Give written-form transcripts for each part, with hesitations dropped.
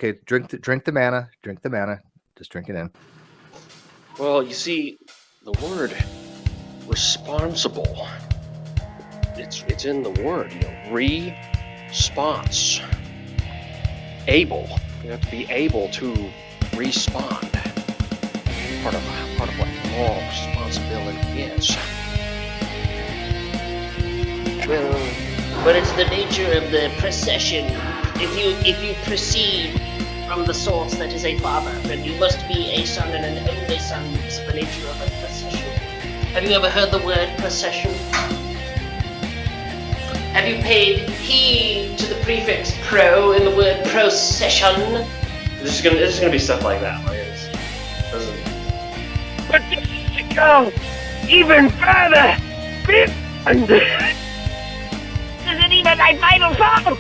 Okay, drink the mana. Drink the mana. Just drink it in. Well, you see, the word responsible. It's in the word. Response. Able. You have to be able to respond. Part of what moral responsibility is. But it's the nature of the procession. If you proceed from the source that is a father, then you must be a son and an only son. It's the nature of a procession. Have you ever heard the word procession? Have you paid heed to the prefix pro in the word procession? This is gonna be stuff like that. Like But just to go even further beyond. Does it even like vital soul?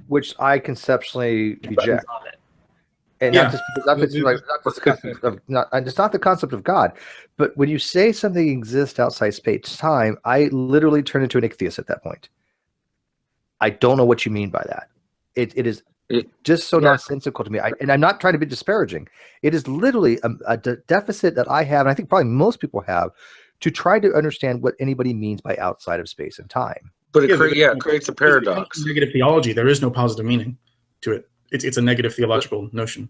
Which I conceptually reject. And not just it's not the concept of God, but when you say something exists outside space time, I literally turn into an ichthyosis at that point. I don't know what you mean by that. It is just so nonsensical to me. And I'm not trying to be disparaging. It is literally a deficit that I have, and I think probably most people have, to try to understand what anybody means by outside of space and time. But it creates a paradox. It's negative theology. There is no positive meaning to it. It's a negative theological notion.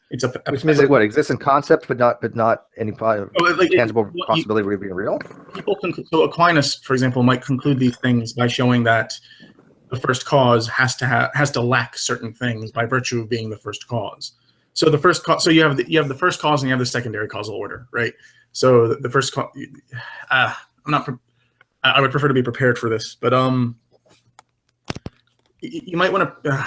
It's which means what exists in concept, but not any tangible possibility of being real. People so Aquinas, for example, might conclude these things by showing that the first cause has to lack certain things by virtue of being the first cause. So the first cause. So you have the first cause and you have the secondary causal order, right? So the first cause. I'm not. I would prefer to be prepared for this, but you might want to.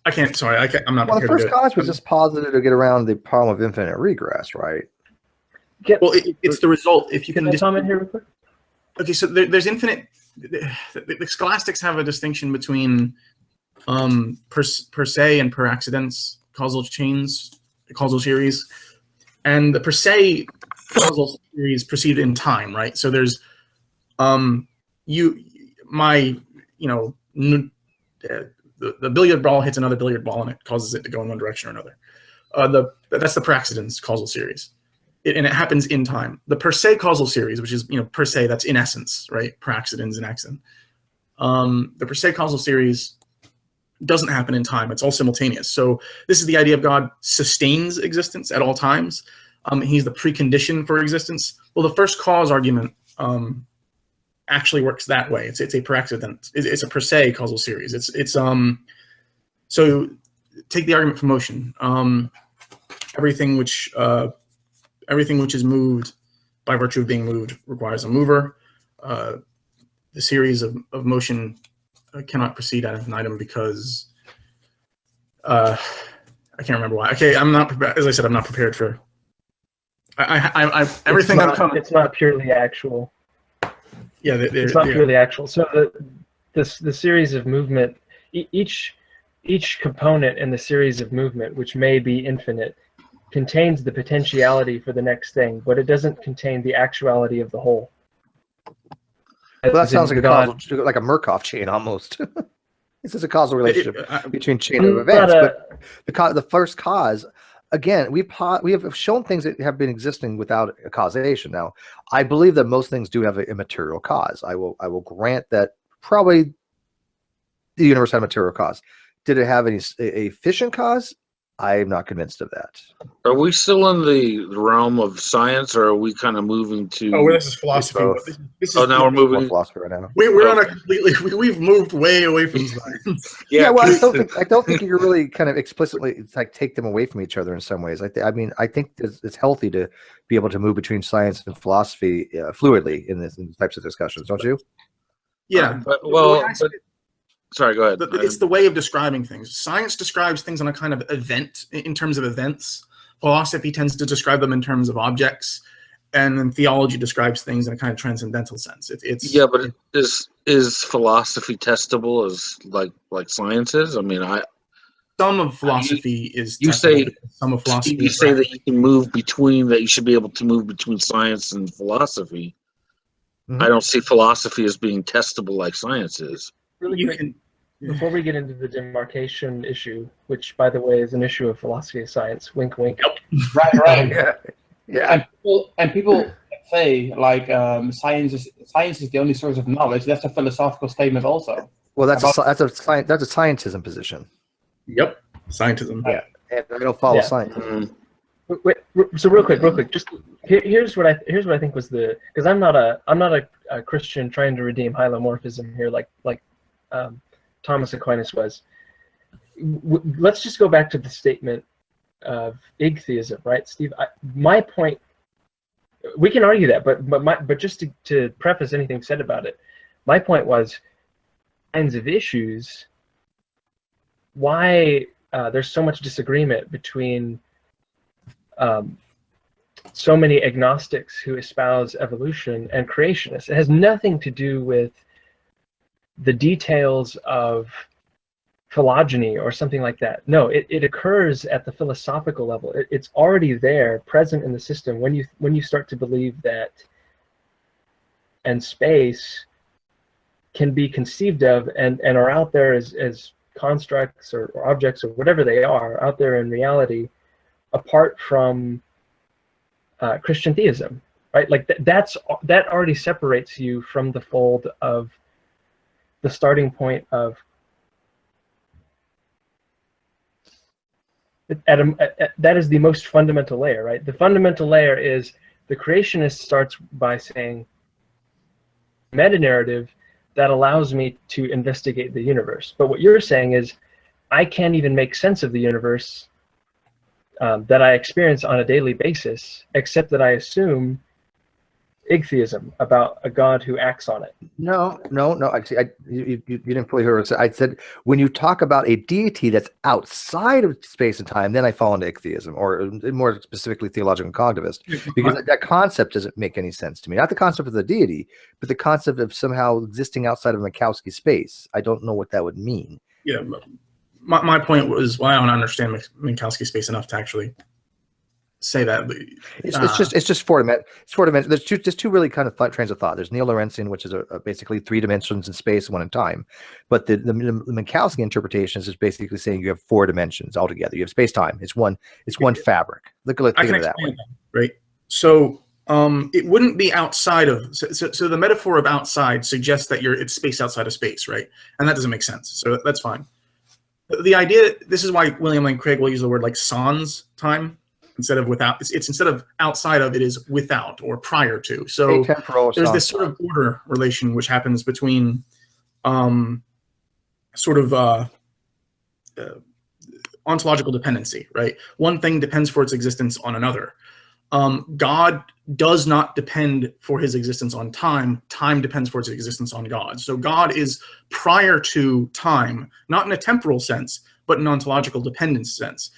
I can't. Sorry, I'm not. Well, the first cause was just posited to get around the problem of infinite regress, right? Well, it's the result. If you can just comment here real quick. Okay, so there's infinite. The scholastics have a distinction between per se and per accidents causal chains, causal series, and the per se causal series proceed in time, right? So there's the billiard ball hits another billiard ball and it causes it to go in one direction or another. That's the per accidents causal series, and it happens in time. The per se causal series, which is per se, that's in essence, right? Per accidens and accident. The per se causal series doesn't happen in time. It's all simultaneous. So this is the idea of God sustains existence at all times. He's the precondition for existence. Well, the first cause argument actually works that way. It's a per accident. It's a per se causal series. So take the argument for motion. Everything which is moved by virtue of being moved requires a mover. The series of motion cannot proceed ad infinitum because I can't remember why. Okay, I'm not prepared. As I said, I'm not prepared for. Everything. It's not purely actual. Yeah, it's not purely actual. So the series of movement, each component in the series of movement, which may be infinite, contains the potentiality for the next thing, but it doesn't contain the actuality of the whole. Well, that sounds like a Murkoff chain almost. This is a causal relationship between chain of events, but the first cause. Again, we have shown things that have been existing without a causation. Now, I believe that most things do have a material cause. I will grant that probably the universe had a material cause. Did it have a efficient cause? I am not convinced of that. Are we still in the realm of science, or are we kind of moving to? Oh, this is philosophy. Now we're moving philosophy right now. We're on a completely. We've moved way away from science. Well, I don't think you really kind of explicitly take them away from each other in some ways. I think it's healthy to be able to move between science and philosophy fluidly in these types of discussions, don't you? Yeah, sorry, go ahead. It's the way of describing things. Science describes things on a kind of event, in terms of events. Philosophy tends to describe them in terms of objects, and then theology describes things in a kind of transcendental sense. But is philosophy testable as like science is? I mean, some of philosophy is. You say some of philosophy. You say that you can move between that. You should be able to move between science and philosophy. I don't see philosophy as being testable like science is. Really quick, before we get into the demarcation issue, which, by the way, is an issue of philosophy of science, wink, wink. Right. Yeah. And people say, like, science is the only source of knowledge. That's a philosophical statement also. Well, that's a scientism position. Yep, scientism. Yeah, and I don't follow science. Wait, so real quick, just here's what I think was because I'm not a Christian trying to redeem hylomorphism here like Thomas Aquinas was. Let's just go back to the statement of igtheism, right, Steve? My point, we can argue that, but just to preface anything said about it, my point was kinds of issues. Why there's so much disagreement between so many agnostics who espouse evolution and creationists. It has nothing to do with the details of phylogeny or something like that. No, it occurs at the philosophical level. It's already there, present in the system when you start to believe that and space can be conceived of and are out there as constructs or objects or whatever they are out there in reality, apart from Christian theism, right? Like that already separates you from the fold of the starting point of that is the most fundamental layer, right? The fundamental layer is the creationist starts by saying meta-narrative that allows me to investigate the universe. But what you're saying is I can't even make sense of the universe that I experience on a daily basis, except that I assume igtheism about a God who acts on it. No. Actually, you didn't fully hear what I said. I said when you talk about a deity that's outside of space and time, then I fall into igtheism, or more specifically theological cognitivist, because that concept doesn't make any sense to me. Not the concept of the deity, but the concept of somehow existing outside of Minkowski space. I don't know what that would mean. Yeah, my point was, well, I don't understand Minkowski space enough to actually say that. It's just four dimensions. There's two really kind of trains of thought. There's neo-Lorentzian, which is basically 3 dimensions in space, 1 in time. But the Minkowski interpretation is basically saying you have 4 dimensions altogether. You have space-time. It's one fabric. Look at it that way. Right. So it wouldn't be outside of. So the metaphor of outside suggests that it's space outside of space, right? And that doesn't make sense. So that's fine. The idea. This is why William Lane Craig will use the word like sans time. Instead of without, it's instead of outside of, it is without or prior to. So there's this sort of order relation which happens between ontological dependency, right? One thing depends for its existence on another. God does not depend for his existence on time. Time depends for its existence on God. So God is prior to time, not in a temporal sense, but in an ontological dependence sense.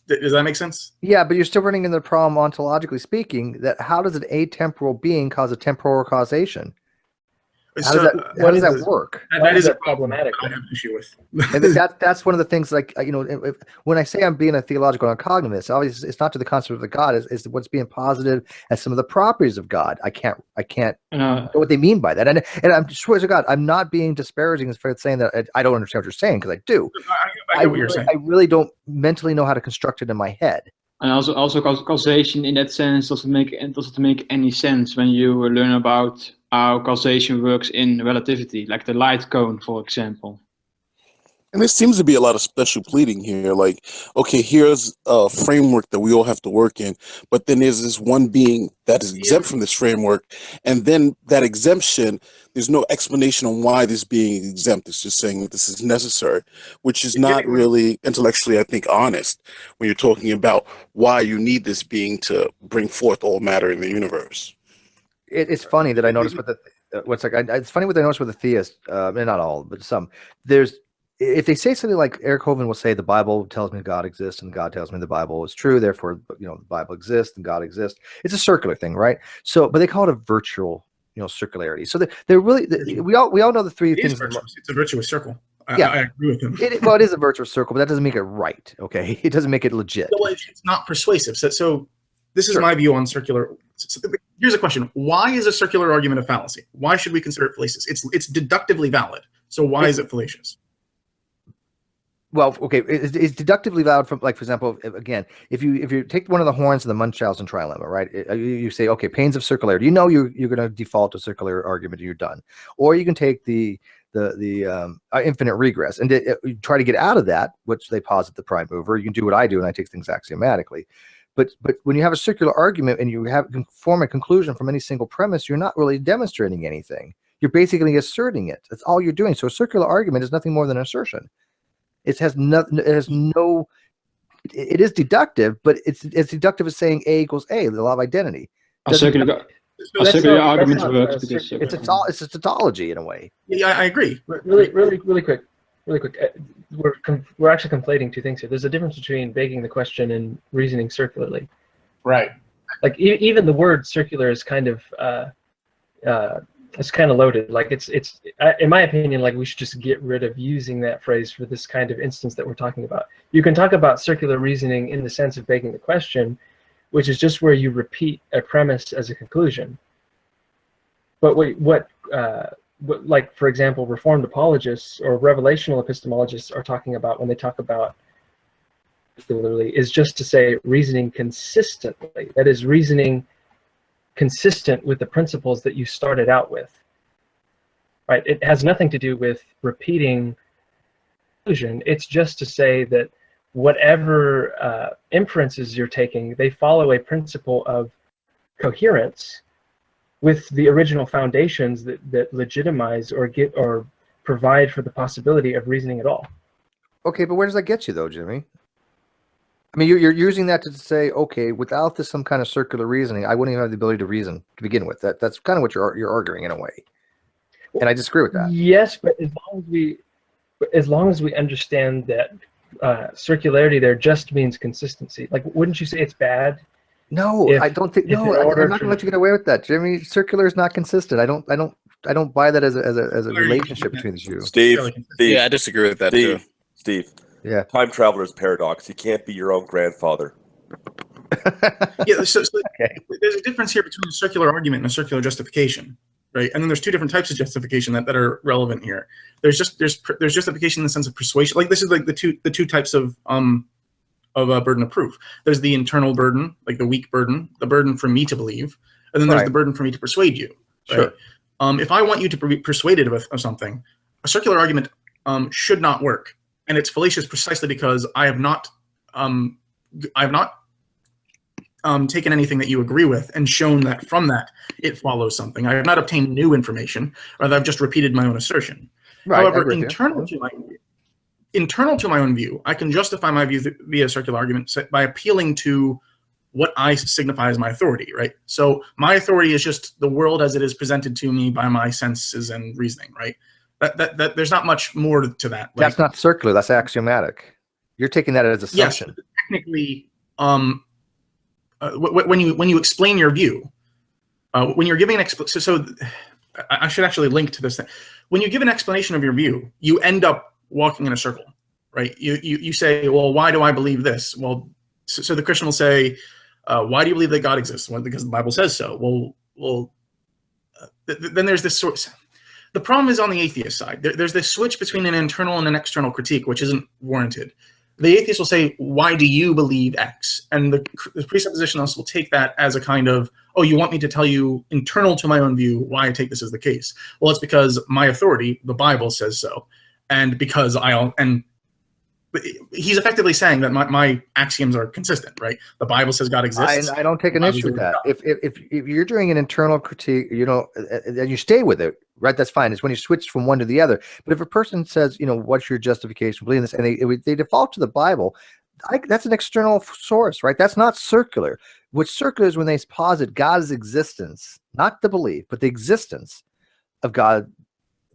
Does that make sense? Yeah, but you're still running into the problem, ontologically speaking, that how does an atemporal being cause a temporal causation? How does that work? That is problematic. I have an issue with. And that's one of the things, like, when I say I'm being a theological cognitivist, obviously it's not to the concept of the God, is what's being posited as some of the properties of God. I can't know what they mean by that. And I'm sure to God, I'm not being disparaging for saying that I don't understand what you're saying, because I do. I get what you're saying. I really don't mentally know how to construct it in my head. And also causation in that sense doesn't make any sense when you learn about how causation works in relativity, like the light cone, for example. And there seems to be a lot of special pleading here. Like, okay, here's a framework that we all have to work in, but then there's this one being that is exempt from this framework, and then that exemption, there's no explanation on why this being is exempt. It's just saying that this is necessary, which is not really intellectually, I think, honest when you're talking about why you need this being to bring forth all matter in the universe. It's funny that I noticed with it's funny what I noticed with the theist, and not all, but some. If they say something like Eric Hovind will say the Bible tells me God exists and God tells me the Bible is true, therefore the Bible exists and God exists. It's a circular thing, right? So, but they call it a virtual circularity. So they're really we all know the three things. It's a virtuous circle. Yeah, I agree with him. It is a virtuous circle, but that doesn't make it right. Okay, it doesn't make it legit. Well, it's not persuasive. So this is my view on circular. here's a question: why is a circular argument a fallacy? Why should we consider it fallacious? It's deductively valid. So why is it fallacious? Well, okay, it's deductively valid from, like, for example, again, if you take one of the horns of the Munchausen trilemma, right? You say, okay, pains of circularity. You know you're going to default to circular argument and you're done. Or you can take the infinite regress and you try to get out of that, which they posit the prime mover. You can do what I do, and I take things axiomatically. But when you have a circular argument and you can form a conclusion from any single premise, you're not really demonstrating anything. You're basically asserting it. That's all you're doing. So a circular argument is nothing more than an assertion. It has nothing. It has no. It is deductive, but it's deductive as saying A equals A, the law of identity. A circular argument works because it's a tautology in a way. Yeah, I agree. Really quick. We're actually conflating two things here. There's a difference between begging the question and reasoning circularly. Right. Like even the word circular is kind of it's kind of loaded. Like it's in my opinion, like we should just get rid of using that phrase for this kind of instance that we're talking about. You can talk about circular reasoning in the sense of begging the question, which is just where you repeat a premise as a conclusion. But what like, for example, Reformed apologists or revelational epistemologists are talking about when they talk about circularly is just to say reasoning consistently. That is, reasoning consistent with the principles that you started out with, right? It has nothing to do with repeating conclusion. It's just to say that whatever inferences you're taking, they follow a principle of coherence with the original foundations that legitimize or provide for the possibility of reasoning at all. Okay, but where does that get you, though, Jimmy? I mean, you're using that to say, okay, without some kind of circular reasoning, I wouldn't even have the ability to reason to begin with. That's kind of what you're arguing in a way, and I disagree with that. Yes, but as long as we understand that circularity there just means consistency. Like, wouldn't you say it's bad? No, I don't think. No, I'm not going to let you get away with that, Jimmy. Circular is not consistent. I don't buy that as a relationship between the two. Steve, yeah, I disagree with that too. Steve. Yeah. Time traveler's paradox. You can't be your own grandfather. Yeah, so okay. There's a difference here between a circular argument and a circular justification, right? And then there's two different types of justification that are relevant here. There's justification in the sense of persuasion. Like, this is like the two types of a burden of proof. There's the internal burden, like the weak burden, the burden for me to believe, and then there's the burden for me to persuade you. Right? Sure. If I want you to be persuaded of something, a circular argument should not work. And it's fallacious precisely because I have not taken anything that you agree with and shown that from that it follows something. I have not obtained new information, rather I've just repeated my own assertion. Right, however, internal to my own view, I can justify my view via circular argument by appealing to what I signify as my authority, right? So my authority is just the world as it is presented to me by my senses and reasoning, right? That there's not much more to that. Like, that's not circular. That's axiomatic. You're taking that as assumption. Yes, technically, when you explain your view, when you're giving an explanation, so I should actually link to this thing. When you give an explanation of your view, you end up walking in a circle, right? You say, well, why do I believe this? Well, so the Christian will say, why do you believe that God exists? Well, because the Bible says so. Well, then there's this sort. The problem is on the atheist side. There's this switch between an internal and an external critique, which isn't warranted. The atheist will say, why do you believe X? And the presuppositionalist will take that as a kind of, oh, you want me to tell you internal to my own view why I take this as the case. Well, it's because my authority, the Bible, says so. And because he's effectively saying that my axioms are consistent, right? The Bible says God exists. I don't take an issue with that. If you're doing an internal critique, and you stay with it, right? That's fine. It's when you switch from one to the other. But if a person says, what's your justification for believing this, and they default to the Bible, that's an external source, right? That's not circular. What's circular is when they posit God's existence, not the belief, but the existence of God.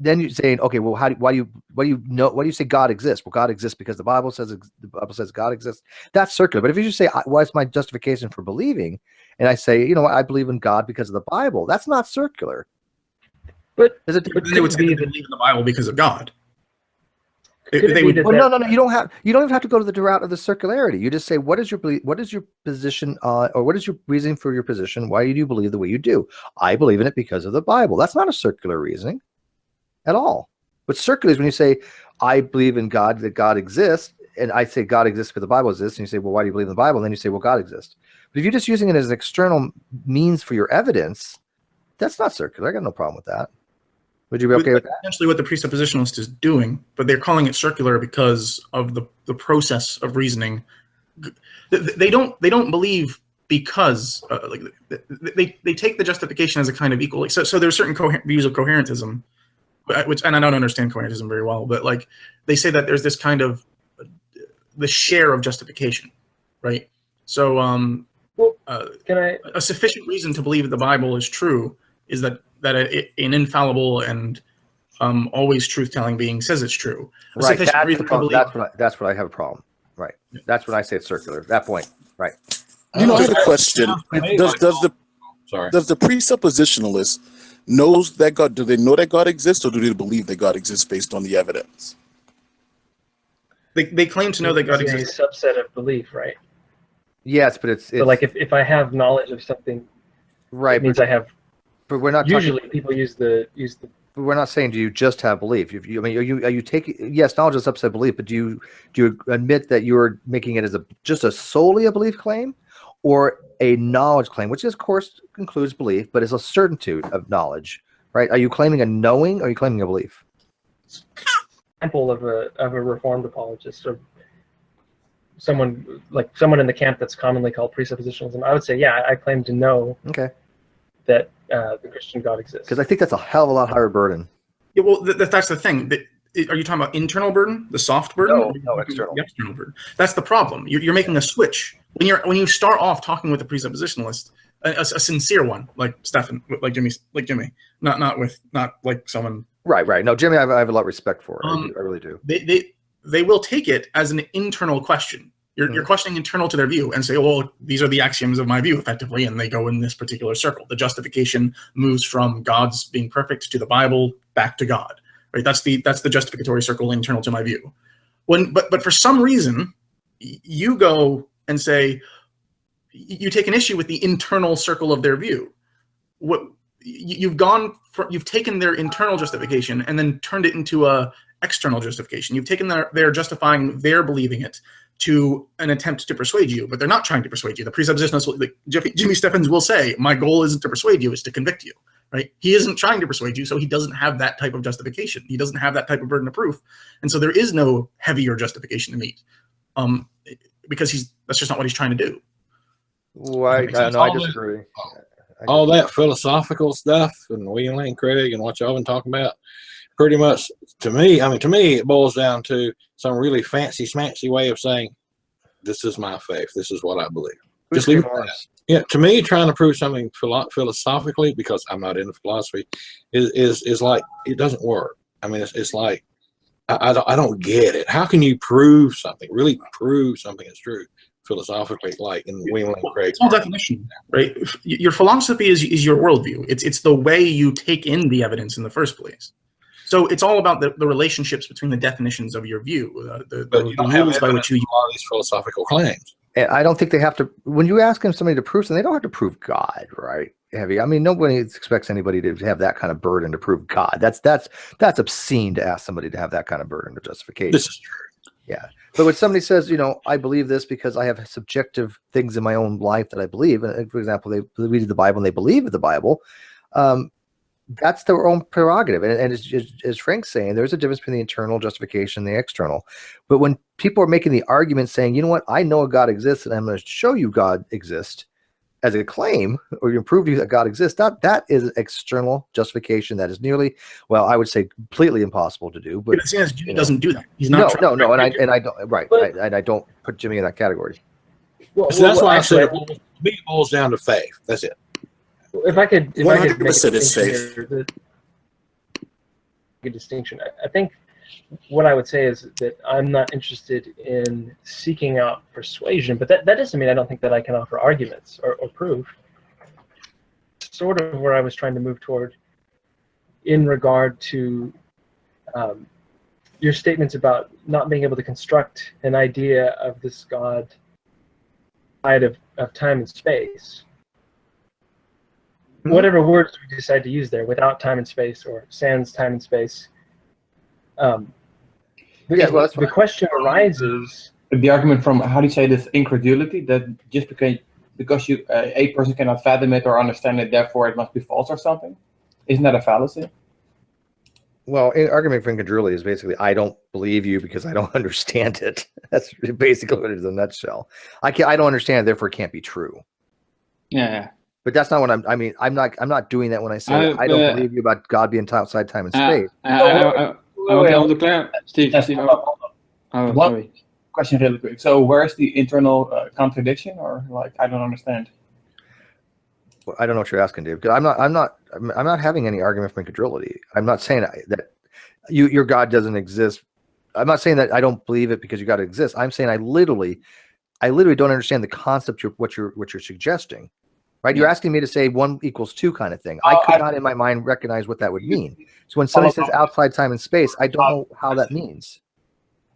Then you're saying, okay, well, why do you say God exists? Well, God exists because the Bible says God exists. That's circular. But if you just say, what's my justification for believing? And I say, I believe in God because of the Bible. That's not circular. But they would say they believe in the Bible because of God. They would, well, no. You don't even have to go to the route of the circularity. You just say, what is your position, or what is your reasoning for your position? Why do you believe the way you do? I believe in it because of the Bible. That's not a circular reasoning at all. But circular is when you say, I believe in God, that God exists, and I say God exists because the Bible exists, and you say, well, why do you believe in the Bible? And then you say, well, God exists. But if you're just using it as an external means for your evidence, that's not circular. I got no problem with that. Would you be okay with that? Essentially what the presuppositionalist is doing, but they're calling it circular because of the process of reasoning. They don't believe because like they take the justification as a kind of equal. So there's certain views of coherentism, which, and I don't understand coherentism very well, but like they say that there's this kind of the share of justification, right? So a sufficient reason to believe that the Bible is true is that an infallible and always truth-telling being says it's true. Right. That's what I have a problem. Right. That's when I say it's circular. At that point. Right. I have a question. Does the presuppositionalist knows that God? Do they know that God exists, or do they believe that God exists based on the evidence? They claim to know that God exists. It's a subset of belief, right? Yes, but it's so like if I have knowledge of something, right, it means I have. But we're not usually people use the. But we're not saying do you just have belief. I mean, are you taking yes, knowledge is a subset of belief, but do you admit that you're making it as just solely a belief claim, or a knowledge claim, which of course includes belief, but is a certitude of knowledge, right? Are you claiming a knowing, or are you claiming a belief? Example of a reformed apologist, or someone in the camp that's commonly called presuppositionalism, I would say, yeah, I claim to know. Okay. That the Christian God exists. Because I think that's a hell of a lot higher burden. Yeah, well, that's the thing. Are you talking about internal burden, the soft burden? No, external. The external burden. That's the problem. You're making a switch when you start off talking with a presuppositionalist, a sincere one like Stefan, like Jimmy, not like someone. Right. No, Jimmy, I have a lot of respect for. I really do. They will take it as an internal question. You're questioning internal to their view and say, well, these are the axioms of my view, effectively, and they go in this particular circle. The justification moves from God's being perfect to the Bible back to God, right? That's the justificatory circle internal to my view. But for some reason, you go and say, you take an issue with the internal circle of their view. You've taken their internal justification and then turned it into a external justification. You've taken their justifying their believing it to an attempt to persuade you, but they're not trying to persuade you. The presuppositionalist, like Jimmy Steffens will say, my goal isn't to persuade you, it's to convict you, right? He isn't trying to persuade you, so he doesn't have that type of justification. He doesn't have that type of burden of proof. And so there is no heavier justification to meet because that's just not what he's trying to do. Why? I disagree. All that philosophical stuff and William Lane Craig and what y'all been talking about, pretty much to me, it boils down to some really fancy smancy way of saying, this is my faith, this is what I believe. Just leave it at that. Yeah, to me, trying to prove something philosophically, because I'm not into philosophy, is like, it doesn't work. I mean, it's like, I don't get it. How can you really prove something is true philosophically, like in William Lane Craig? It's all definition, right? Your philosophy is your worldview. It's the way you take in the evidence in the first place. So it's all about the relationships between the definitions of your view, the rules by which you use all these philosophical claims. And I don't think they have to. When you ask somebody to prove something, they don't have to prove God, right? Heavy. I mean, nobody expects anybody to have that kind of burden to prove God. That's obscene to ask somebody to have that kind of burden of justification. This is true. Yeah. But when somebody says, I believe this because I have subjective things in my own life that I believe, and for example, they read the Bible and they believe in the Bible, that's their own prerogative. And as Frank's saying, there's a difference between the internal justification and the external. But when people are making the argument saying, you know what, I know a God exists and I'm going to show you God exists as a claim, or you prove to you that God exists, that is an external justification that is nearly, well, I would say completely impossible to do. But Jimmy doesn't do that. He's not. No, and I don't. Right, I don't put Jimmy in that category. So that's why I said it boils down to faith. That's it. If I could, make a distinction, I think what I would say is that I'm not interested in seeking out persuasion, but that doesn't mean I don't think that I can offer arguments or proof. Sort of where I was trying to move toward in regard to your statements about not being able to construct an idea of this God outside of time and space, whatever words we decide to use there, without time and space or sans time and space, the question arises. The argument from, how do you say this, incredulity, that just because you a person cannot fathom it or understand it, therefore it must be false or something? Isn't that a fallacy? Well, an argument for incredulity is basically, I don't believe you because I don't understand it. That's basically what it is in a nutshell. I don't understand it, therefore it can't be true. Yeah. But that's not what I'm not doing that when I say I don't believe you about God being outside time and space. I want to clarify, Steve. One question really quick. So where's the internal contradiction, or like, I don't understand? Well, I don't know what you're asking, Dave. Because I'm not having any argument for incredulity. I'm not saying that your God doesn't exist. I'm not saying that I don't believe it because your God exists. I'm saying I literally don't understand the concept what you're suggesting. Right? Yeah. You're asking me to say 1 = 2 kind of thing. I could not in my mind recognize what that would mean. So when somebody says outside time and space, I don't know how that means.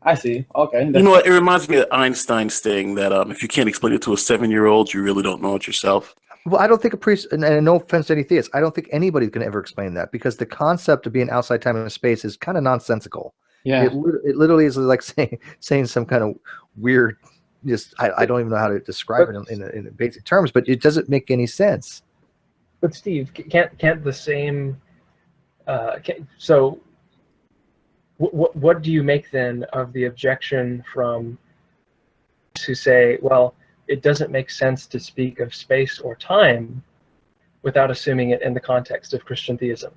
I see. Okay. You know what? It reminds me of Einstein's thing that if you can't explain it to a 7-year-old, you really don't know it yourself. Well, I don't think and no offense to any theist, I don't think anybody can ever explain that, because the concept of being outside time and space is kind of nonsensical. Yeah. It literally is like saying some kind of weird. I don't even know how to describe it in basic terms, but it doesn't make any sense. But Steve, can't the same? So, what do you make then of the objection from who say, well, it doesn't make sense to speak of space or time without assuming it in the context of Christian theism?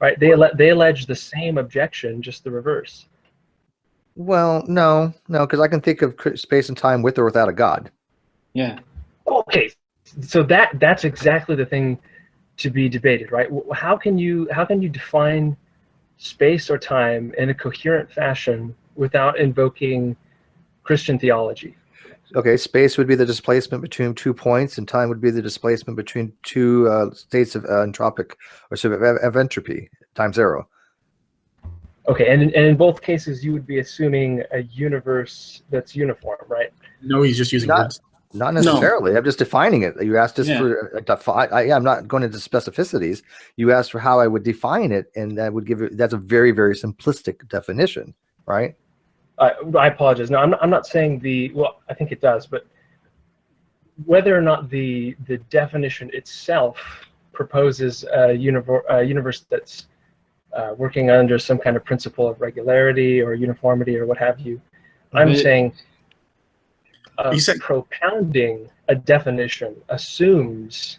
Right? They allege the same objection, just the reverse. Well, no, because I can think of space and time with or without a God. Yeah. Okay, so that's exactly the thing to be debated, right? How can you define space or time in a coherent fashion without invoking Christian theology? Okay, space would be the displacement between 2 points, and time would be the displacement between 2 states of entropic or sort of entropy, time 0. Okay, and in both cases, you would be assuming a universe that's uniform, right? No, he's just using words. Not necessarily. No. I'm just defining it. You asked us for I'm not going into specificities. You asked for how I would define it, and that would give it. That's a very, very simplistic definition, right? I apologize. No, I'm not saying well, I think it does, but whether or not the definition itself proposes a universe that's working under some kind of principle of regularity or uniformity or what have you, I'm saying propounding a definition assumes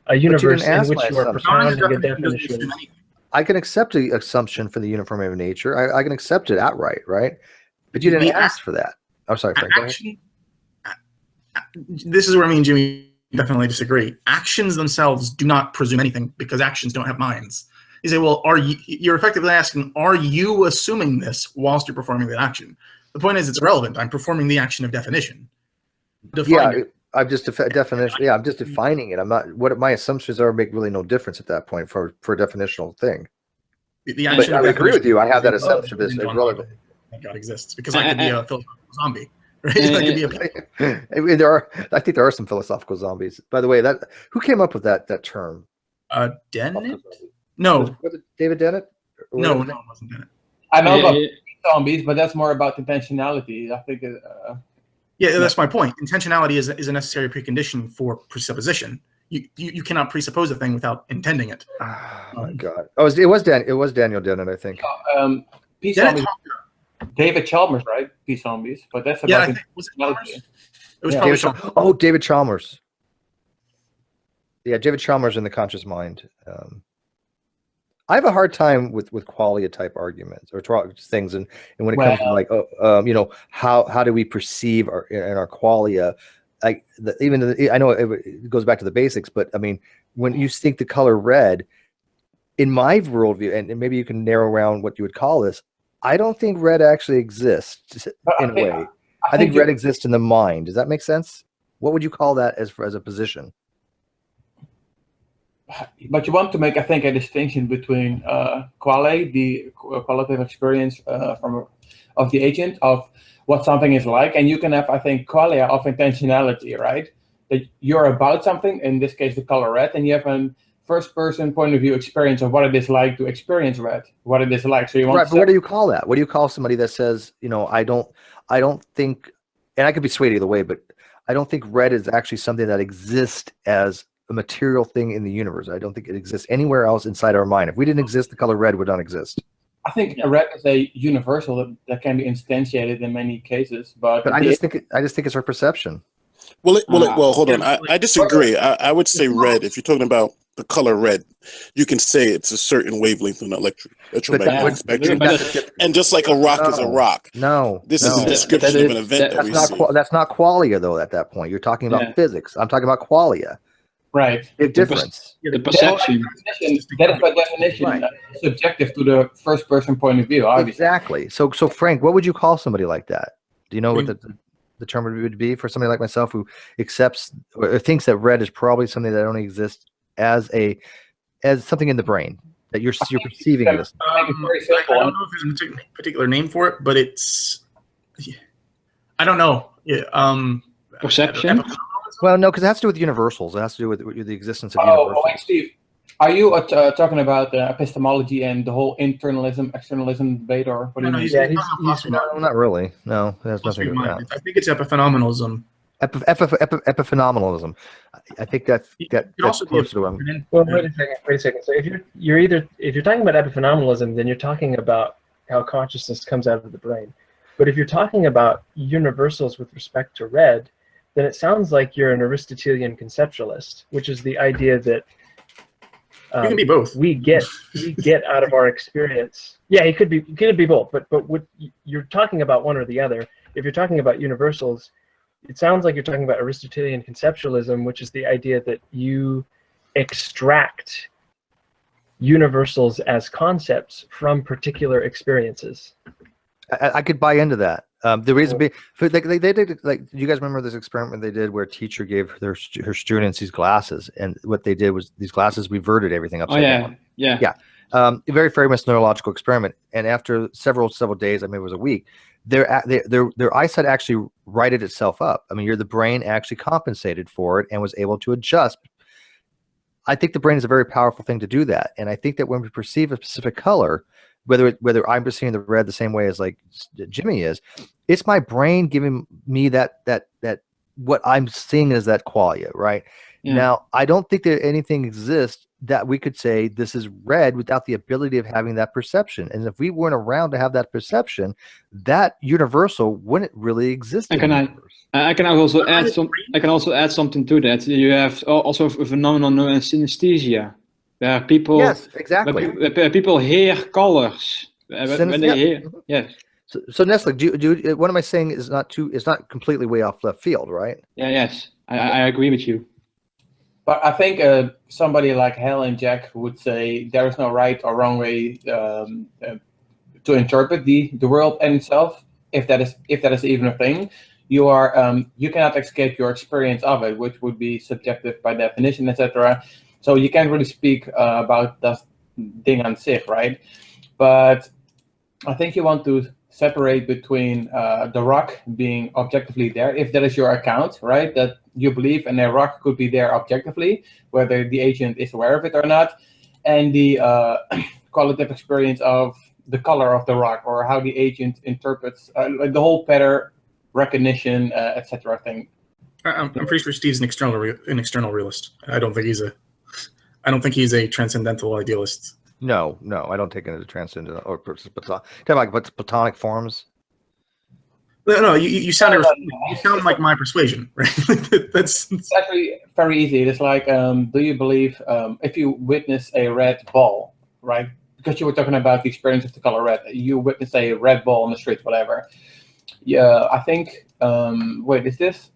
a universe in which you are propounding a definition. I can accept the assumption for the uniformity of nature. I can accept it outright, right? But you didn't ask for that. I'm sorry, Frank. This is where me and Jimmy definitely disagree. Actions themselves do not presume anything because actions don't have minds. You say, well, you're effectively asking, are you assuming this whilst you're performing that action? The point is, it's irrelevant. I'm performing the action of definition. I'm just definition. Yeah, I'm just defining it. I'm not. What my assumptions are make really no difference at that point for a definitional thing. The action. But I agree with you. I have that assumption that it's irrelevant. God exists because I could be a philosophical zombie. Right? I think there are some philosophical zombies. By the way, who came up with that term? Dennett. No. Was it David Dennett? No, it wasn't Dennett. I know about zombies, but that's more about intentionality. I think. That's my point. Intentionality is a necessary precondition for presupposition. You cannot presuppose a thing without intending it. Oh my God! It was Daniel Dennett, I think. Peace zombies. David Chalmers, right? Peace zombies, but that's about intentionality. It was probably Chalmers. Oh, David Chalmers. Yeah, David Chalmers in the conscious mind. I have a hard time with qualia type arguments or things, and when it comes to like how do we perceive our qualia, like I know it goes back to the basics, but I mean when you think the color red, in my worldview, and maybe you can narrow around what you would call this, I don't think red actually exists in a way. I think red exists in the mind. Does that make sense? What would you call that as a position? but you want to make, I think, a distinction between quale, the qualitative experience of the agent of what something is like, and you can have, I think, qualia of intentionality, right? That you're about something, in this case, the color red, and you have a first-person point of view experience of what it is like to experience red, what it is like. So you want right, but what do you call that? What do you call somebody that says, I don't think, and I could be swayed either way, but I don't think red is actually something that exists as a material thing in the universe. I don't think it exists anywhere else inside our mind. If we didn't exist, the color red would not exist. I think red is a universal that can be instantiated in many cases, but I just think it's our perception. Well, hold on. I disagree. I would say red. If you're talking about the color red, you can say it's a certain wavelength in the electromagnetic spectrum. And just like a rock is a rock. This is a description of an event that we see. That's not qualia, though, at that point. You're talking about physics. I'm talking about qualia. Right. Big difference. The perception. That is by definition subjective to the first-person point of view, obviously. Exactly. So Frank, what would you call somebody like that? Do you know what the term would be for somebody like myself who accepts or thinks that red is probably something that only exists as something in the brain that you're perceiving this? I don't know if there's a particular name for it, but it's I don't know. Perception. Well, no, because it has to do with universals. It has to do with the existence of universals. Wait, Steve, are you talking about epistemology and the whole internalism, externalism debate, or what do you mean? No, not really. No, it has nothing to do with that. I think it's epiphenomenalism. Epiphenomenalism. I think that's close to them. Well, wait a second. So if you're talking about epiphenomenalism, then you're talking about how consciousness comes out of the brain. But if you're talking about universals with respect to red, then it sounds like you're an Aristotelian conceptualist, which is the idea that you can be both. We get out of our experience. Yeah, it could be both. But what you're talking about one or the other. If you're talking about universals, it sounds like you're talking about Aristotelian conceptualism, which is the idea that you extract universals as concepts from particular experiences. I could buy into that. The reason being, they did, like, you guys remember this experiment they did where a teacher gave her students these glasses, and what they did was these glasses reverted everything upside down. Yeah. A very famous neurological experiment. And after several days, I mean, it was a week, their eyesight actually righted itself up. I mean, the brain actually compensated for it and was able to adjust. I think the brain is a very powerful thing to do that, and I think that when we perceive a specific color, whether I'm perceiving the red the same way as like Jimmy is, it's my brain giving me that what I'm seeing as that qualia, right? Yeah. Now, I don't think that anything exists that we could say this is red without the ability of having that perception. And if we weren't around to have that perception, that universal wouldn't really exist. I can also add something to that. You have also a phenomenon known as synesthesia. Where people, yes, exactly. Where people hear colors when they hear. Yes. So Nestle, what am I saying is not completely way off left field, right? Yeah. Yes, I agree with you. But I think somebody like Hal and Jack would say there is no right or wrong way to interpret the world and itself, if that is even a thing. You cannot escape your experience of it, which would be subjective by definition, etc. So you can't really speak about that thing on sich, right? But I think you want to separate between the rock being objectively there, if that is your account, right? That you believe and a rock could be there objectively, whether the agent is aware of it or not, and the qualitative experience of the color of the rock or how the agent interprets like the whole pattern recognition, etc. thing. I'm pretty sure Steve's an external realist. I don't think he's a transcendental idealist. No, I don't take it as a transcendental or platonic forms. No, you sound like my persuasion, right? That's actually very easy. It's like, do you believe if you witness a red ball, right? Because you were talking about the experience of the color red. You witness a red ball on the street, whatever. Yeah, I think. Wait, is this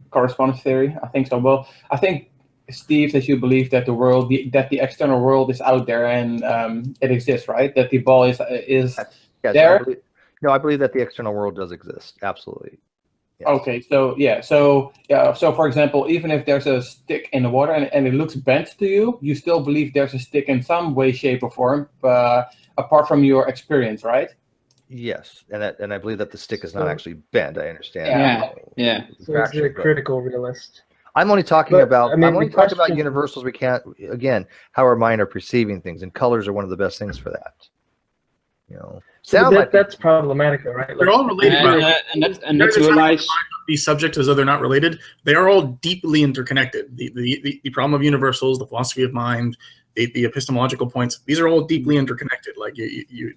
correspondence theory? I think so. Well, I think, Steve, that you believe that the external world is out there and it exists, right? That the ball is yes, there. I believe that the external world does exist. Absolutely. Yes. Okay, so so for example, even if there's a stick in the water and it looks bent to you, you still believe there's a stick in some way, shape, or form, apart from your experience, right? Yes, and I believe that the stick is not actually bent. I understand. Yeah. So it's a critical realist. I'm only talking But, about. I mean, I'm only the talking about question- universals. We can't again how our mind are perceiving things, and colors are one of the best things for that. You know, sound might be- that's problematic, though, right? They're all related. And that's realize these subjects as though they're not related. They are all deeply interconnected. The problem of universals, the philosophy of mind, the epistemological points. These are all deeply interconnected. Like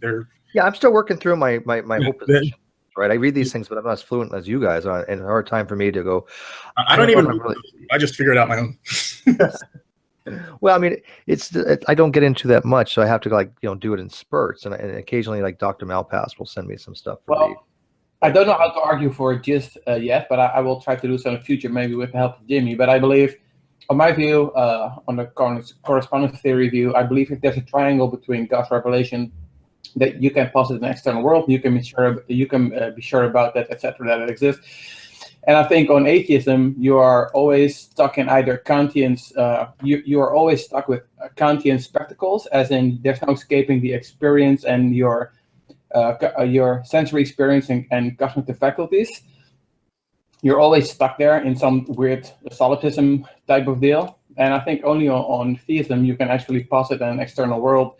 they're. Yeah, I'm still working through my whole position. Right, I read these things, but I'm not as fluent as you guys are, and it's a hard time for me to go. I don't even. I just figure it out my own. Well, I mean, I don't get into that much, so I have to do it in spurts, and occasionally like Dr. Malpass will send me some stuff. I don't know how to argue for it just yet, but I will try to do so in the future, maybe with the help of Jimmy. But I believe, on my view, on the correspondence theory view, I believe if there's a triangle between God's revelation, that you can posit an external world, you can be sure about that, etc., that it exists. And I think on atheism, you are always stuck in either Kantian's. You are always stuck with Kantian spectacles, as in there's no escaping the experience and your sensory experience and cognitive faculties. You're always stuck there in some weird solipsism type of deal. And I think only on theism you can actually posit an external world,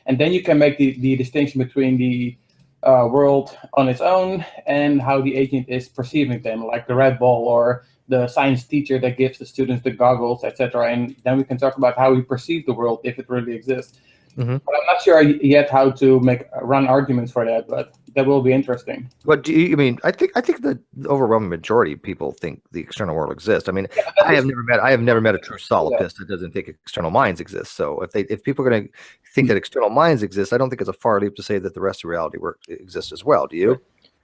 and then you can make the distinction between the world on its own and how the agent is perceiving them, like the red ball or the science teacher that gives the students the goggles, etc. And then we can talk about how we perceive the world if it really exists. Mm-hmm. But I'm not sure yet how to run arguments for that, but that will be interesting. What do you mean? I think the overwhelming majority of people think the external world exists. I mean, I have never met a true solipsist that doesn't think external minds exist. So if people are going to think that external minds exist, I don't think it's a far leap to say that the rest of reality exists as well. Do you?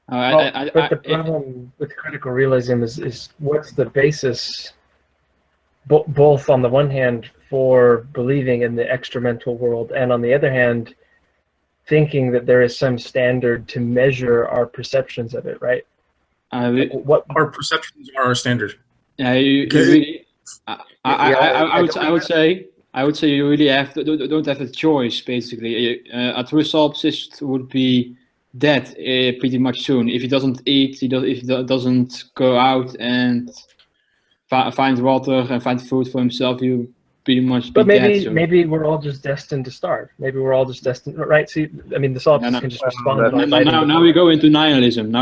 But the problem with critical realism is what's the basis, both on the one hand for believing in the extramental world, and on the other hand, thinking that there is some standard to measure our perceptions of it, right? What our perceptions are our standard. I would say you really don't have a choice. Basically, a true solipsist would be dead pretty much soon if he doesn't eat. If he doesn't go out and find water and find food for himself, you pretty much be dead. But maybe we're all just destined to starve. Maybe we're all just destined, right? See, I mean, the solipsists can just respond. Now we go into nihilism.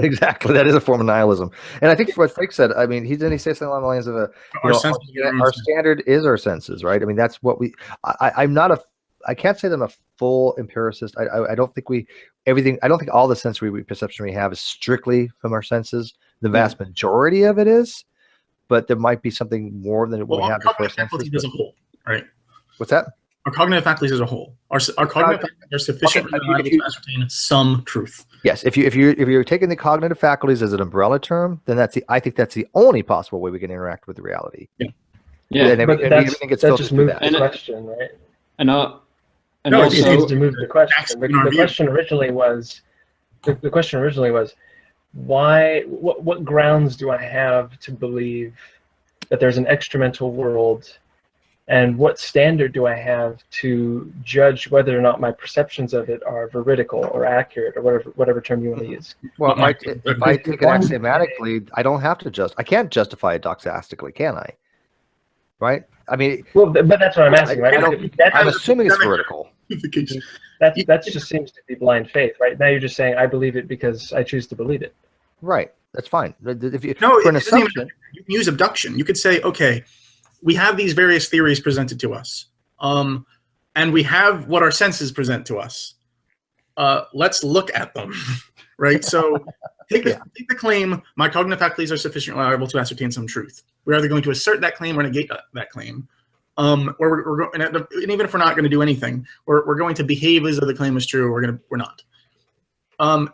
Exactly, that is a form of nihilism. And I think what Fake said, I mean, didn't he say something along the lines of our standard is our senses, right? I mean, that's what I can't say that I'm a full empiricist. I don't think I don't think all the sensory perception we have is strictly from our senses. The vast majority of it is. But there might be something more than we have before senses. As a whole, right? What's that? Our cognitive faculties as a whole. Our cognitive faculties are sufficiently reliable to ascertain some truth. Yes, if you're taking the cognitive faculties as an umbrella term, then I think that's the only possible way we can interact with reality. Yeah. But that just moves the question, right? And also, it seems to move the question. The question originally was, why? What grounds do I have to believe that there's an extramental world, and what standard do I have to judge whether or not my perceptions of it are veridical or accurate or whatever term you want to use? Well, if I take it axiomatically, I can't justify it doxastically, can I? Right? I mean, well, but that's what I'm asking, right? I'm assuming it's veridical. That just seems to be blind faith, right? Now you're just saying I believe it because I choose to believe it. Right. That's fine. For an assumption, you can use abduction. You could say, okay, we have these various theories presented to us, and we have what our senses present to us. Let's look at them, right? So take the claim, my cognitive faculties are sufficiently reliable to ascertain some truth. We're either going to assert that claim or negate that claim. And even if we're not going to do anything, we're going to behave as though the claim is true. We're not.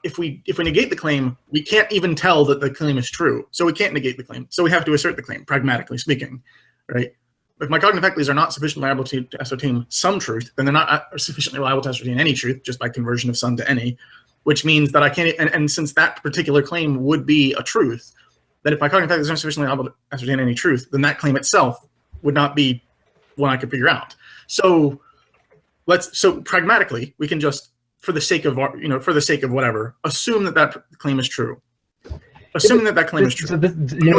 If we negate the claim, we can't even tell that the claim is true. So we can't negate the claim. So we have to assert the claim, pragmatically speaking, right? If my cognitive faculties are not sufficiently reliable to ascertain some truth, then they're not sufficiently reliable to ascertain any truth, just by conversion of some to any. which means that I can't. And since that particular claim would be a truth, then if my cognitive faculties aren't sufficiently able to ascertain any truth, then that claim itself would not be one I could figure out. So pragmatically, we can just, for the sake of for the sake of whatever, assume that claim is true. Assuming that claim is true. So this,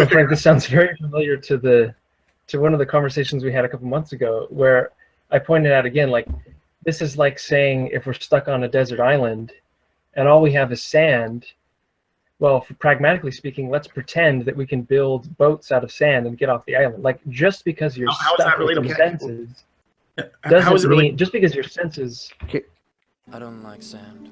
Frank, this sounds very familiar to one of the conversations we had a couple months ago, where I pointed out again, like, this is like saying if we're stuck on a desert island and all we have is sand. Well, pragmatically speaking, let's pretend that we can build boats out of sand and get off the island. Like, just because you're stuck with your senses doesn't mean, just because your senses. I don't like sand.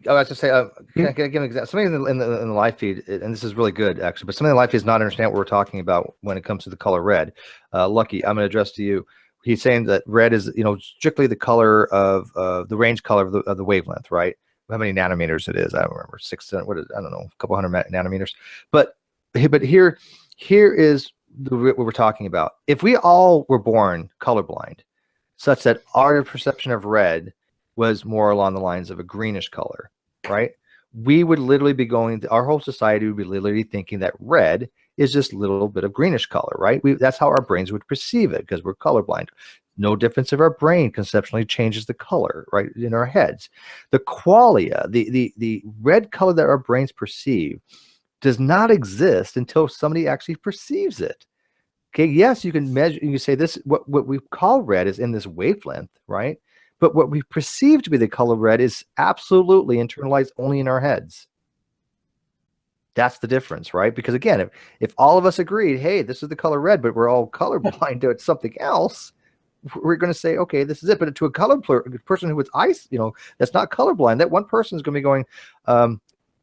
I was to say, can I give an example? Somebody in the live feed, and this is really good actually, but somebody in the live feed does not understand what we're talking about when it comes to the color red. Lucky, I'm going to address to you. He's saying that red is, strictly the color of the range color of the wavelength, right? How many nanometers it is? I don't remember. 600. What is? I don't know. A couple hundred nanometers. But here is what we're talking about. If we all were born colorblind, such that our perception of red was more along the lines of a greenish color, right? We would literally be our whole society would be literally thinking that red is just a little bit of greenish color, right? That's how our brains would perceive it because we're colorblind. No difference of our brain conceptually changes the color, right, in our heads. The qualia, the red color that our brains perceive does not exist until somebody actually perceives it. Okay, yes, you can measure, you can say this, what we call red is in this wavelength, right? But what we perceive to be the color red is absolutely internalized only in our heads. That's the difference, right? Because again, if all of us agreed, hey, this is the color red, but we're all colorblind to it's something else, we're going to say, okay, this is it. But to a person who is that's not colorblind, that one person is going to be going, I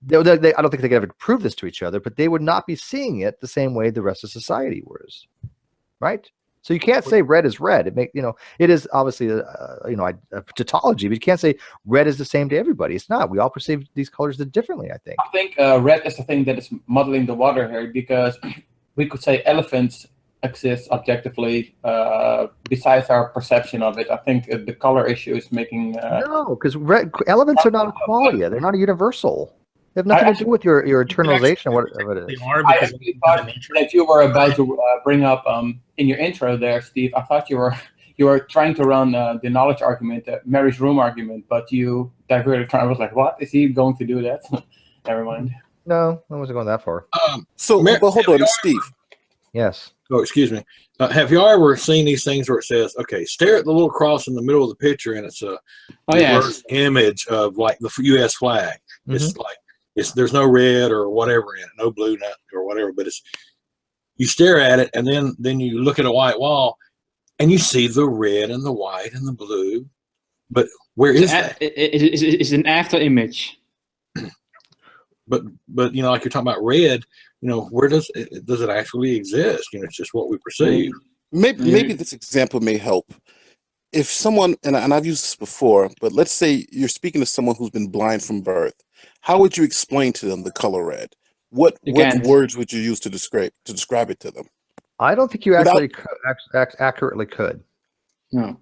don't think they could ever prove this to each other, but they would not be seeing it the same way the rest of society was, right? So you can't say red is red. It is obviously a tautology, but you can't say red is the same to everybody. It's not. We all perceive these colors differently, I think. I think red is the thing that is muddling the water here, because we could say elephants exist objectively besides our perception of it. I think the color issue is making... No, because elements are not a qualia. They're not a universal. They have nothing to do with your internalization, whatever it is. I actually thought that you were about to bring up in your intro there, Steve. I thought you were trying to run the knowledge argument, Mary's room argument, but you diverted. I was like, what? Is he going to do that? Never mind. No, I wasn't going that far. But hold on, Steve. Yes. Oh, excuse me. Have y'all ever seen these things where it says, okay, stare at the little cross in the middle of the picture, and it's a image of like the U.S. flag. Mm-hmm. It's like, there's no red or whatever in it, no blue nut or whatever, but you stare at it, and then you look at a white wall and you see the red and the white and the blue, but where is that? It's an after image. But like you're talking about red, where does it actually exist? It's just what we perceive. Maybe this example may help. If someone, and I've used this before, but let's say you're speaking to someone who's been blind from birth, how would you explain to them the color red? What words would you use to describe it to them? I don't think you actually accurately could. No.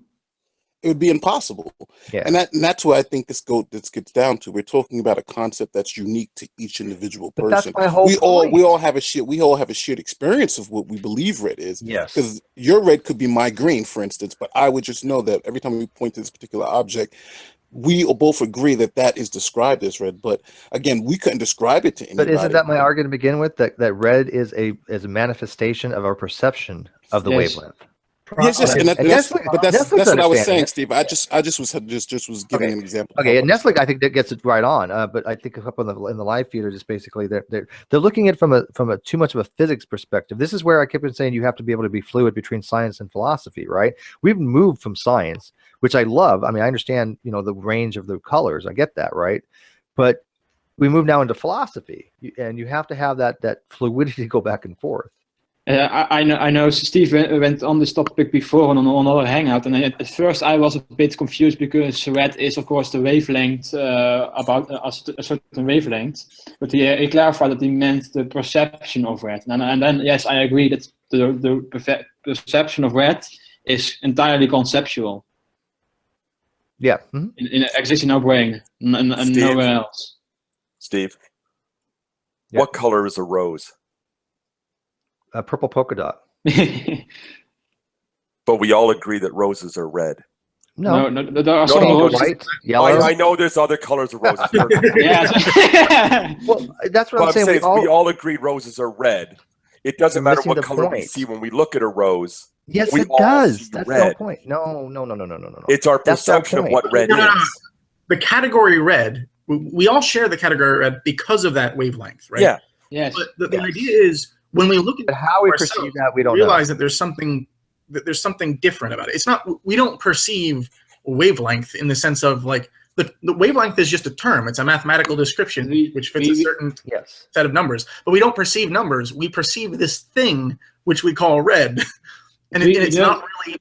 It would be impossible. Yeah. And that's what I think this gets down to. We're talking about a concept that's unique to each individual person. But that's my whole point. We all have a shared experience of what we believe red is. Yes. Because your red could be my green, for instance, but I would just know that every time we point to this particular object, we both agree that is described as red. But again, we couldn't describe it to anybody. But isn't that my argument to begin with? That red is a manifestation of our perception of the wavelength. Yes, and that's what I was saying, Steve. I just was giving an example. Okay, and Nestle, I think that gets it right on. But I think up in the live feed are just basically they're looking at it from a too much of a physics perspective. This is where I kept on saying you have to be able to be fluid between science and philosophy, right? We've moved from science, which I love. I mean, I understand the range of the colors. I get that, right? But we move now into philosophy, and you have to have that fluidity to go back and forth. I know Steve went on this topic before on another hangout, and at first I was a bit confused because red is of course the wavelength about a certain wavelength, but he clarified that he meant the perception of red, and then yes, I agree that the perception of red is entirely conceptual. Yeah. Exists in our brain and nowhere else. Steve, Yeah. what color is a rose? A purple polka dot. But we all agree that roses are red. No, there are some roses. White, yellow. I know there's other colors of roses. Yeah. Well, that's what I'm saying. We all agree roses are red. It doesn't matter what color we see when we look at a rose. Yes, we it all does. see That's red. the whole point. No. It's our That's the whole perception of point. what red is. The category red, we all share the category red because of that wavelength, right? Yeah. Yes. But the idea is when we look at how we perceive that, we don't realize know. that there's something different about it. It's not, we don't perceive wavelength in the sense of like the wavelength is just a term. It's a mathematical description which fits a certain set of numbers. But we don't perceive numbers. We perceive this thing which we call red, and it's not really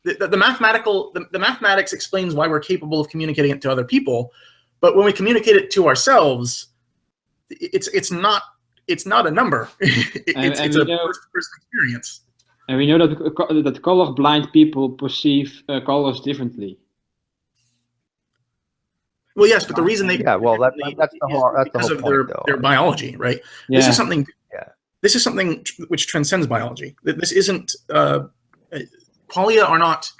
the mathematics explains why we're capable of communicating it to other people. But when we communicate it to ourselves, it's not a number. It's a first-person experience. And we know that colorblind people perceive colors differently. Well, yes, but the reason they that's the whole because of point, their biology, right? Yeah. This is something. Yeah. This is something which transcends biology. This isn't qualia are not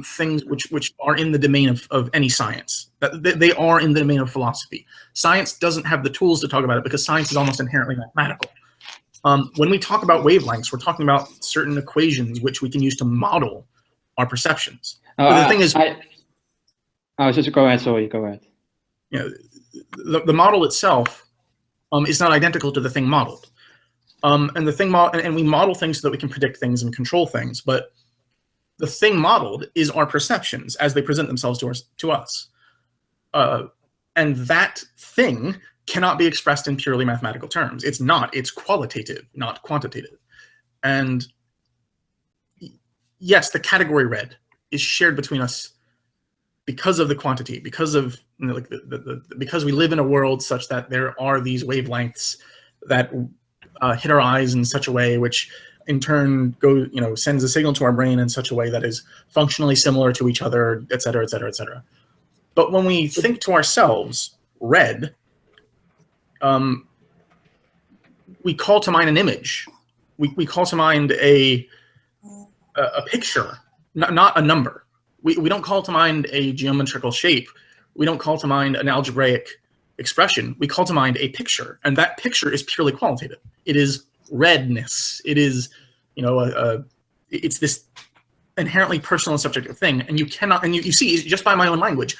things which are in the domain of any science. They are in the domain of philosophy. Science doesn't have the tools to talk about it because science is almost inherently mathematical. When we talk about wavelengths, we're talking about certain equations which we can use to model our perceptions. But the thing is, go ahead. Sorry, go ahead. You know, the model itself is not identical to the thing modeled, and the thing and we model things so that we can predict things and control things. But the thing modeled is our perceptions as they present themselves to us, and that thing cannot be expressed in purely mathematical terms. It's not. It's qualitative, not quantitative. And yes, the category red is shared between us because of the quantity, because of because we live in a world such that there are these wavelengths that hit our eyes in such a way which in turn sends a signal to our brain in such a way that is functionally similar to each other, et cetera, et cetera, et cetera. But when we think to ourselves red, we call to mind an image. We call to mind a picture, not a number. We don't call to mind a geometrical shape. We don't call to mind an algebraic expression. We call to mind a picture, and that picture is purely qualitative. It is redness. It is, it's this inherently personal and subjective thing, and you cannot. And you see, just by my own language,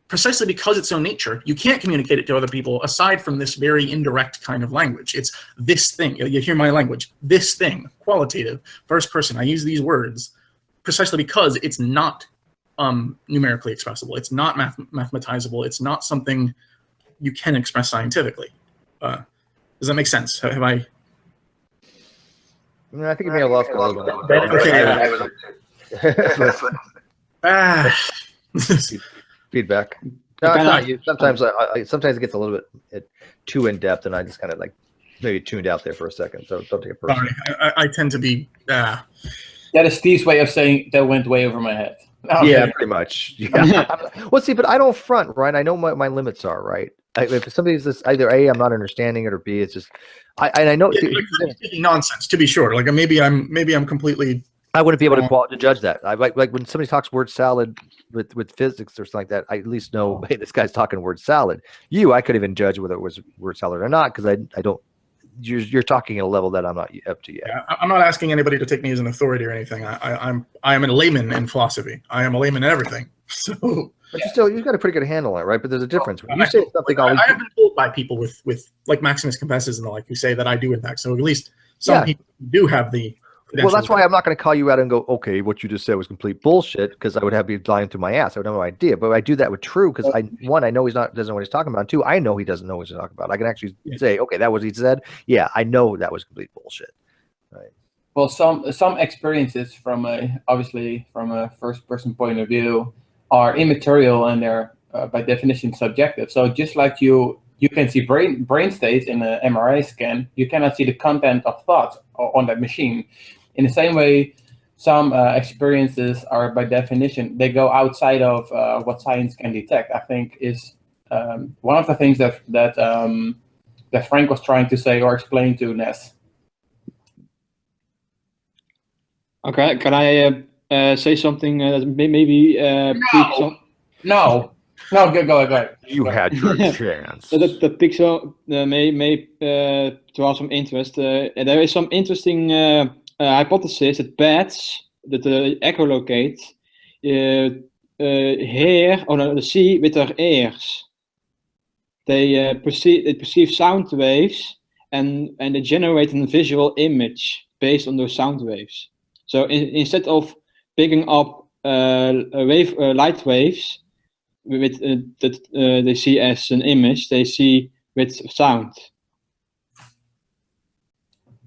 precisely because its own nature, you can't communicate it to other people aside from this very indirect kind of language. It's this thing. You hear my language. This thing, qualitative, first person. I use these words precisely because it's not numerically expressible. It's not mathematizable. It's not something you can express scientifically. Does that make sense? Have I? I think you may have lost a little bit. Feedback. No, it's not you. Sometimes sometimes it gets a little bit too in depth, and I just kind of like maybe tuned out there for a second. So don't take it personally. I tend to be. That is Steve's way of saying that went way over my head. Okay. Yeah, pretty much. Yeah. Well, see, but I don't front, right? I know what my limits are, right? If somebody's this either A, I'm not understanding it, or B, it's just I know it's nonsense. To be sure, like maybe I'm completely. I wouldn't be able to judge that. I like when somebody talks word salad with physics or something like that. I at least know, hey, this guy's talking word salad. I could even judge whether it was word salad or not because I don't. You're talking at a level that I'm not up to yet. Yeah, I'm not asking anybody to take me as an authority or anything. I am a layman in philosophy. I am a layman in everything. So, but you've got a pretty good handle on it, right? But there's a difference. When you say something, I have been told by people with like Maximus Confesses and the like who say that I do in fact. So at least some people do have the. Well, that's why I'm not going to call you out and go, okay, what you just said was complete bullshit, because I would have you lying through my ass. I would have no idea. But I do that with True because I know doesn't know what he's talking about. Two, I know he doesn't know what he's talking about. I can actually say, okay, that was what he said. Yeah, I know that was complete bullshit. Right. Well, some experiences obviously from a first person point of view are immaterial and they're by definition subjective. So just like you can see brain states in an MRI scan, you cannot see the content of thoughts on that machine. In the same way, some experiences are by definition, they go outside of what science can detect, I think is one of the things that Frank was trying to say or explain to Ness. Okay, can I say something that maybe No, go ahead. You had your chance. That pixel may draw some interest. There is some interesting hypothesis that bats that echolocate hear the see with their ears. They perceive sound waves and they generate a visual image based on those sound waves. So instead of picking up light waves with that they see as an image, they see with sound.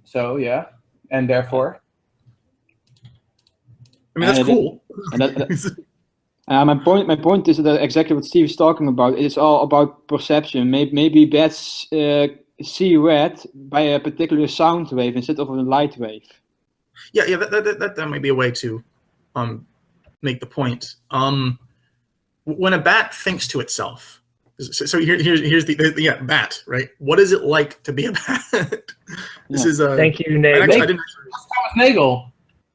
So yeah, and therefore, I mean, that's cool. My point is that exactly what Steve is talking about. It's all about perception. Maybe bats see red by a particular sound wave instead of a light wave. Yeah, that might be a way to make the point. When a bat thinks to itself, so here's the bat, right? What is it like to be a bat? This is thank you, Nagel. Thomas Nagel.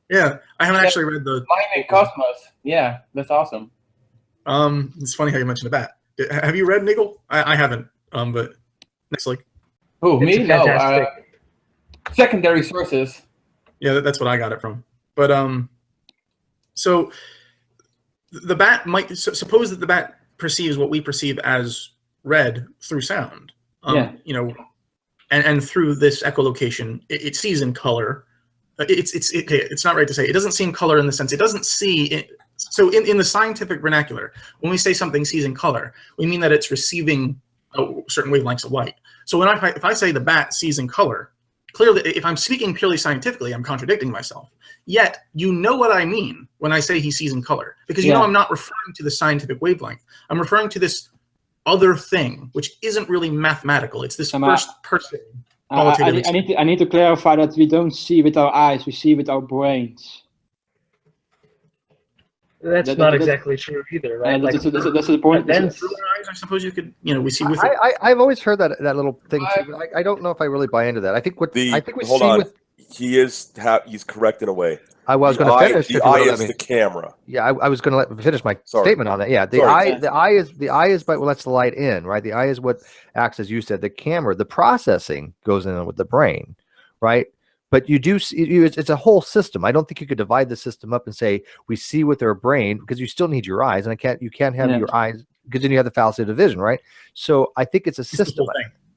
Yeah, I haven't actually read the Mind Cosmos. Yeah, that's awesome. It's funny how you mentioned a bat. Have you read Nagel? I haven't. But next, like, who, me? No. Secondary sources. Yeah, that's what I got it from. But so the bat might suppose that the bat perceives what we perceive as red through sound. You know, and through this echolocation, it sees in color. It's not right to say it doesn't see in color in the sense it doesn't see it. So in the scientific vernacular, when we say something sees in color, we mean that it's receiving certain wavelengths of light. So if I say the bat sees in color, clearly, if I'm speaking purely scientifically, I'm contradicting myself. Yet, you know what I mean when I say he sees in color. Because you know I'm not referring to the scientific wavelength. I'm referring to this other thing, which isn't really mathematical. It's this first person. I need to clarify that we don't see with our eyes, we see with our brains. That's not exactly true either, right? That's the point. Then through our eyes, I suppose you could, we see with I've always heard that little thing too, but I don't know if I really buy into that. I think he's correct in a way. I was going to finish. The eye is the camera. Yeah, I was going to finish my statement on that. Yeah, the eye is what lets the light in, right? The eye is what acts, as you said. The camera, the processing goes in with the brain, right? But you do see, it's a whole system. I don't think you could divide the system up and say we see with our brain, because you still need your eyes, and you can't have your eyes, because then you have the fallacy of division, right? So I think it's a system.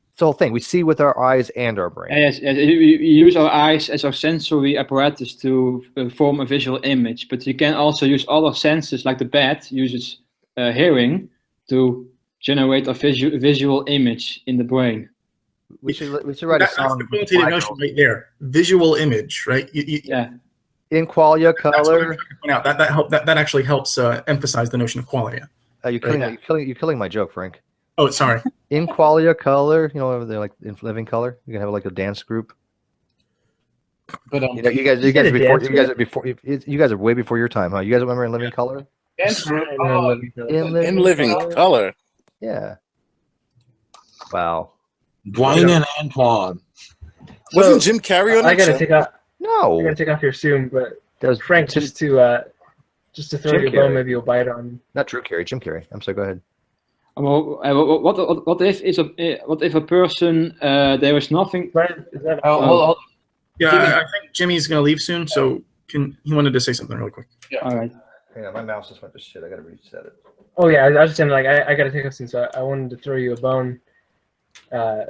It's the whole thing. We see with our eyes and our brain. Yes, we use our eyes as our sensory apparatus to form a visual image, but you can also use other senses, like the bat uses hearing to generate a visual image in the brain. We should write a song. That's the qualitative notion right there. Visual image, right? In qualia, color. That actually helps emphasize the notion of qualia. You're killing my joke, Frank. Oh, sorry. In qualia, color. They're like in living color. You can have like a dance group. But you guys are way before your time, huh? You guys remember in living color? In living color. Yeah. Wow. Dwayne and Antoine. Wasn't Jim Carrey on that show? Take off. No. I gotta take off here soon, but Frank, just to throw your bone, maybe you'll bite on. Not Drew Carey, Jim Carrey. I'm sorry. Go ahead. What if a person there is nothing? Hold. Yeah, I think Jimmy's gonna leave soon, so he wanted to say something really quick. Yeah. All right. Yeah, my mouse just went to shit. I gotta reset it. Oh yeah, I was just saying, like, I gotta take off soon, so I wanted to throw you a bone.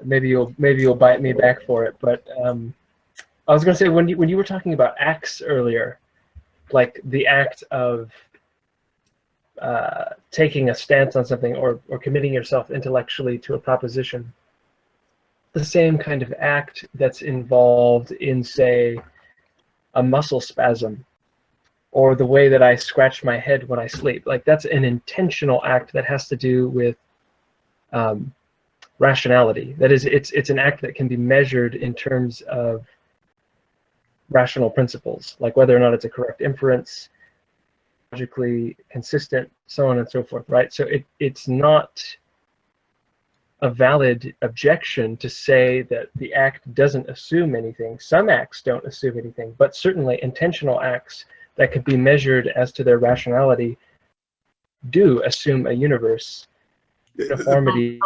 Maybe you'll bite me back for it, but I was gonna say when you were talking about acts earlier, like the act of taking a stance on something or committing yourself intellectually to a proposition, the same kind of act that's involved in, say, a muscle spasm or the way that I scratch my head when I sleep, like that's an intentional act that has to do with rationality. That is, it's an act that can be measured in terms of rational principles, like whether or not it's a correct inference, logically consistent, so on and so forth, right? So it's not a valid objection to say that the act doesn't assume anything. Some acts don't assume anything, but certainly intentional acts that could be measured as to their rationality do assume a universe. Uniformity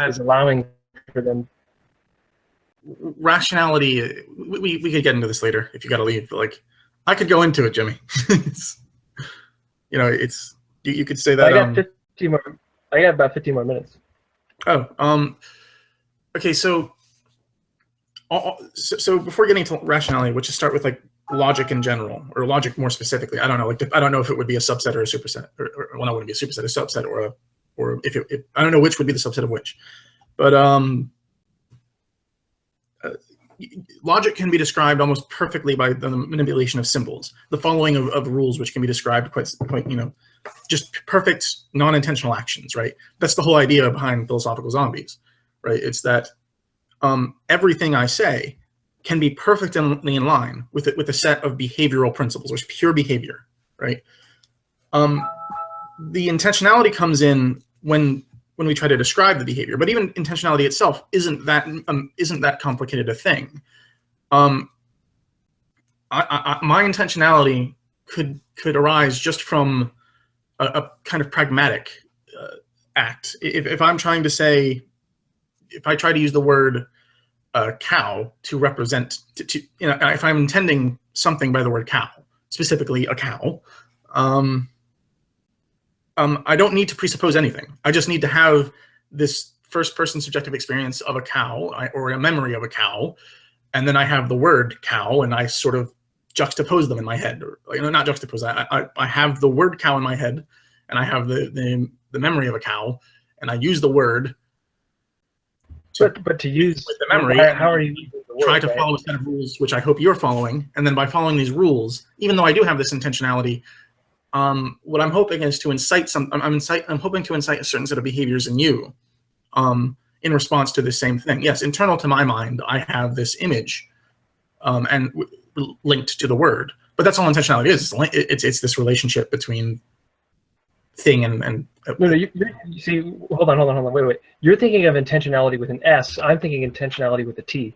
is allowing for them. Rationality, we could get into this later if you got to leave, but like, I could go into it, Jimmy. You know, it's, you could say that. I got about 15 more minutes. Oh, okay. So before getting to rationality, we'll just start with like logic in general, or logic more specifically. I don't know. Like, I don't know if it would be a subset or a superset, or well, not wouldn't be a superset, a subset, or if I don't know which would be the subset of which, but logic can be described almost perfectly by the manipulation of symbols, the following of rules, which can be described quite, you know, just perfect non-intentional actions, right? That's the whole idea behind philosophical zombies, right? It's that everything I say can be perfectly in line with a set of behavioral principles, or pure behavior, right? The intentionality comes in when we try to describe the behavior, but even intentionality itself isn't that complicated a thing. My intentionality could arise just from a kind of pragmatic act. If I'm trying to say, if I try to use the word cow to represent, you know, if I'm intending something by the word cow, specifically a cow, I don't need to presuppose anything. I just need to have this first-person subjective experience of a cow, or a memory of a cow, and then I have the word cow, and I sort of juxtapose them in my head, or, you know, not juxtapose. I have the word cow in my head, and I have the memory of a cow, and I use the word. But to use with the memory, how are you using the word, try to follow a set of rules, which I hope you're following, and then by following these rules, even though I do have this intentionality, what I'm hoping is to incite I'm hoping to incite a certain set of behaviors in you, in response to the same thing. Yes, internal to my mind, I have this image, and linked to the word, but that's all intentionality is. It's this relationship between thing and. No, you see, hold on, wait. You're thinking of intentionality with an S. I'm thinking intentionality with a T.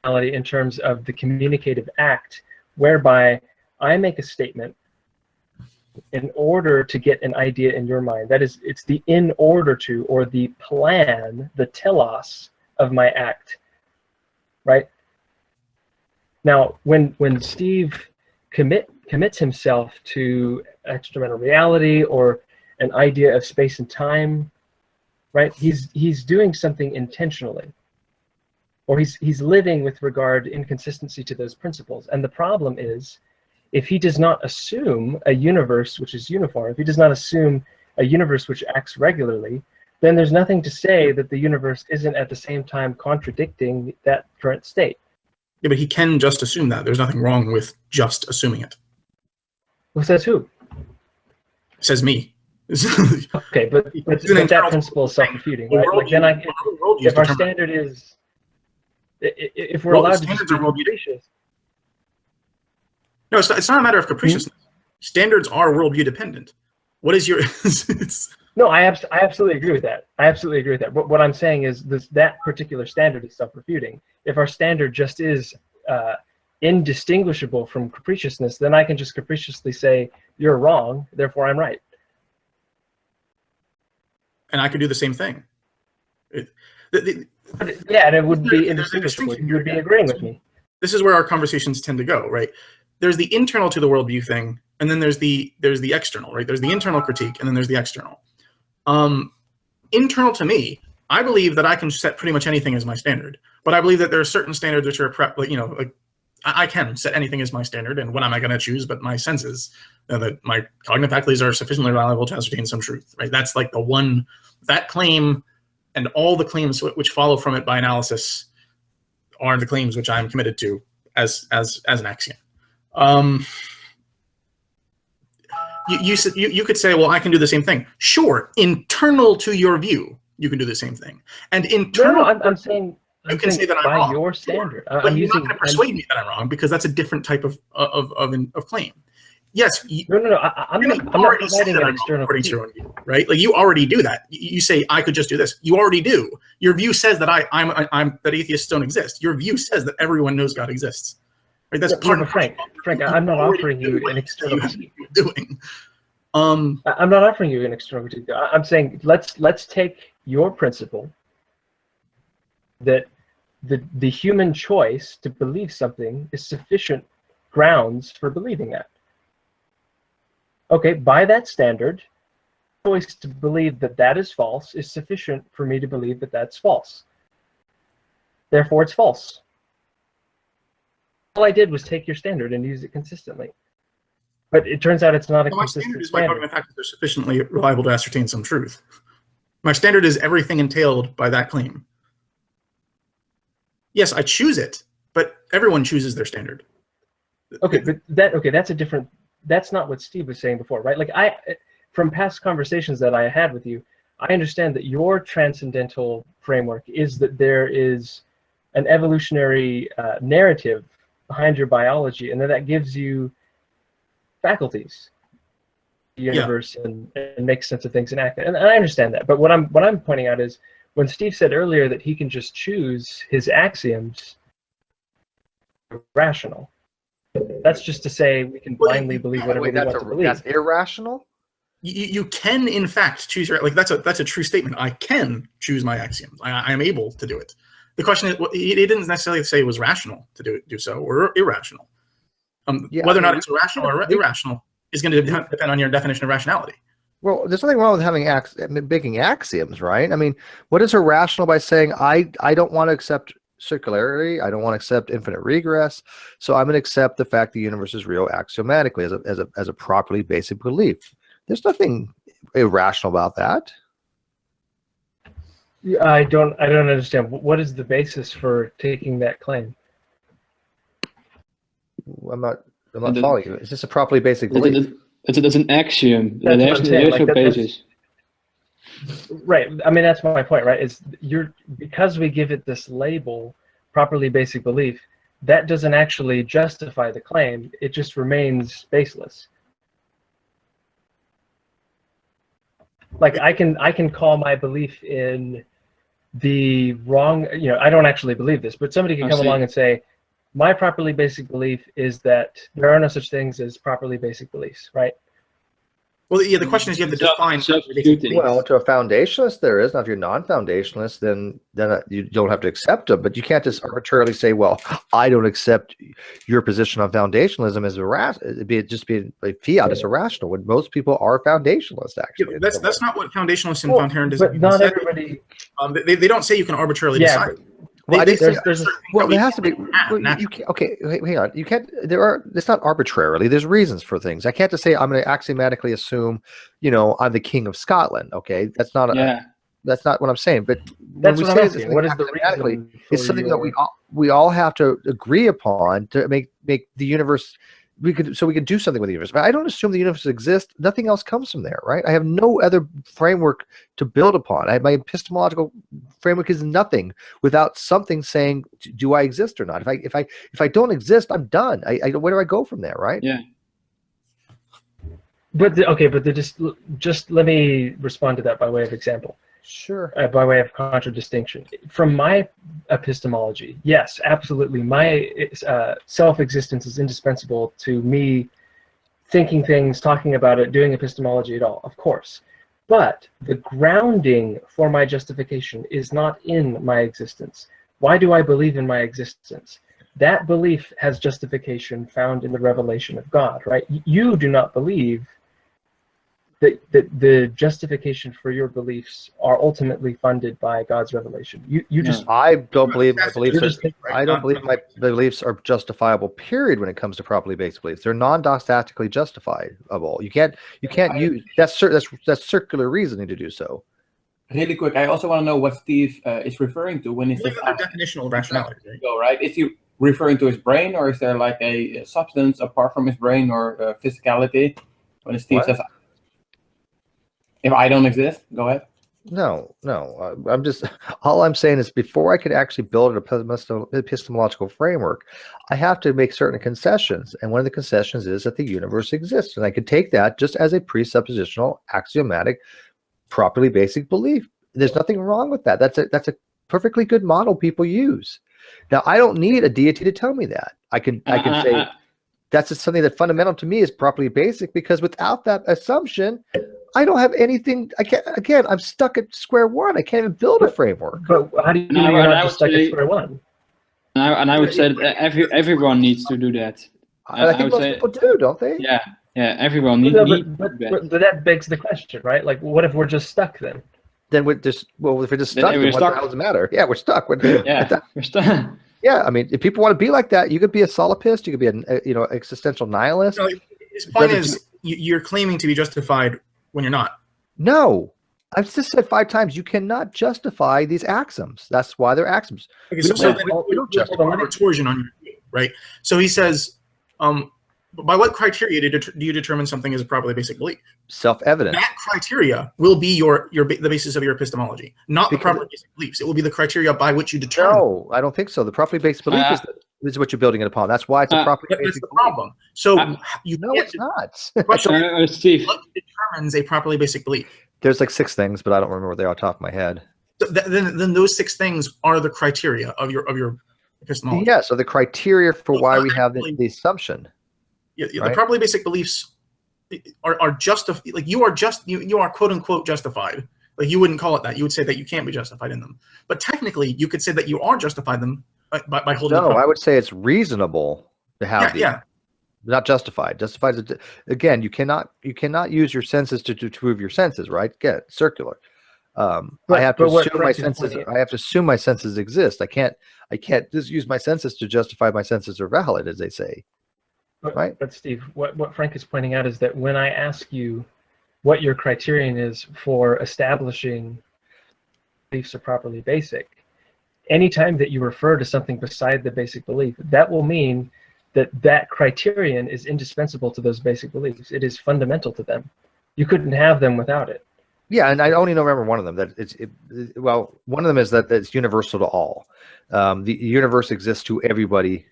In terms of the communicative act, whereby I make a statement in order to get an idea in your mind. That is, it's the in order to, or the plan, the telos of my act, right? Now, when Steve commits himself to experimental reality or an idea of space and time, right? He's doing something intentionally, or he's living with regard to inconsistency to those principles. And the problem is, if he does not assume a universe which is uniform, if he does not assume a universe which acts regularly, then there's nothing to say that the universe isn't at the same time contradicting that current state. Yeah, but he can just assume that. There's nothing wrong with just assuming it. Well, says who? Says me. Okay, but that principle is self-refuting, right? Like, then if our standard is, if we're allowed to just be capricious. No, it's not a matter of capriciousness. Standards are worldview dependent. What is your? No, I absolutely agree with that. I absolutely agree with that. But what I'm saying is that particular standard is self-refuting. If our standard just is indistinguishable from capriciousness, then I can just capriciously say you're wrong, therefore I'm right. And I could do the same thing. Yeah, and it would be indistinguishable. You would be agreeing with me. This is where our conversations tend to go, right? There's the internal to the worldview thing, and then there's the external, right? There's the internal critique, and then there's the external. Internal to me, I believe that I can set pretty much anything as my standard, but I believe that there are certain standards which are like I can set anything as my standard, and what am I going to choose but my senses? That my cognitive faculties are sufficiently reliable to ascertain some truth, right? That's like the one, that claim, and all the claims which follow from it by analysis are the claims which I'm committed to as an axiom. You could say, well, I can do the same thing. Sure, internal to your view, you can do the same thing. And internal. No, I'm saying You can say that I'm by wrong. your standard. But you're not going to persuade me that I'm wrong because that's a different type of claim. Yes. No. I'm not providing an external according to your own view, right? Like you already do that. You say I could just do this. You already do. Your view says that that atheists don't exist. Your view says that everyone knows God exists. Right? That's part of Frank. I'm not offering you an external critique. Doing. I'm not offering you an external critique. I'm saying let's take your principle that the human choice to believe something is sufficient grounds for believing that. Okay, by that standard, choice to believe that that is false is sufficient for me to believe that that's false. Therefore, it's false. All I did was take your standard and use it consistently. But it turns out it's not a consistent standard. My standard is by the fact that they're sufficiently reliable to ascertain some truth. My standard is everything entailed by that claim. Yes, I choose it, but everyone chooses their standard. Okay, but that's a different. That's not what Steve was saying before, right? Like from past conversations that I had with you, I understand that your transcendental framework is that there is an evolutionary narrative behind your biology, and that gives you faculties, the universe, and makes sense of things and act. And I understand that. But what I'm pointing out is when Steve said earlier that he can just choose his axioms, rational. That's just to say we can blindly believe whatever we want to believe. That's irrational? You can, in fact, choose your... Like, that's a true statement. I can choose my axioms. I am able to do it. The question is, he didn't necessarily say it was rational to do so, or irrational. Whether or not it's rational or irrational is going to depend on your definition of rationality. Well, there's nothing wrong with having making axioms, right? I mean, what is irrational by saying, I don't want to accept circularity, I don't want to accept infinite regress, so I'm going to accept the fact the universe is real axiomatically as a properly basic belief. There's nothing irrational about that. I don't understand. What is the basis for taking that claim? I'm not following you. It's just a properly basic belief. It's an axiom. There's no basis. Right. I mean, that's my point, right? Is because we give it this label, properly basic belief, that doesn't actually justify the claim. It just remains baseless. Like I can call my belief in the wrong, I don't actually believe this, but somebody can come along and say, my properly basic belief is that there are no such things as properly basic beliefs, right? Well, yeah, the question is you have to define. Well, to a foundationalist, there is. Now, if you're non-foundationalist, then you don't have to accept them. But you can't just arbitrarily say, "Well, I don't accept your position on foundationalism as irrational." Just be a fiat is irrational. When most people are foundationalists, actually. Yeah, that's not what foundationalists and foundationalism. But not everybody. They don't say you can arbitrarily decide. Well, there has to be. You can't, okay, hang on. You can't. It's not arbitrarily. There's reasons for things. I can't just say I'm going to axiomatically assume, I'm the king of Scotland. Okay, that's not. That's not what I'm saying. But that's what I'm asking. What is the reason? It's something that we all have to agree upon to make the universe. We can do something with the universe. But I don't assume the universe exists. Nothing else comes from there, right? I have no other framework to build upon. My epistemological framework is nothing without something saying, do I exist or not? If I don't exist, I'm done. Where do I go from there, right? Yeah. But just let me respond to that by way of example. Sure. By way of contradistinction. From my epistemology, yes, absolutely. My self-existence is indispensable to me thinking things, talking about it, doing epistemology at all, of course. But the grounding for my justification is not in my existence. Why do I believe in my existence? That belief has justification found in the revelation of God, right? You do not believe that the justification for your beliefs are ultimately funded by God's revelation. You just I don't believe my beliefs I don't believe my beliefs are justifiable, period, when it comes to properly based beliefs. They're non-doxastically justifiable. You can't use that's circular reasoning to do so. Really quick, I also want to know what Steve is referring to when he says definitional rationality. Right? Is he referring to his brain, or is there like a substance apart from his brain or physicality? When Steve says, if I don't exist, go ahead. No. I'm just, all I'm saying is before I could actually build an epistemological framework, I have to make certain concessions. And one of the concessions is that the universe exists. And I could take that just as a presuppositional, axiomatic, properly basic belief. There's nothing wrong with that. That's a perfectly good model people use. Now, I don't need a deity to tell me that. I can say that's just something that fundamental to me is properly basic, because without that assumption, I don't have anything. I can't. Again, I'm stuck at square one. I can't even build a framework. But how do you know you're not just stuck at square one? And I would say that everyone needs to do that. I think most people do, don't they? Yeah, everyone needs but that begs the question, right? Like, what if we're just stuck then? Then we're just if we're just stuck, then what the hell does it matter? Yeah, we're stuck. We're stuck. Yeah, I mean, if people want to be like that, you could be a solipsist, you could be an existential nihilist. No, his point is you're claiming to be justified when you're not. No, I've just said 5 times you cannot justify these axioms. That's why they're axioms. Okay, so we don't justify a retorsion on your view, right? So he says, by what criteria do you determine something is a properly basic belief? Self-evident. That criteria will be the basis of your epistemology, not the properly basic beliefs. It will be the criteria by which you determine. No, I don't think so. The properly basic belief is what you're building it upon. That's why it's a properly basic. That's the problem. So you know it's not. Steve, what determines a properly basic belief? There's like 6 things, but I don't remember what they are off the top of my head. So then those 6 things are the criteria of your epistemology. Yeah, so the criteria for why we have the assumption. Yeah, right? The properly basic beliefs are justified. Like you are quote unquote justified. Like you wouldn't call it that. You would say that you can't be justified in them. But technically, you could say that you are justified them by holding. No, I would say it's reasonable to have these. Yeah. Not justified. Justified is again. You cannot use your senses to prove your senses. Right? Again, circular. I have to assume my senses. I have to assume my senses exist. I can't just use my senses to justify my senses are valid, as they say. Right. But Steve, what Frank is pointing out is that when I ask you what your criterion is for establishing beliefs are properly basic, anytime that you refer to something beside the basic belief, that will mean that criterion is indispensable to those basic beliefs. It is fundamental to them. You couldn't have them without it. Yeah, and I only remember one of them. One of them is that it's universal to all. The universe exists to everybody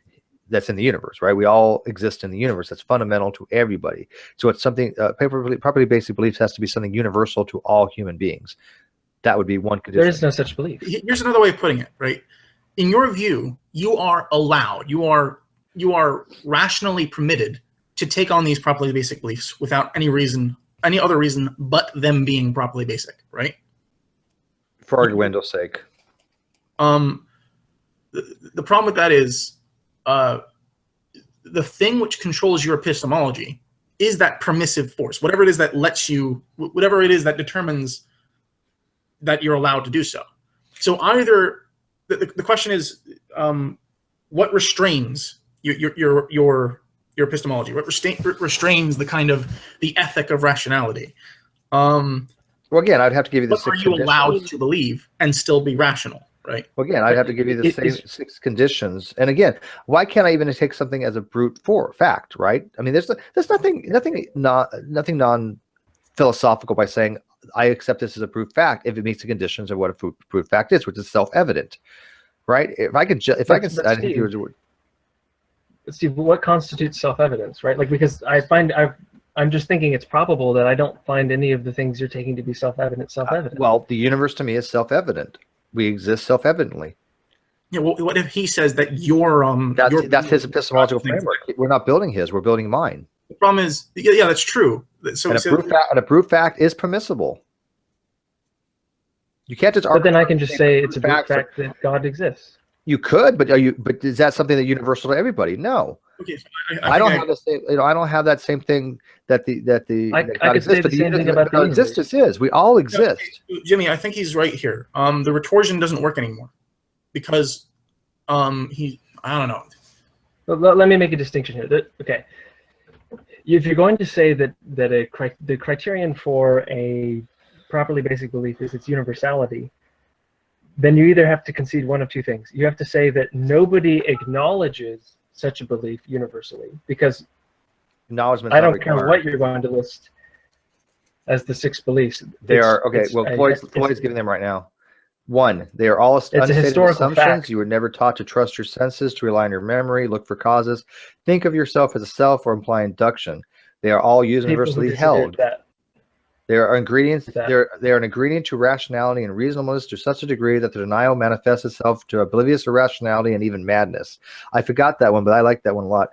that's in the universe, right? We all exist in the universe. That's fundamental to everybody. So it's something, properly basic beliefs has to be something universal to all human beings. That would be one condition. There is no such belief. Here's another way of putting it, right? In your view, you are allowed, you are rationally permitted to take on these properly basic beliefs without any other reason but them being properly basic, right? For arguendo's sake. The problem with that is, the thing which controls your epistemology is that permissive force, whatever it is that whatever it is that determines that you're allowed to do so. So either the question is, what restrains your epistemology? What restrains the kind of the ethic of rationality? Well, again, I'd have to give you the 6 conditions. What are you allowed to believe and still be rational? Right. Well, again, I'd have to give you the same 6 conditions. And again, why can't I even take something as a brute fact? Right? I mean, there's nothing non-philosophical by saying I accept this as a brute fact if it meets the conditions of what a brute fact is, which is self-evident. Right? Steve, what constitutes self-evidence? Right? Like, because I'm just thinking it's probable that I don't find any of the things you're taking to be self-evident. Well, the universe to me is self-evident. We exist self-evidently. Yeah. Well, what if he says that that's his epistemological framework? We're not building his. We're building mine. The problem is, yeah, that's true. So a brute fact is permissible. You can't just. But then I can just say it's a brute fact that God exists. You could, but is that something that's universal to everybody? No. Okay. So I don't have the same. I don't have that same thing that God exists. But the existence is. We all exist. No, Jimmy, I think he's right here. The retorsion doesn't work anymore because I don't know. Well, let me make a distinction here. Okay. If you're going to say that the criterion for a properly basic belief is its universality, then you either have to concede one of 2 things. You have to say that nobody acknowledges such a belief universally, because I don't care what you're going to list. as the 6 beliefs. They are okay. Well, Floyd's giving them right now. 1, they are all unstated assumptions. Fact. You were never taught to trust your senses, to rely on your memory, look for causes, think of yourself as a self, or imply induction. They are all universally held. They are ingredients. They are an ingredient to rationality and reasonableness to such a degree that the denial manifests itself to oblivious irrationality and even madness. I forgot that one, but I like that one a lot,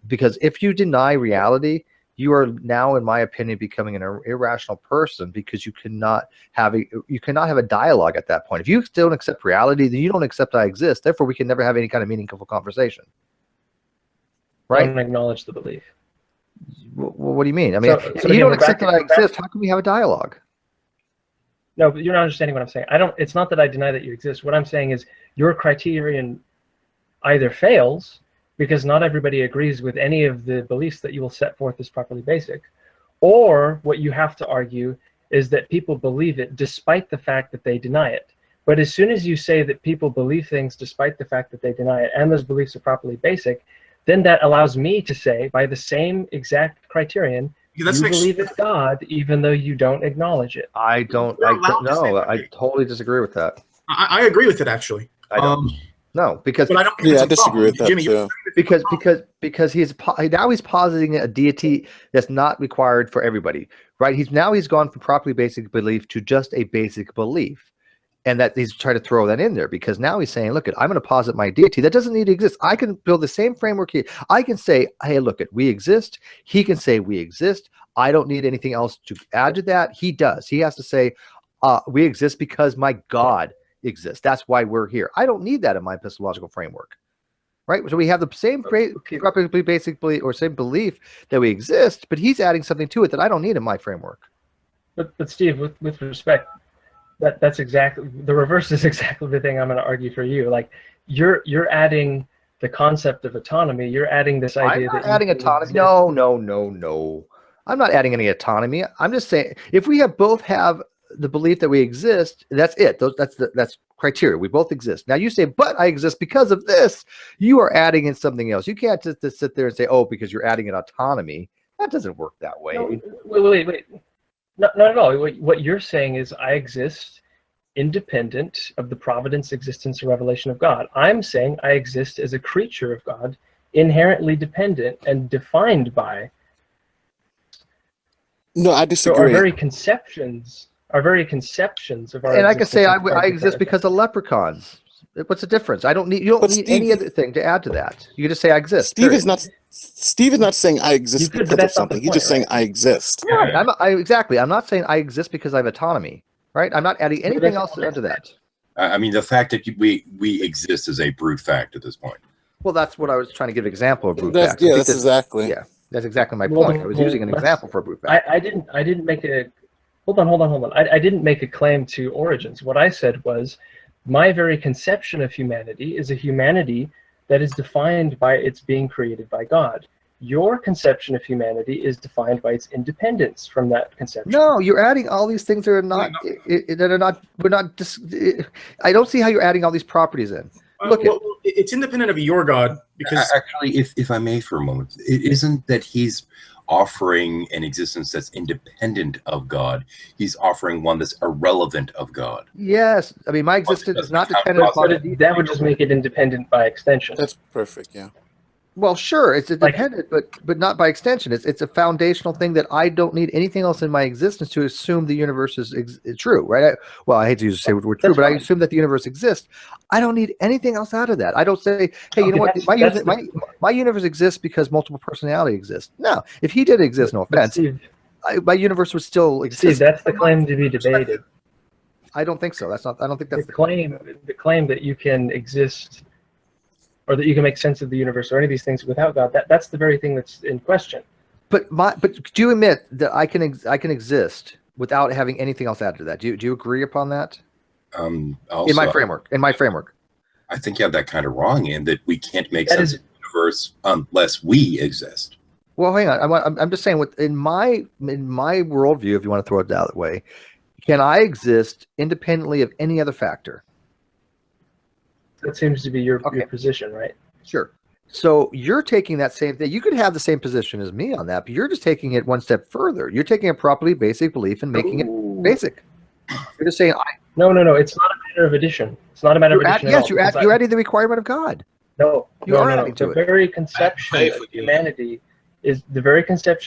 because if you deny reality, you are now, in my opinion, becoming an irrational person, because you cannot have a dialogue at that point. If you don't accept reality, then you don't accept I exist. Therefore, we can never have any kind of meaningful conversation. Right? Don't acknowledge the belief. Well, what do you mean? I mean, if you don't accept that I exist, how can we have a dialogue? No, but you're not understanding what I'm saying. It's not that I deny that you exist. What I'm saying is your criterion either fails, because not everybody agrees with any of the beliefs that you will set forth as properly basic, or what you have to argue is that people believe it despite the fact that they deny it. But as soon as you say that people believe things despite the fact that they deny it, and those beliefs are properly basic, then that allows me to say, by the same exact criterion, you believe it's God, even though you don't acknowledge it. I totally disagree with that. I agree with it, actually. I don't. No, because but I don't. Yeah, I disagree with that Jimmy, too. Because he's positing a deity that's not required for everybody, right? He's gone from properly basic belief to just a basic belief. And that he's trying to throw that in there, because now he's saying, look, I'm going to posit my deity that doesn't need to exist. I can build the same framework here. I can say, hey, look, we exist. He can say we exist. I don't need anything else to add to that. He does. He has to say, we exist because my God exists. That's why we're here. I don't need that in my epistemological framework, right? So we have the same properly basic belief, or same belief that we exist, but he's adding something to it that I don't need in my framework. But Steve, with respect, that's exactly the reverse is exactly the thing I'm going to argue for you. Like you're adding the concept of autonomy. You're adding this idea that adding autonomy. No. I'm not adding any autonomy. I'm just saying if we both have the belief that we exist, that's it. That's criteria. We both exist. Now you say, but I exist because of this. You are adding in something else. You can't just sit there and say, oh, because you're adding an autonomy. That doesn't work that way. No, wait. Not at all. What you're saying is I exist independent of the providence, existence, or revelation of God. I'm saying I exist as a creature of God, inherently dependent and defined by. No, I disagree. So our very conceptions of our. And I can say I exist because of leprechauns. What's the difference? You don't need any other thing to add to that. You can just say I exist. Steve is not saying I exist because of something. He's just saying I exist. Right. Exactly. I'm not saying I exist because I have autonomy. Right. I'm not adding anything else to that. I mean, the fact that we exist is a brute fact at this point. Well, that's what I was trying to give an example of brute fact. Yeah, that's exactly. Yeah, that's exactly my point. I was using an example for a brute fact. I didn't make a. Hold on. I didn't make a claim to origins. What I said was, my very conception of humanity is a humanity that is defined by its being created by God. Your conception of humanity is defined by its independence from that conception. No, you're adding all these things that are not. I don't see how you're adding all these properties in. It's independent of your God because actually, if I may for a moment, it isn't that he's offering an existence that's independent of God. He's offering one that's irrelevant of God. Yes, I mean my existence is not dependent upon it. That would just make it independent by extension. That's perfect. Yeah. Well, sure, it's independent, but not by extension. It's a foundational thing that I don't need anything else in my existence to assume the universe is true, right? I hate to say we're true, but I assume that the universe exists. I don't need anything else out of that. I don't say, hey, you know what? My universe exists because multiple personality exists. No, if he did exist, no offense, Steve, my universe would still exist. Steve, that's the claim to be debated. I don't think so. I don't think that's the claim. The claim that you can exist, or that you can make sense of the universe, or any of these things without God. That's the very thing that's in question. But do you admit that I can exist without having anything else added to that? Do you agree upon that? Also, in my framework. I think you have that kind of wrong in that we can't make sense of the universe unless we exist. Well, hang on. I'm just saying, in my worldview, if you want to throw it that way, can I exist independently of any other factor? That seems to be your position, right? Sure. So you're taking that same thing. You could have the same position as me on that, but you're just taking it one step further. You're taking a properly basic belief and making it basic. You're just saying, no. It's not a matter of addition. It's not a matter of addition. Yes, you're adding the requirement of God. No, you are adding to the it. very conception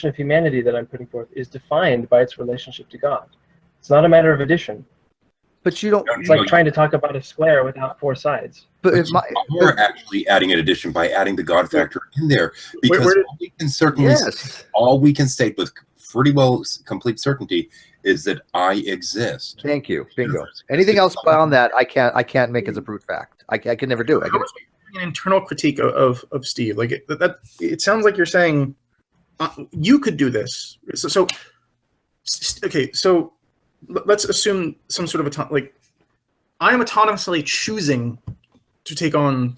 of humanity that I'm putting forth is defined by its relationship to God. It's not a matter of addition. But you don't. It's like trying to talk about a square without four sides. But we're actually adding an addition by adding the God factor in there, because all we can state with pretty well complete certainty is that I exist. Thank you. Bingo. Anything else beyond that, I can't make as a brute fact. I can never do it. An internal critique of Steve. Like it sounds like you're saying you could do this. So let's assume some sort of I am autonomously choosing to take on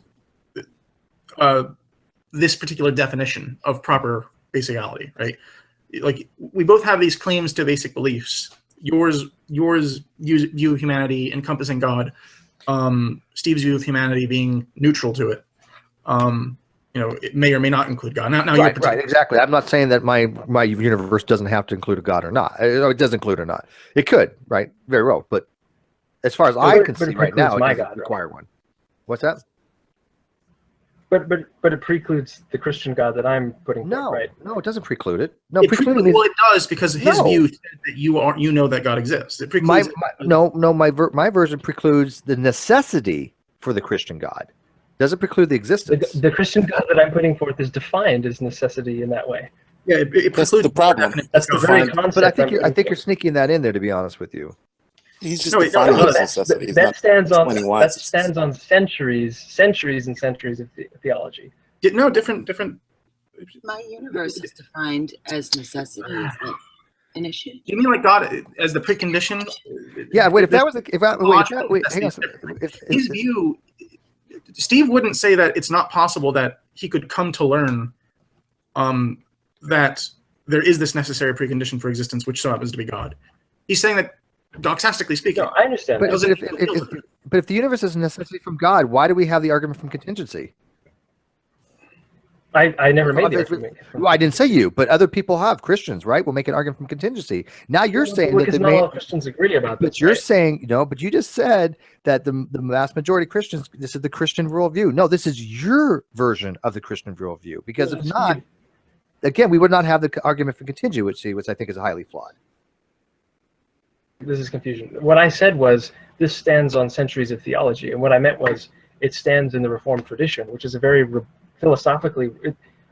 this particular definition of proper basicality, right? Like we both have these claims to basic beliefs. Yours view humanity encompassing God. Steve's view of humanity being neutral to it. It may or may not include God. Now right, exactly. I'm not saying that my universe doesn't have to include a God or not. It does include or not. It could, right? Very well. But as far as I can see right now, it doesn't require one. What's that? But it precludes the Christian God that I'm putting forth, right? No, it doesn't preclude it. No, it does, because his view said that you know that God exists. It precludes my version precludes the necessity for the Christian God. Doesn't preclude the existence. The Christian God that I'm putting forth is defined as necessity in that way. Yeah, it that's the problem. That's the very concept. But I think you're sneaking that in there, to be honest with you. He's just defining necessity. That stands on centuries and centuries of theology. No, different. My universe is defined as necessity. Is that an issue? Do you mean like God as the precondition? Yeah. Wait. If that was hang on. His view, Steve wouldn't say that it's not possible that he could come to learn that there is this necessary precondition for existence, which so happens to be God. He's saying that, doxastically speaking. No, I understand. But if the universe is a necessity from God, why do we have the argument from contingency? I never made the argument. Well, I didn't say you, but other people have. Christians, right, will make an argument from contingency. Now you're saying that not all Christians agree about this. But you're saying, but you just said that the vast majority of Christians, this is the Christian worldview. No, this is your version of the Christian worldview. Because if not, again, we would not have the argument from contingency, which I think is highly flawed. This is confusion. What I said was this stands on centuries of theology, and what I meant was it stands in the Reformed tradition, which is a very philosophically,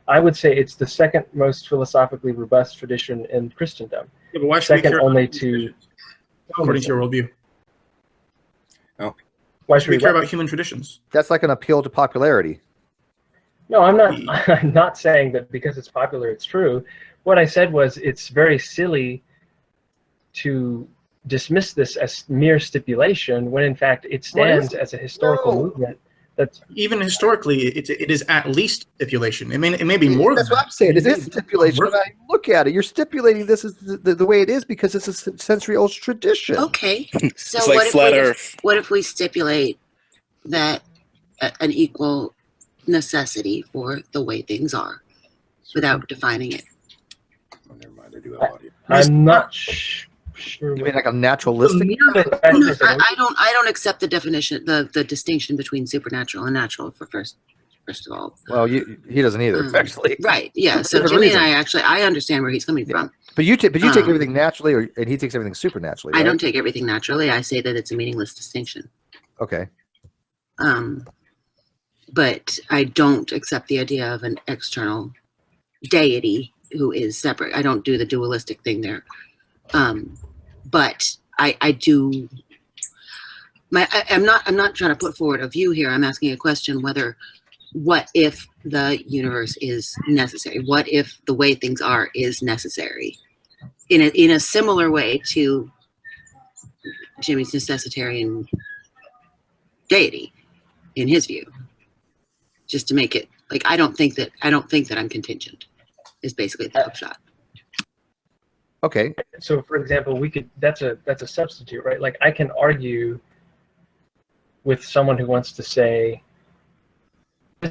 I would say it's the second most philosophically robust tradition in Christendom. Yeah, but why should second only to according to your worldview. Oh, why should we care about human traditions? That's like an appeal to popularity. No, I'm not. I'm not saying that because it's popular, it's true. What I said was it's very silly to dismiss this as mere stipulation when in fact it stands as a historical movement. That's even historically, it is at least stipulation. It may be more. That's what I'm saying. It is stipulation. Look at it. You're stipulating this is the way it is because it's a century-old tradition. Okay. So it's like what if we stipulate that an equal necessity for the way things are without defining it? Oh, never mind. I do have audio. I'm not sure. You mean like a naturalistic? I don't accept the definition, the distinction between supernatural and natural. First of all. Well, he doesn't either, actually. Right. Yeah. So Jimmy and I understand where he's coming from. But you take everything naturally, and he takes everything supernaturally. Right? I don't take everything naturally. I say that it's a meaningless distinction. Okay. But I don't accept the idea of an external deity who is separate. I don't do the dualistic thing there. But I do. I'm not trying to put forward a view here. I'm asking a question: what if the universe is necessary? What if the way things are is necessary? In a similar way to Jimmy's necessitarian deity, in his view, just to make it like I don't think that I'm contingent. Is basically the upshot. Okay. So, for example, that's a substitute, right? Like I can argue with someone who wants to say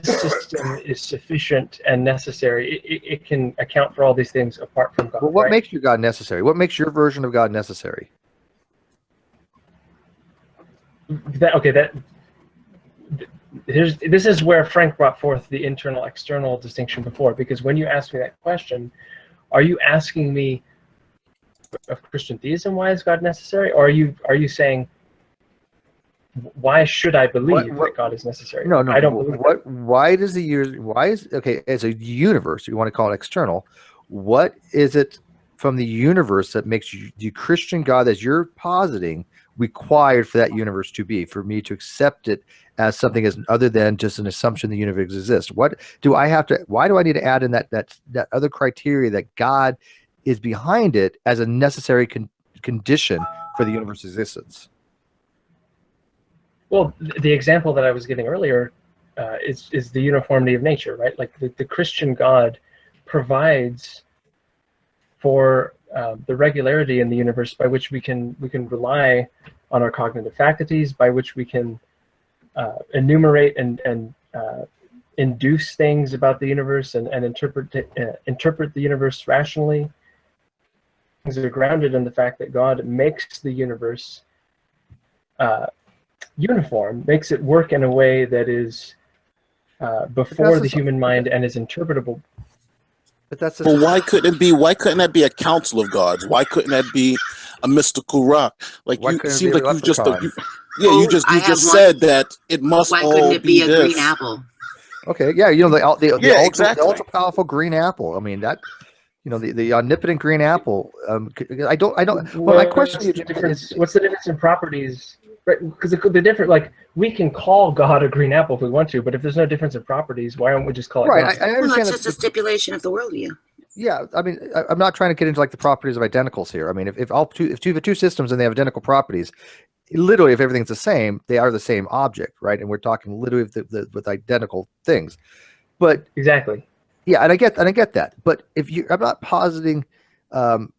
this system is sufficient and necessary. It can account for all these things apart from God. Well, what right? makes your God necessary? What makes your version of God necessary? This is where Frank brought forth the internal-external distinction before, because when you asked me that question, are you asking me of Christian theism, why is God necessary, or are you saying why should I believe that God is necessary? No, I don't believe that. Why does as a universe, you want to call it external, what is it from the universe that makes the Christian God that you're positing required for that universe to be, for me to accept it as something as other than just an assumption the universe exists? Why do I need to add in that other criteria that God is behind it as a necessary condition for the universe's existence? Well, the example that I was giving earlier is the uniformity of nature, right? Like the Christian God provides for the regularity in the universe by which we can rely on our cognitive faculties, by which we can enumerate and induce things about the universe and interpret the universe rationally. Things are grounded in the fact that God makes the universe uniform, makes it work in a way that is before the human mind and is interpretable. But that's well, why couldn't that be a council of gods? Why couldn't that be a mystical rock? Like it seems like you just said that it must why all couldn't it be a this. green apple? Okay, yeah, the exactly. ultra powerful green apple. I mean that. The omnipotent green apple. I don't. Well, my question is, what's the difference in properties? Right, because the different, like, we can call God a green apple if we want to, but if there's no difference in properties, why don't we just call it right? God? I understand. Well, that's just a stipulation of the worldview. Yeah, I mean, I'm not trying to get into like the properties of identicals here. I mean, if you have two systems and they have identical properties, literally, if everything's the same, they are the same object, right? And we're talking literally with identical things. But exactly. Yeah, and I get that. But I'm not positing, I'm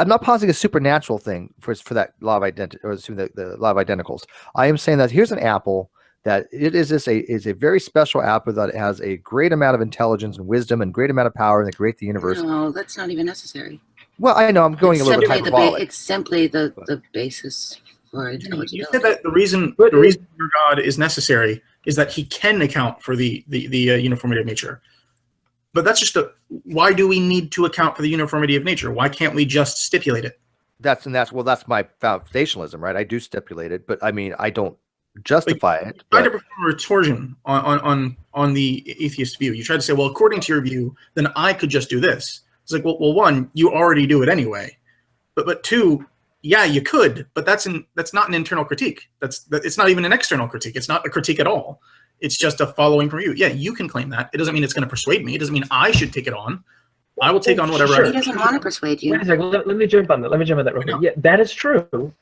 not positing a supernatural thing for that law of identity, or the law of identicals. I am saying that here's an apple that is a very special apple that has a great amount of intelligence and wisdom and great amount of power and create the universe. No, that's not even necessary. Well, I know I'm going a little bit hyperbolic. It's simply the basis for intelligibility. You said that the reason your God is necessary is that he can account for the uniformity of nature. But that's just why do we need to account for the uniformity of nature? Why can't we just stipulate it? That's my foundationalism, right? I do stipulate it, but I mean, I don't justify it. Try to perform a retorsion on the atheist view. You try to say, well, according to your view, then I could just do this. It's like, well, one, you already do it anyway. But two, yeah, you could, but that's not an internal critique. It's not even an external critique. It's not a critique at all. It's just a following from you. Yeah, you can claim that. It doesn't mean it's going to persuade me. It doesn't mean I should take it on. I will take on whatever. He doesn't want to persuade you. Wait a second. Let me jump on that. Let me jump on that real quick. Yeah, that is true.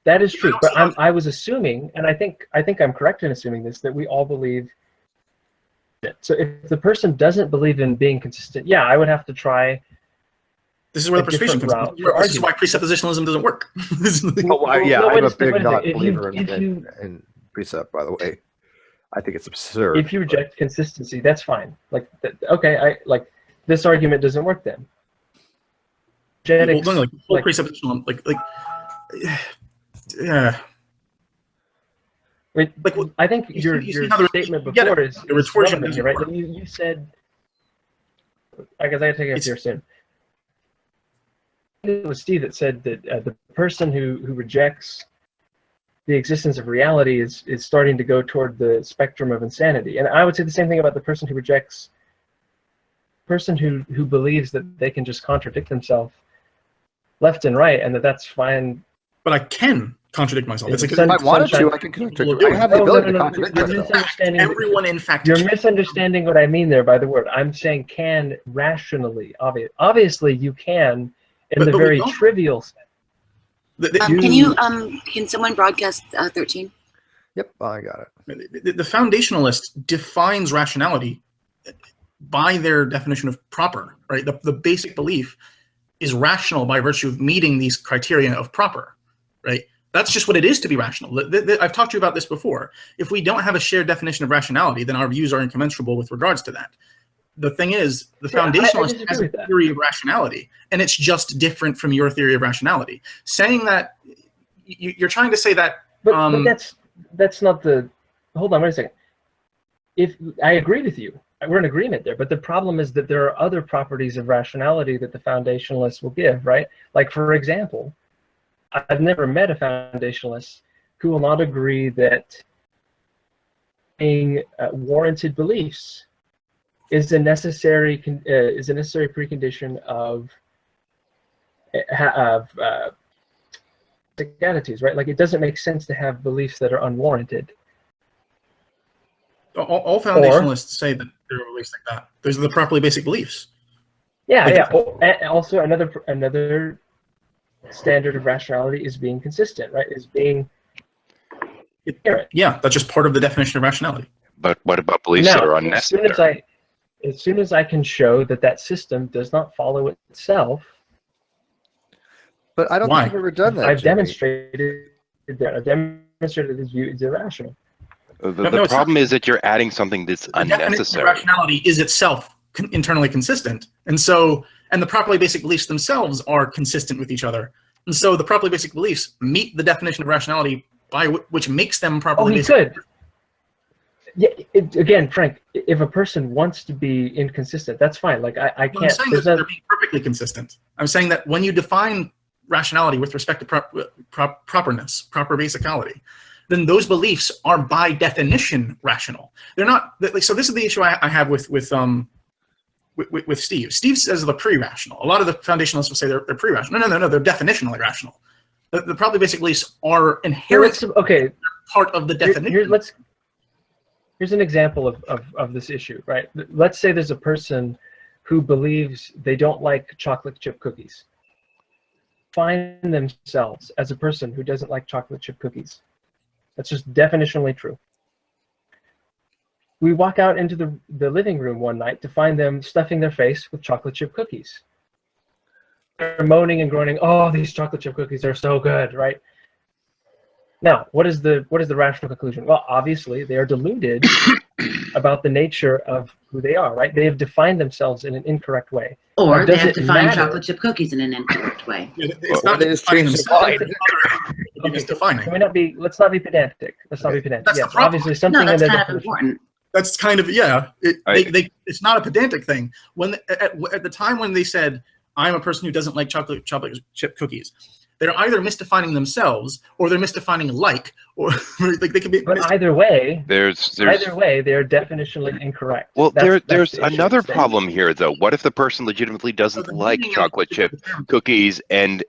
That is true. But I was assuming, and I think I'm correct in assuming this, that we all believe it. So if the person doesn't believe in being consistent, yeah, I would have to try. This is where the persuasion comes in. This is why presuppositionalism doesn't work. I'm a big believer in precept, by the way. I think it's absurd. If you reject consistency, that's fine. Like, okay, this argument doesn't work then. Presuppositional, yeah. I think your statement before is relevant here, right? You said, I guess I gotta take it up here soon. It was Steve that said that the person who rejects the existence of reality is starting to go toward the spectrum of insanity. And I would say the same thing about the person who rejects, who believes that they can just contradict themselves left and right, and that's fine. But I can contradict myself. It's like if I wanted to, I can contradict. I have the ability to contradict myself. Everyone, in fact, you're misunderstanding what I mean there by the word. I'm saying can rationally. Obviously, you can in the very trivial sense. Can someone broadcast 13? Yep, I got it. The foundationalist defines rationality by their definition of proper, right? The basic belief is rational by virtue of meeting these criteria of proper, right? That's just what it is to be rational. I've talked to you about this before. If we don't have a shared definition of rationality, then our views are incommensurable with regards to that. The thing is, the foundationalist has a theory of rationality, and it's just different from your theory of rationality. Saying that, you're trying to say that... But that's not the... Hold on, wait a second. If I agree with you, we're in agreement there, but the problem is that there are other properties of rationality that the foundationalists will give, right? Like, for example, I've never met a foundationalist who will not agree that being warranted beliefs is a necessary precondition of attitudes, right? Like, it doesn't make sense to have beliefs that are unwarranted. All foundationalists say that there are beliefs like that. Those are the properly basic beliefs. Yeah, yeah. And also, another standard of rationality is being consistent, right? Is being inherent. Yeah, that's just part of the definition of rationality. But what about beliefs that are unnecessary? As soon as I can show that that system does not follow itself. But I don't think I've ever done that. I've demonstrated that. I've demonstrated this view is irrational. The problem is that you're adding something that's unnecessary. The definition of rationality is itself internally consistent, and the properly basic beliefs themselves are consistent with each other, and so the properly basic beliefs meet the definition of rationality by which makes them properly basic. Oh, he could. Yeah, again, Frank, if a person wants to be inconsistent, that's fine. Like, I can't... I'm saying that they're being perfectly consistent. I'm saying that when you define rationality with respect to properness, proper basicality, then those beliefs are by definition rational. They're not... So this is the issue I have with Steve. Steve says they're pre-rational. A lot of the foundationalists will say they're pre-rational. No, they're definitionally rational. The probably basic beliefs are inherent. Okay. Part of the definition. Here's an example of this issue, right? Let's say there's a person who believes they don't like chocolate chip cookies. Find themselves as a person who doesn't like chocolate chip cookies. That's just definitionally true. We walk out into the living room one night to find them stuffing their face with chocolate chip cookies. They're moaning and groaning, oh, these chocolate chip cookies are so good, right? Now, what is the rational conclusion? Well, obviously, they are deluded about the nature of who they are, right? They have defined themselves in an incorrect way. Or they have defined chocolate chip cookies in an incorrect way. It's not just changing the defining. Can we not be? Let's not be pedantic. Let's not be pedantic. That's yes, obviously something. No, that's kind of important. That's kind of it's not a pedantic thing. When at the time when they said, "I'm a person who doesn't like chocolate chip cookies," they're either misdefining themselves or they're misdefining like, or like they could be. But either way, either way, they're definitionally incorrect. Well, there's another problem here, though. What if the person legitimately doesn't like chocolate chip cookies, and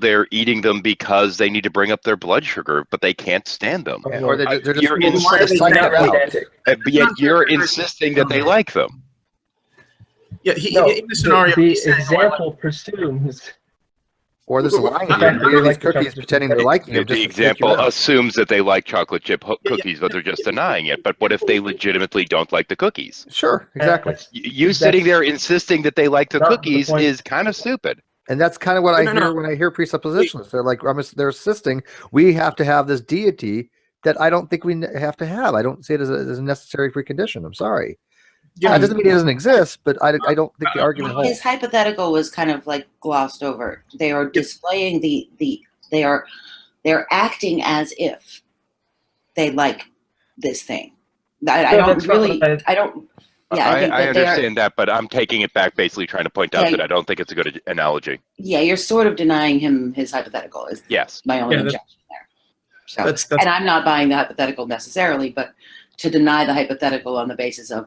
they're eating them because they need to bring up their blood sugar, but they can't stand them? Or they're just but yet you're insisting that they like them. Yeah, in the scenario, the example presumes. Or there's lying again. They like cookies pretending they're liking them. The example assumes that they like chocolate chip cookies, but they're just denying it. But what if they legitimately don't like the cookies? Sure, exactly. You sitting there insisting that they like the cookies is kind of stupid. And that's kind of what I hear when I hear presuppositions. They're like, they're insisting we have to have this deity that I don't think we have to have. I don't see it as a necessary precondition. I'm sorry. Yeah, it doesn't mean it doesn't exist, but I don't think the argument holds. His hypothetical was kind of like glossed over. They are displaying they're acting as if they like this thing. I understand that, but I'm taking it back, basically trying to point out that I don't think it's a good analogy. Yeah, you're sort of denying him his hypothetical. Is my only objection there. So, and I'm not buying the hypothetical necessarily, but to deny the hypothetical on the basis of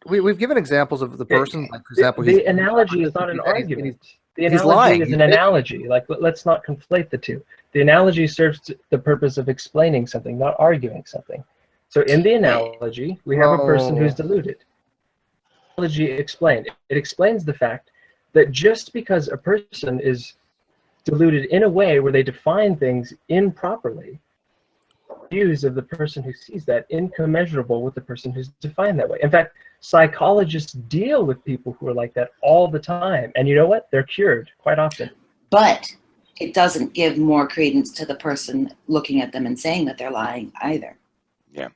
we've given examples of the person, like for example, the analogy is not an argument. The analogy is an analogy. Like, let's not conflate the two. The analogy serves the purpose of explaining something, not arguing something. So in the analogy, we have a person who's deluded. Analogy explained. It explains the fact that just because a person is deluded in a way where they define things improperly, views of the person who sees that incommensurable with the person who's defined that way. In fact, psychologists deal with people who are like that all the time, and you know what? They're cured quite often. But it doesn't give more credence to the person looking at them and saying that they're lying either. Yeah.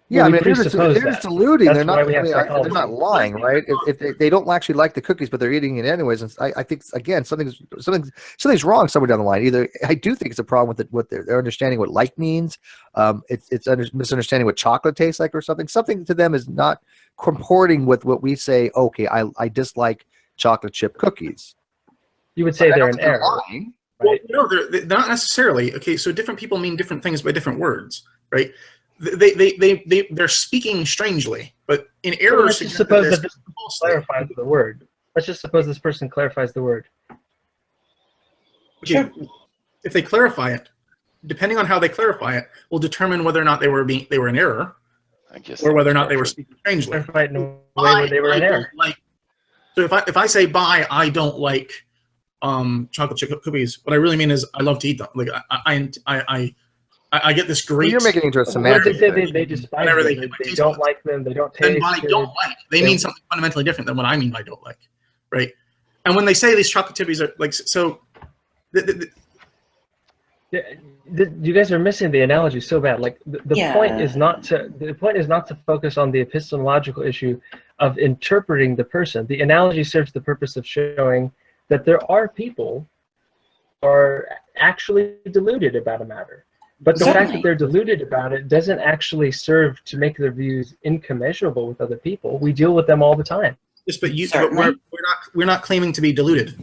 Yeah, Well, I mean, if they're just deluding, they're not lying, right? If they don't actually like the cookies, but they're eating it anyways, and I think again something's wrong somewhere down the line. Either I do think it's a problem with what they're understanding what like means. It's misunderstanding what chocolate tastes like or something. Something to them is not comporting with what we say. Okay, I dislike chocolate chip cookies. You would say they're an error. Lying. Right? Well, no, they're not necessarily. Okay, so different people mean different things by different words, right? They're speaking strangely, but in error. Let's just suppose that this person clarifies the word. Let's just suppose this person clarifies the word. Okay, if they clarify it, depending on how they clarify it, will determine whether or not they were in error, or whether or not they were speaking strangely. Clarified in a way where they were in error. So if I say bye, I don't like chocolate chip cookies. What I really mean is I love to eat them. Like I get this great. Well, you're making it into a semantic. They despise them. They don't like them. They don't taste. And by don't like, they mean something fundamentally different than what I mean by don't like, right? And when they say these chocolate chippies are like so, you guys are missing the analogy so bad. Like the point is not to focus on the epistemological issue of interpreting the person. The analogy serves the purpose of showing that there are people who are actually deluded about a matter. But the fact that they're deluded about it doesn't actually serve to make their views incommensurable with other people. We deal with them all the time. Yes, but we're not claiming to be deluded.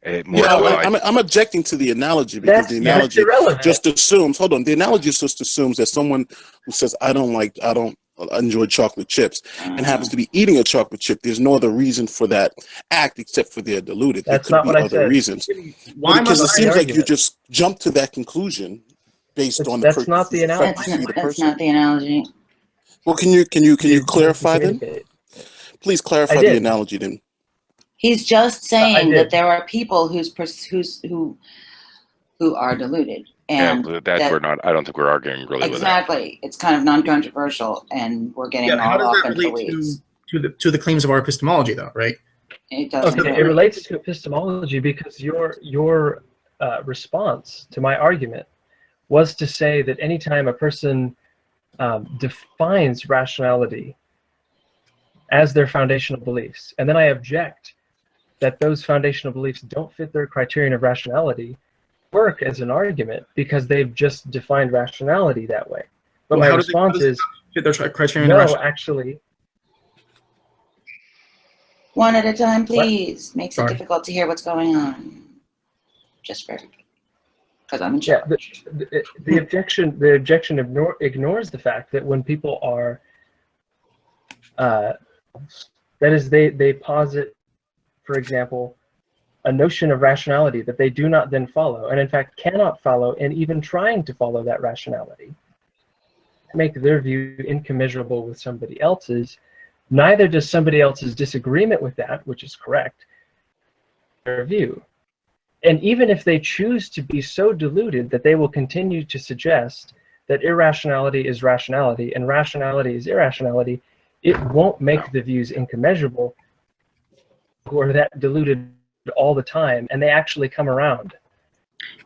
I'm objecting to the analogy because the analogy just assumes. Hold on, the analogy just assumes that someone who says I don't enjoy chocolate chips and happens to be eating a chocolate chip. There's no other reason for that act except for they're deluded. That's there not could what be I other said. reasons. Because it seems like you just jump to that conclusion based on that's not the analogy. That's not the analogy. Well, can you clarify then? Please clarify the analogy then. He's just saying that there are people who are deluded, and we're not. I don't think we're arguing really with that. Exactly, it's kind of non-controversial, and we're getting how all does off that into the relate weeds. to the claims of our epistemology, though? Right? It doesn't. Okay, it relates to epistemology because your response to my argument was to say that anytime a person defines rationality as their foundational beliefs, and then I object that those foundational beliefs don't fit their criterion of rationality, work as an argument because they've just defined rationality that way. But my response is, fit their criterion no, actually. One at a time, please. Makes it difficult to hear what's going on. Just for because I'm in charge. The objection ignores the fact that when people are, that is, they posit, for example, a notion of rationality that they do not then follow, and in fact cannot follow, and even trying to follow that rationality, make their view incommensurable with somebody else's. Neither does somebody else's disagreement with that, which is correct, their view. And even if they choose to be so deluded that they will continue to suggest that irrationality is rationality and rationality is irrationality, it won't make the views incommensurable, who are that deluded all the time, and they actually come around.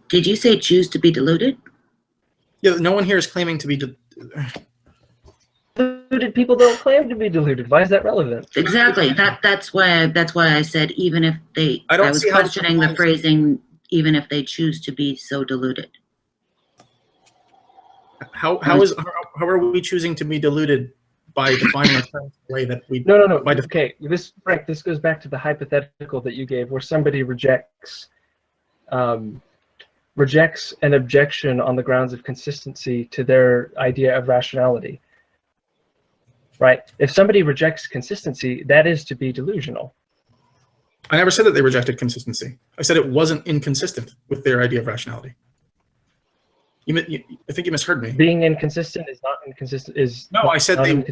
Did you say choose to be deluded? Yeah, no one here is claiming to be deluded. People don't claim to be deluded. Why is that relevant? Exactly. That's why I said even if they. I was questioning the phrasing. Even if they choose to be so deluded. How are we choosing to be deluded by defining ourselves the way that we? No. Okay, Frank, this goes back to the hypothetical that you gave, where somebody rejects an objection on the grounds of consistency to their idea of rationality. Right? If somebody rejects consistency, that is to be delusional. I never said that they rejected consistency. I said it wasn't inconsistent with their idea of rationality. I think you misheard me. Being inconsistent is not inconsistent. No, I said they weren't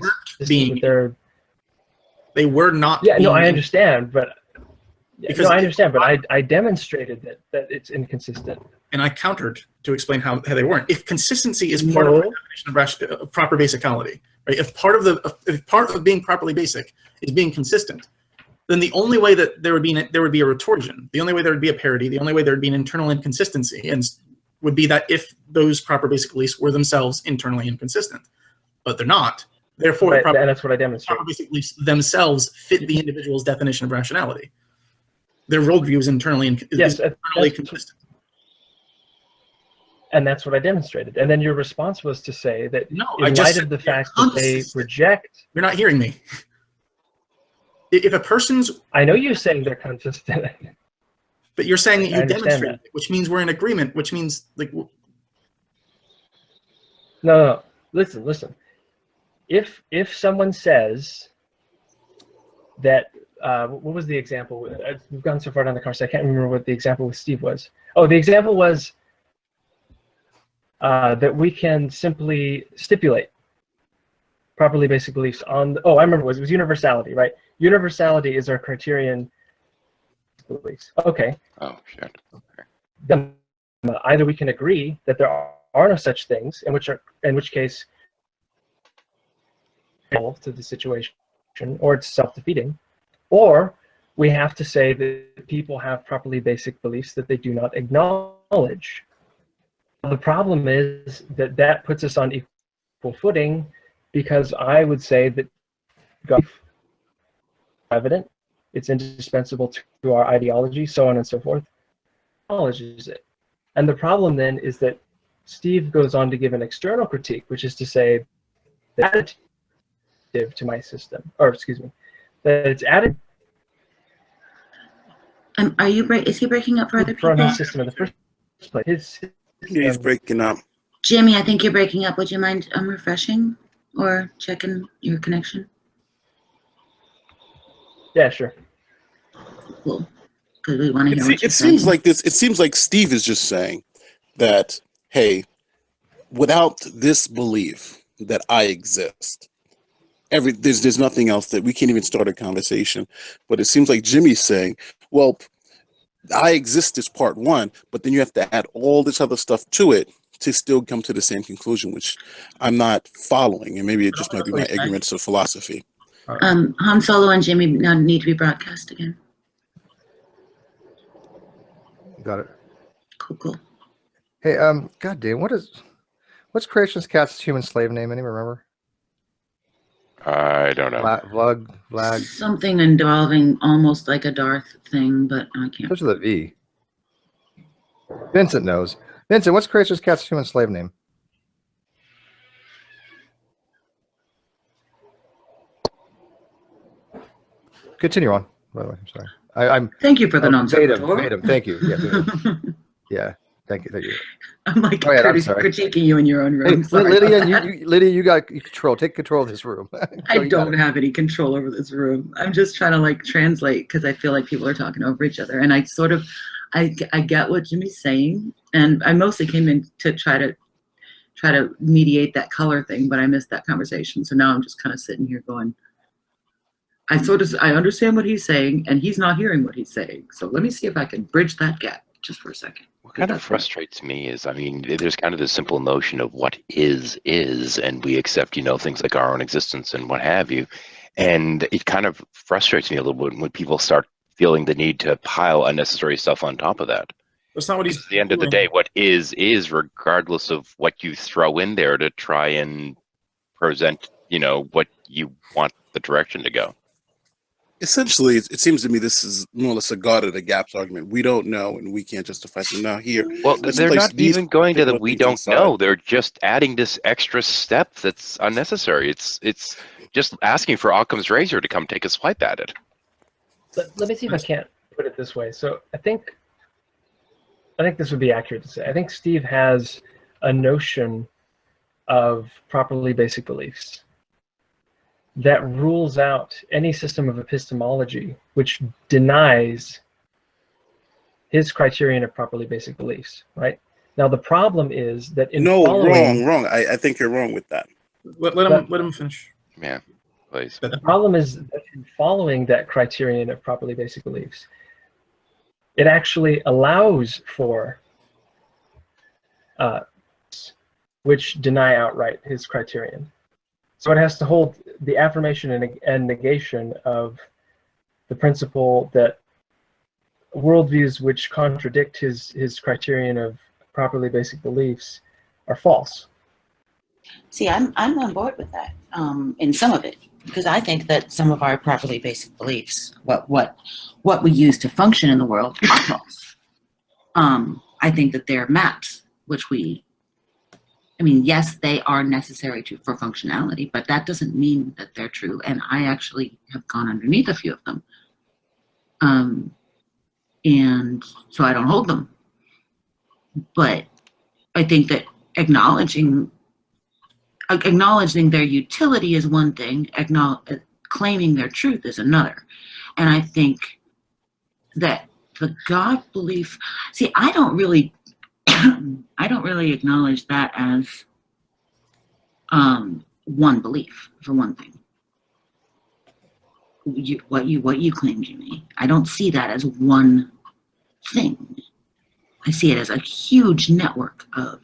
being. They were not. Yeah, no, I understand, but I demonstrated that it's inconsistent. And I countered to explain how they weren't. If consistency is part of the definition of proper basicality, right? If part of being properly basic is being consistent, then the only way that there would be a retorsion, the only way there would be a parity, the only way there would be an internal inconsistency, and would be that if those proper basic beliefs were themselves internally inconsistent, but they're not. Therefore, and that's what I demonstrated. Proper basic beliefs themselves fit the individual's definition of rationality. Their worldview is internally consistent. And that's what I demonstrated. And then your response was to say that in light of the fact that they reject... You're not hearing me. If a person's... I know you're saying they're consistent. But you're saying that you demonstrated it, which means we're in agreement, which means... like. No. Listen. If someone says that... what was the example? We've gone so far down the conversation, I can't remember what the example with Steve was. Oh, the example was that we can simply stipulate properly basic beliefs on... I remember it was universality, right? Universality is our criterion beliefs. Okay. Oh, shit. Okay. Then either we can agree that there are no such things, in which case to the situation, or it's self-defeating, or we have to say that people have properly basic beliefs that they do not acknowledge. The problem is that puts us on equal footing, because I would say that God is evident, it's indispensable to our ideology, so on and so forth, acknowledges it. And the problem then is that Steve goes on to give an external critique, which is to say that additive to my system, or excuse me, that it's added. Is he breaking up for other people? From his system in the first place. He's breaking up. Jimmy, I think you're breaking up. Would you mind refreshing or checking your connection? Yeah, sure. Cool. Because we want to hear what you're saying. It seems like Steve is just saying that, hey, without this belief that I exist, there's nothing else, that we can't even start a conversation. But it seems like Jimmy's saying, well, I exist is part one, but then you have to add all this other stuff to it to still come to the same conclusion, which I'm not following. And maybe it just might be my ignorance of philosophy. Han Solo and Jimmy now need to be broadcast again. Got it. Cool. Hey, goddamn, what's Creationist Cat's human slave name? Anyone remember? I don't know. Vlag. Something involving almost like a Darth thing, but I can't. Those are the V. Vincent knows. Vincent, what's Creationist Cat's human slave name? Continue on. By the way, I'm sorry. I'm. Thank you for the non-sequitur. Verbatim. Thank you. Yeah. Yeah. Thank you. I'm like critiquing you in your own room. Hey, Lydia, you got control. Take control of this room. I don't have any control over this room. I'm just trying to translate, because I feel like people are talking over each other, and I get what Jimmy's saying, and I mostly came in to try to mediate that color thing, but I missed that conversation. So now I'm just kind of sitting here going, I understand what he's saying, and he's not hearing what he's saying. So let me see if I can bridge that gap just for a second. What kind of frustrates me is, there's kind of this simple notion of what is, and we accept, things like our own existence and what have you. And it kind of frustrates me a little bit when people start feeling the need to pile unnecessary stuff on top of that. That's not what he's At the end of the day, what is, regardless of what you throw in there to try and present, what you want the direction to go. Essentially, it seems to me this is more or less a God of the gaps argument. We don't know, and we can't justify. So now here, well, they're not even going to the we don't know. They're just adding this extra step that's unnecessary. It's just asking for Occam's razor to come take a swipe at it. Let me see if I can't put it this way. So I think this would be accurate to say. I think Steve has a notion of properly basic beliefs that rules out any system of epistemology which denies his criterion of properly basic beliefs, right? Now, the problem is that wrong. I think you're wrong with that. Let him finish. Yeah, please. The problem is that in following that criterion of properly basic beliefs, it actually allows for which deny outright his criterion. So it has to hold the affirmation and negation of the principle that worldviews which contradict his criterion of properly basic beliefs are false. See, I'm on board with that in some of it, because I think that some of our properly basic beliefs, what we use to function in the world, are false. I think that they're maps, which yes, they are necessary for functionality, but that doesn't mean that they're true. And I actually have gone underneath a few of them. And so I don't hold them. But I think that acknowledging their utility is one thing, claiming their truth is another. And I think that the God belief, I don't really acknowledge that as one belief, for one thing. What you claim, Jimmy, I don't see that as one thing. I see it as a huge network of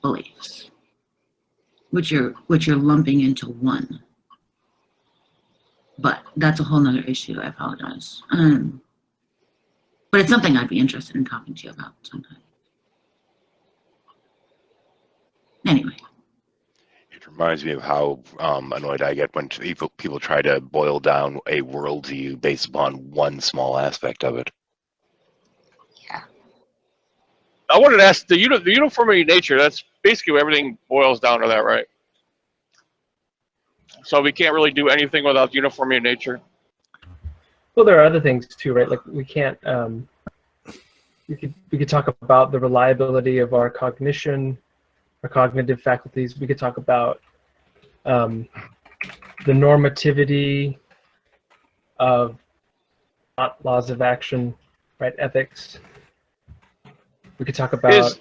beliefs, which you're lumping into one. But that's a whole nother issue. I apologize. But it's something I'd be interested in talking to you about sometime. Anyway. It reminds me of how annoyed I get when people try to boil down a worldview based upon one small aspect of it. Yeah. I wanted to ask the uniformity of nature. That's basically what everything boils down to, that, right? So we can't really do anything without the uniformity of nature. Well, there are other things too, right? Like we can't. We could talk about the reliability of our cognition, our cognitive faculties. We could talk about the normativity of laws of action, right? Ethics. We could talk about.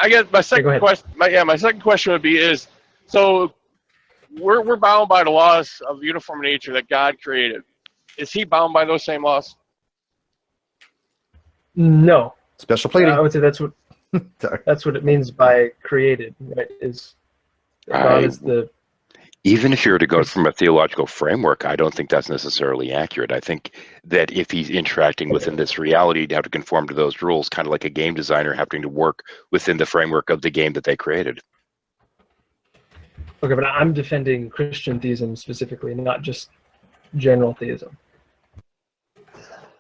I guess my second question. My second question would be so we're bound by the laws of uniform nature that God created. Is He bound by those same laws? No. Special pleading. I would say that's what that's what it means by created, right? God is the. Even if you were to go from a theological framework, I don't think that's necessarily accurate. I think that if he's interacting within this reality, he'd have to conform to those rules, kind of like a game designer having to work within the framework of the game that they created. Okay, but I'm defending Christian theism specifically, not just general theism.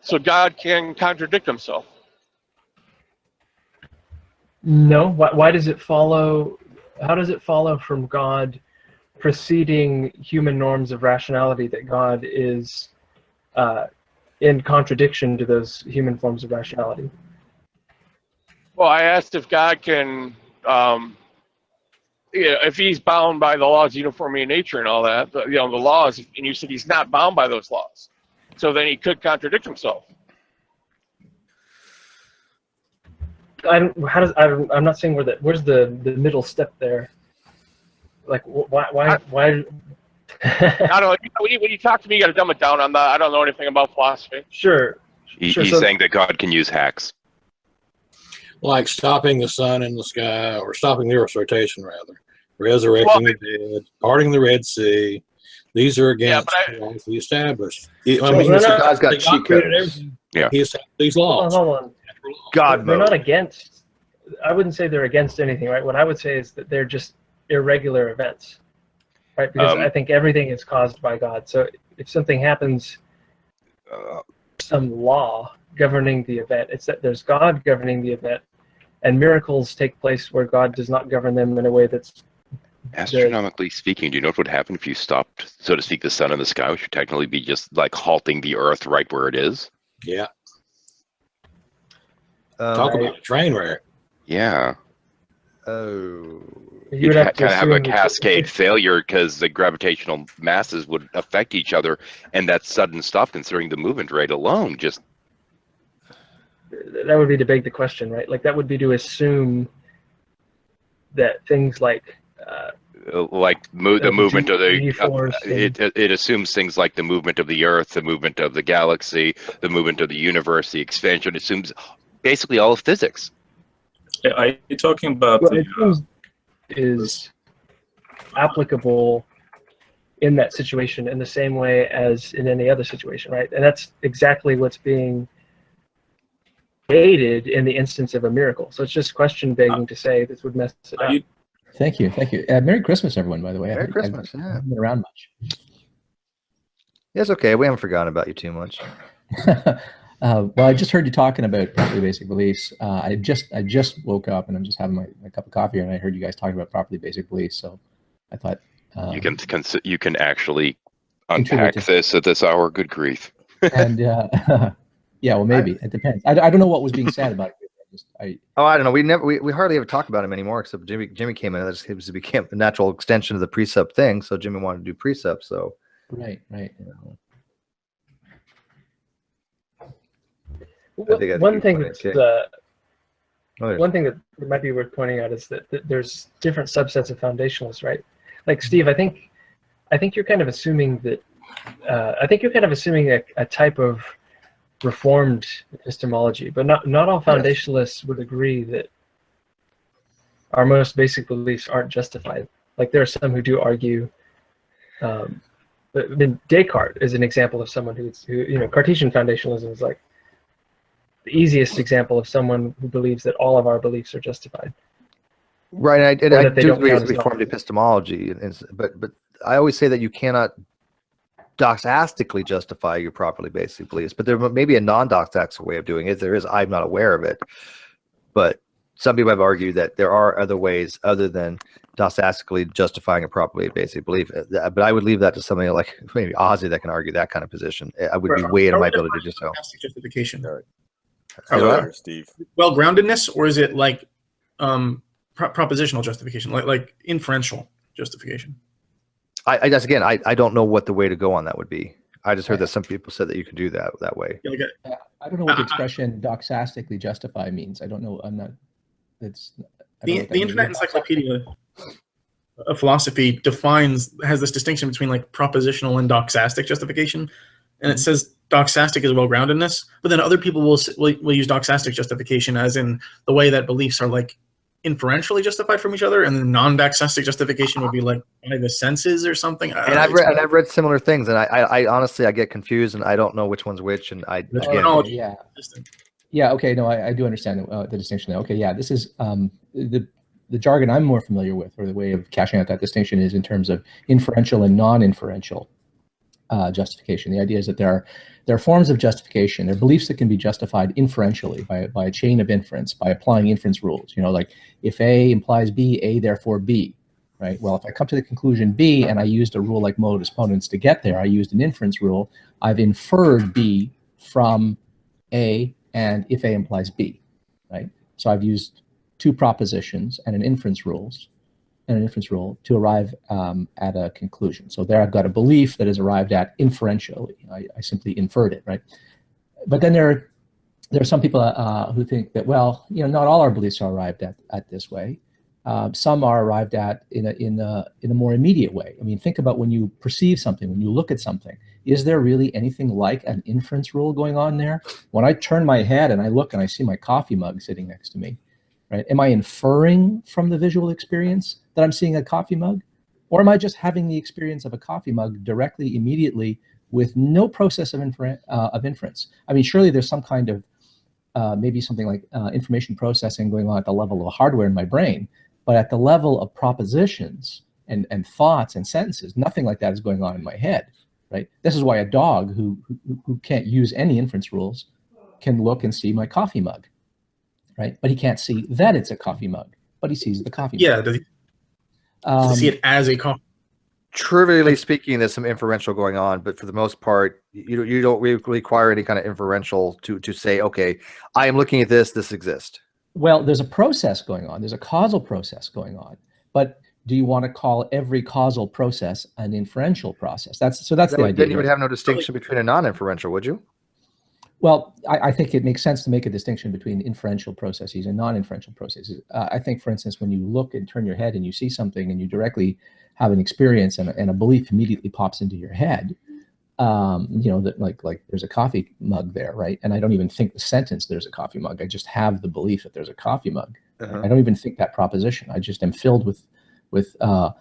So God can contradict Himself? No. Why does it follow? How does it follow from God preceding human norms of rationality that God is in contradiction to those human forms of rationality? Well, I asked if God can, if He's bound by the laws of uniformity of nature and all that, the laws, and you said He's not bound by those laws. So then He could contradict Himself. I'm not saying where's the middle step there. Like why? I don't know. When you talk to me, you got to dumb it down on that. I don't know anything about philosophy. Sure. He's saying that God can use hacks. Like stopping the sun in the sky, or stopping the Earth's rotation, rather. Resurrecting the dead, parting the Red Sea. These are against the laws He established. God's got cheat codes. Yeah. He established these laws. Hold on. God they're mode. not against. I wouldn't say they're against anything, right? What I would say is that they're just irregular events, right? Because I think everything is caused by God. So if something happens, some law governing the event, it's that there's God governing the event, and miracles take place where God does not govern them in a way that's astronomically speaking. Do you know what would happen if you stopped, so to speak, the sun in the sky, which would technically be just like halting the Earth right where it is? Yeah. Talk about a train wreck. Yeah. Oh. You'd kind of have a cascade failure because the gravitational masses would affect each other, and that sudden stop, considering the movement rate alone, just. That would be to beg the question, right? Like that would be to assume that things like. The movement of the it assumes things like the movement of the Earth, the movement of the galaxy, the movement of the universe, the expansion. It assumes basically all of physics. Yeah, are you talking about is applicable in that situation in the same way as in any other situation, right? And that's exactly what's being created in the instance of a miracle. So it's just question begging to say this would mess it up. Thank you. Merry Christmas, everyone, by the way. Merry Christmas, I haven't been around much. It's okay. We haven't forgotten about you too much. Well, I just heard you talking about properly basic beliefs. I just woke up and I'm just having my cup of coffee, and I heard you guys talking about properly basic beliefs. So I thought you can actually unpack this at this hour. Good grief! And yeah, well, maybe it depends. I don't know what was being said about it. I don't know. We hardly ever talk about him anymore, except Jimmy came in. It became a natural extension of the precept thing. So Jimmy wanted to do precept. So right. One thing that might be worth pointing out is that there's different subsets of foundationalists, right? Like Steve, I think you're kind of assuming that a type of reformed epistemology, but not all foundationalists would agree that our most basic beliefs aren't justified. Like there are some who do argue. But Descartes is an example of someone who Cartesian foundationalism is like the easiest example of someone who believes that all of our beliefs are justified. Right, I do agree with reformed epistemology, but I always say that you cannot doxastically justify your properly basic beliefs, but there may be a non-doxastic way of doing it. There is, I'm not aware of it, but some people have argued that there are other ways other than doxastically justifying a properly basic belief. But I would leave that to somebody like maybe Ozzy that can argue that kind of position. I would be way in my ability to just tell. Justification. Steve. Well-groundedness, or is it like propositional justification, like inferential justification? I don't know what the way to go on that would be. I just heard that some people said that you could do that way. I don't know what the expression doxastically justify means. I don't know. I'm not. The Internet Encyclopedia of Philosophy has this distinction between like propositional and doxastic justification, and it says doxastic is well-groundedness, but then other people will use doxastic justification as in the way that beliefs are like inferentially justified from each other, and then non-doxastic justification would be like by the senses or something. I've read similar things, and I honestly I get confused, and I don't know which one's which, and okay, no, I do understand the distinction there. Okay, yeah, this is the jargon I'm more familiar with, or the way of cashing out that distinction is in terms of inferential and non-inferential justification. The idea is that there are forms of justification. There are beliefs that can be justified inferentially by a chain of inference, by applying inference rules. Like if A implies B, A therefore B, right? Well, if I come to the conclusion B and I used a rule like modus ponens to get there, I used an inference rule, I've inferred B from A, and if A implies B, right? So I've used two propositions and an inference rule to arrive at a conclusion. So there I've got a belief that is arrived at inferentially. I simply inferred it, right? But then there are some people who think that, well, not all our beliefs are arrived at this way. Some are arrived at in a more immediate way. I mean, think about when you perceive something, when you look at something. Is there really anything like an inference rule going on there? When I turn my head and I look and I see my coffee mug sitting next to me, right? Am I inferring from the visual experience that I'm seeing a coffee mug? Or am I just having the experience of a coffee mug directly, immediately, with no process of inference? I mean, surely there's some kind of, maybe something like information processing going on at the level of hardware in my brain, but at the level of propositions and thoughts and sentences, nothing like that is going on in my head, right? This is why a dog who can't use any inference rules can look and see my coffee mug, right? But he can't see that it's a coffee mug, but he sees the coffee mug. Yeah, does he see it as a coffee? Trivially speaking, there's some inferential going on, but for the most part, you don't require any kind of inferential to say, okay, I am looking at this exists. Well, there's a process going on. There's a causal process going on. But do you want to call every causal process an inferential process? That's the idea. Then you would have no distinction between a non-inferential, would you? Well, I think it makes sense to make a distinction between inferential processes and non-inferential processes. I think, for instance, when you look and turn your head and you see something and you directly have an experience and a belief immediately pops into your head, that like there's a coffee mug there, right? And I don't even think the sentence "there's a coffee mug." I just have the belief that there's a coffee mug. I don't even think that proposition. I just am filled with the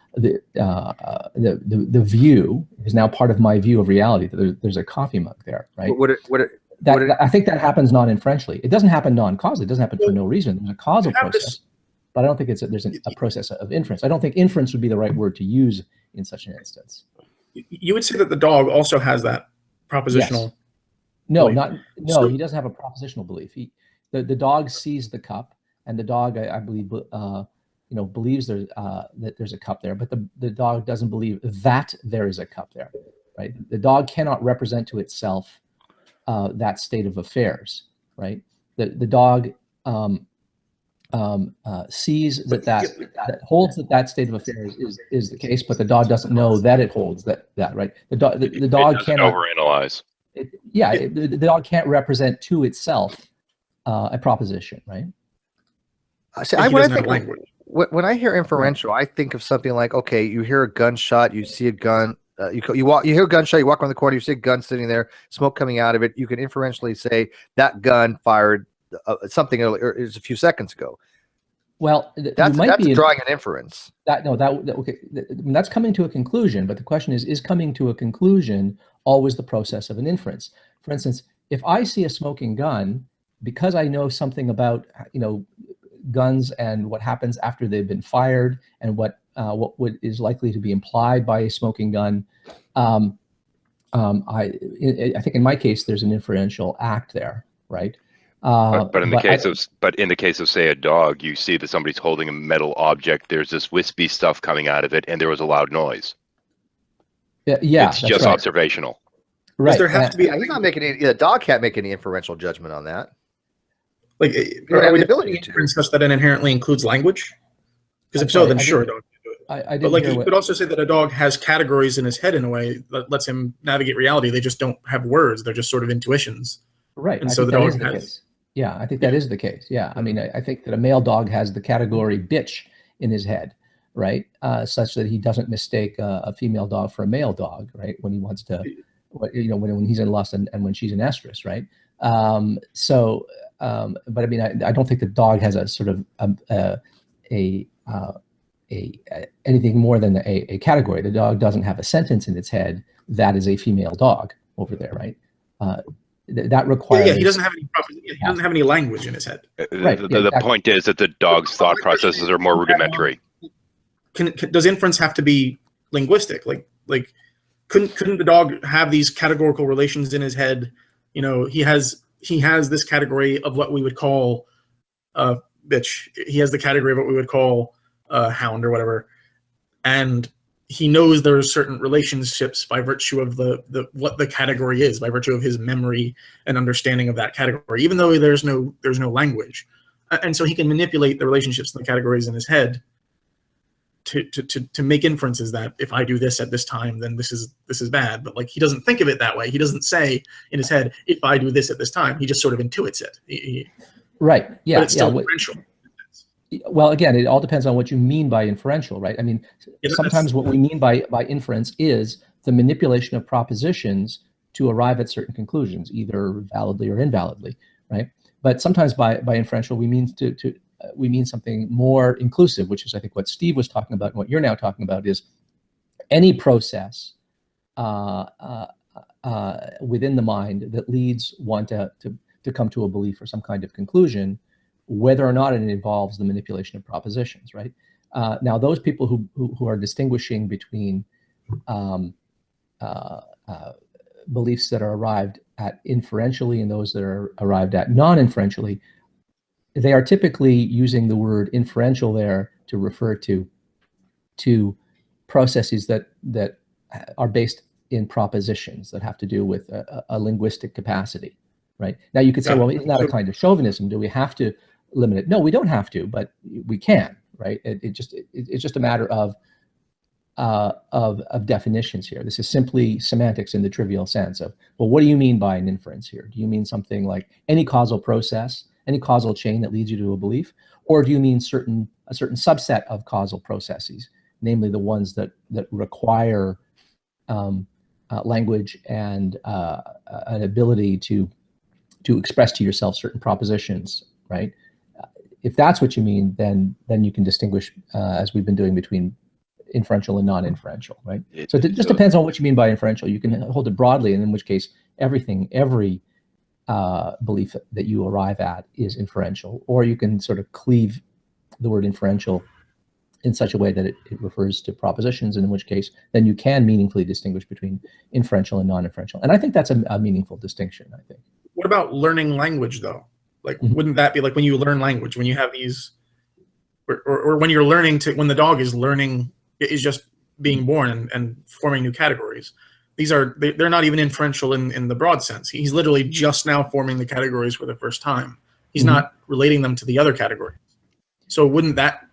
view is now part of my view of reality. That there's a coffee mug there, right? I think that happens non-inferentially. It doesn't happen non-causally. It doesn't happen for no reason. There's a causal process, but I don't think there's a process of inference. I don't think inference would be the right word to use in such an instance. You would say that the dog also has that propositional. Yes. No, So, he doesn't have a propositional belief. The dog sees the cup, and the dog, I believe, believes that there's a cup there, but the dog doesn't believe that there is a cup there, right? The dog cannot represent to itself that state of affairs, right? The dog sees that holds that state of affairs is the case, but the dog doesn't know that it holds that, right? The dog cannot overanalyze. The dog can't represent to itself a proposition, right? When I hear inferential, I think of something like, okay, you hear a gunshot, you see a gun, you hear a gunshot, you walk around the corner, you see a gun sitting there, smoke coming out of it. You can inferentially say that gun fired something a few seconds ago. Well, that's drawing an inference. That's coming to a conclusion, but the question is coming to a conclusion always the process of an inference? For instance, if I see a smoking gun, because I know something about guns and what happens after they've been fired and what is likely to be implied by a smoking gun, I think in my case there's an inferential act there, right? But in the case of say a dog, you see that somebody's holding a metal object. There's this wispy stuff coming out of it, and there was a loud noise. Yeah, it's just observational. Right. Does there have to be? He's not making any. The dog can't make any inferential judgment on that. Like, are we ability to such that it inherently includes language? Because if so, then sure, a dog can do it. But like, you could also say that a dog has categories in his head in a way that lets him navigate reality. They just don't have words; they're just sort of intuitions. Right. And so the dog has. Yeah, I think that is the case. Yeah, I mean, I think that a male dog has the category bitch in his head, right? Such that he doesn't mistake a female dog for a male dog, right? When he wants to, when he's in lust and when she's in estrus, right? But I mean, I don't think the dog has a sort of anything more than a category. The dog doesn't have a sentence in its head that is a female dog over there, right? That requires. Yeah, he doesn't have any. He doesn't have any language in his head. Right. The point is that the dog's thought processes are more rudimentary. Does inference have to be linguistic? Like, couldn't the dog have these categorical relations in his head? He has this category of what we would call bitch. He has the category of what we would call hound or whatever, and he knows there are certain relationships by virtue of what the category is, by virtue of his memory and understanding of that category, even though there's no language, and so he can manipulate the relationships and the categories in his head to make inferences that if I do this at this time, then this is bad. But like, he doesn't think of it that way. He doesn't say in his head, if I do this at this time. He just sort of intuits it. Right. Yeah. But it's still inferential. Well, again, it all depends on what you mean by inferential, right? I mean, sometimes what we mean by inference is the manipulation of propositions to arrive at certain conclusions, either validly or invalidly, right? But sometimes by inferential, we mean we mean something more inclusive, which is, I think, what Steve was talking about and what you're now talking about is any process within the mind that leads one to come to a belief or some kind of conclusion, whether or not it involves the manipulation of propositions, right? Now, those people who are distinguishing between beliefs that are arrived at inferentially and those that are arrived at non-inferentially, they are typically using the word inferential there to refer to processes that are based in propositions that have to do with a linguistic capacity, right? Now, you could say, well, isn't that a kind of chauvinism? Do we have to limit it? No, we don't have to, but we can, right? It's just a matter of definitions here. This is simply semantics in the trivial sense of, well, what do you mean by an inference here? Do you mean something like any causal process, any causal chain that leads you to a belief, or do you mean a certain subset of causal processes, namely the ones that require language and an ability to express to yourself certain propositions, right? if that's what you mean, then you can distinguish, as we've been doing, between inferential and non-inferential, right? So it just depends on what you mean by inferential. You can hold it broadly, and in which case every belief that you arrive at is inferential, or you can sort of cleave the word inferential in such a way that it refers to propositions, and in which case then you can meaningfully distinguish between inferential and non-inferential. And I think that's a meaningful distinction, I think. What about learning language, though? Like, wouldn't that be like when you learn language, when you have these, or when you're learning when the dog is learning, is just being born and forming new categories? They're not even inferential in the broad sense. He's literally just now forming the categories for the first time. He's not relating them to the other category. So wouldn't that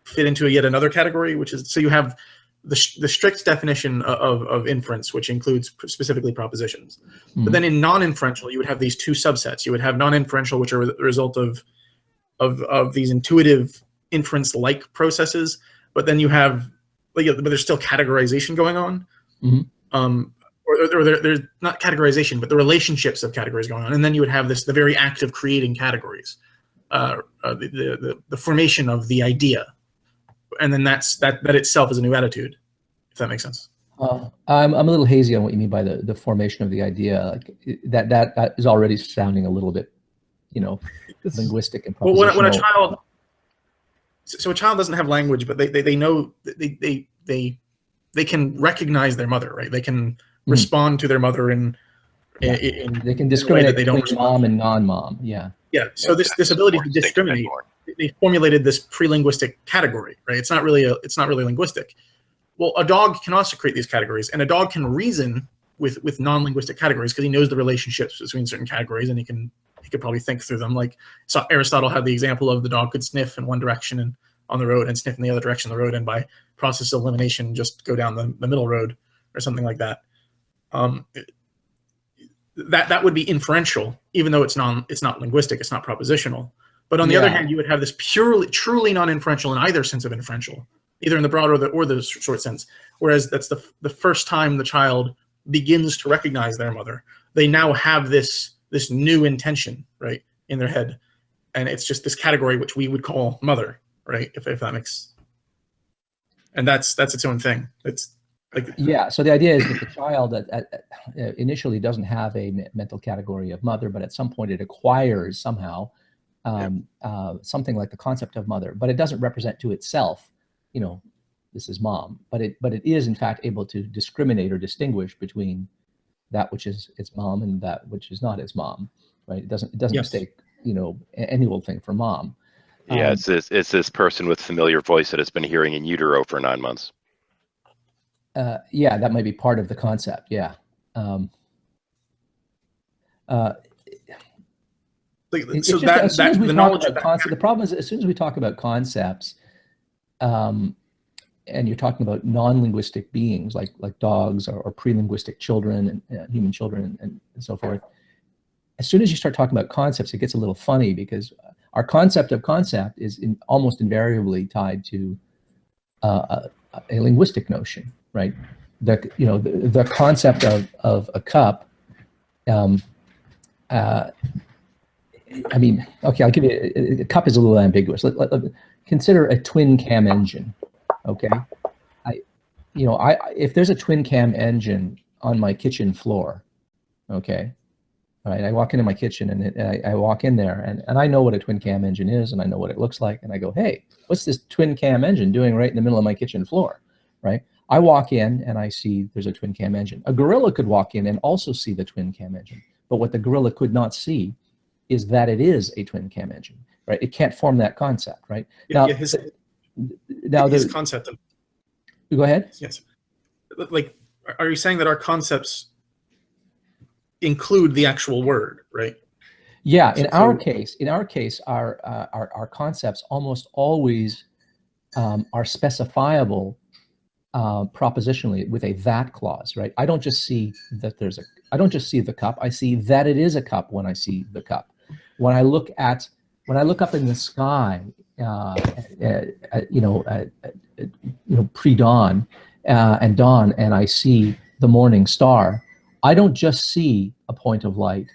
fit into yet another category, which is, so you have the strict definition of inference, which includes specifically propositions. But then in non-inferential, you would have these two subsets. You would have non-inferential, which are the result of these intuitive inference-like processes. But then you have, but there's still categorization going on. Or there's not categorization, but the relationships of categories going on. And then you would have the very act of creating categories, the formation of the idea. And then that itself is a new attitude, if that makes sense. I'm a little hazy on what you mean by the formation of the idea. Like that is already sounding a little bit, linguistic and propositional. Well, when a child, so a child doesn't have language, but they know they can recognize their mother, right? They can respond to their mother in they can discriminate between mom and non-mom. Yeah. Yeah. So this ability to discriminate, they formulated this pre-linguistic category, right? It's not really linguistic. Well, a dog can also create these categories, and a dog can reason with non-linguistic categories because he knows the relationships between certain categories, and he could probably think through them. Like, so Aristotle had the example of the dog could sniff in one direction and on the road and sniff in the other direction of the road, and by process of elimination just go down the middle road or something like that. That would be inferential, even though it's not linguistic, it's not propositional. But on the other hand, you would have this truly non-inferential in either sense of inferential, either in the broad or the short sense. Whereas that's the first time the child begins to recognize their mother. They now have this new intention, right, in their head, and it's just this category which we would call mother, right? If that makes, and that's its own thing. It's like, yeah. So the idea is that the child initially doesn't have a mental category of mother, but at some point it acquires somehow something like the concept of mother, but it doesn't represent to itself, this is mom, but it is in fact able to discriminate or distinguish between that which is its mom and that which is not its mom, right? It doesn't mistake, any old thing for mom. Yeah, it's this person with familiar voice that has been hearing in utero for 9 months. Yeah, that might be part of the concept. Yeah. The problem is, as soon as we talk about concepts, and you're talking about non-linguistic beings like dogs or pre-linguistic children and human children and so forth, as soon as you start talking about concepts, it gets a little funny, because our concept of concept is almost invariably tied to a linguistic notion, right? The concept of a cup. I mean, okay, I'll give you a cup is a little ambiguous. Consider a twin cam engine. Okay, if there's a twin cam engine on my kitchen floor, okay, all right, I walk into my kitchen and I walk in there and I know what a twin cam engine is and I know what it looks like, and I go, hey, what's this twin cam engine doing right in the middle of my kitchen floor, right? I walk in and I see there's a twin cam engine. A gorilla could walk in and also see the twin cam engine, but what the gorilla could not see is that it is a twin cam engine, right? It can't form that concept, right? Now, his concept of. Go ahead. Yes. Like, are you saying that our concepts include the actual word, right? Yeah. In our case, our concepts almost always are specifiable propositionally with a that clause, right? I don't just see that I don't just see the cup. I see that it is a cup when I see the cup. When I look up in the sky, pre-dawn and dawn, and I see the morning star, I don't just see a point of light.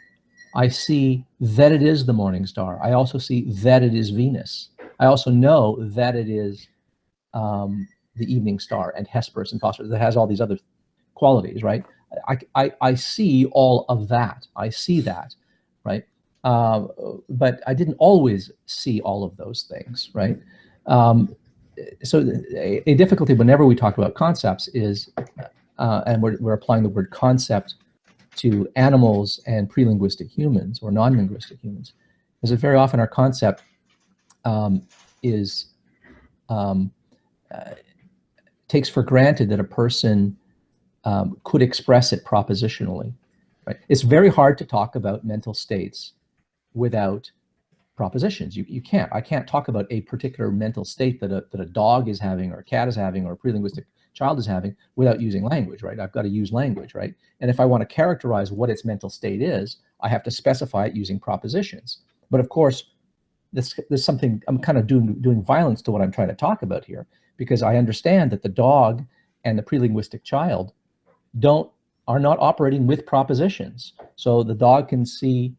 I see that it is the morning star. I also see that it is Venus. I also know that it is the evening star and Hesperus and Phosphorus. That has all these other qualities, right? I see all of that. I see that, right? But I didn't always see all of those things, right? So a difficulty whenever we talk about concepts is, and we're applying the word concept to animals and pre-linguistic humans or non-linguistic humans, is that very often our concept takes for granted that a person could express it propositionally, right? It's very hard to talk about mental states without propositions. You can't. I can't talk about a particular mental state that a dog is having, or a cat is having, or a pre-linguistic child is having without using language, right? I've got to use language, right? And if I want to characterize what its mental state is, I have to specify it using propositions. But of course, there's something, I'm kind of doing violence to what I'm trying to talk about here, because I understand that the dog and the pre-linguistic child are not operating with propositions. So the dog can see,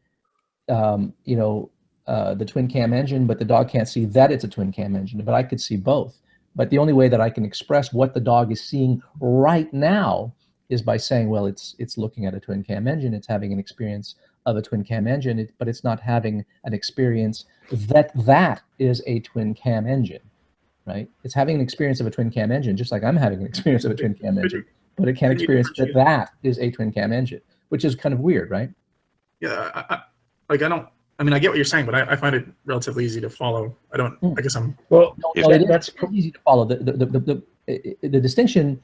the twin cam engine, but the dog can't see that it's a twin cam engine, but I could see both. But the only way that I can express what the dog is seeing right now is by saying, well, it's looking at a twin cam engine, it's having an experience of a twin cam engine, but it's not having an experience that is a twin cam engine, right? It's having an experience of a twin cam engine, just like I'm having an experience of a twin cam engine, but it can't experience that is a twin cam engine, which is kind of weird, right? Yeah, I get what you're saying, but I find it relatively easy to follow. I guess I'm... Well, that's pretty easy to follow. The distinction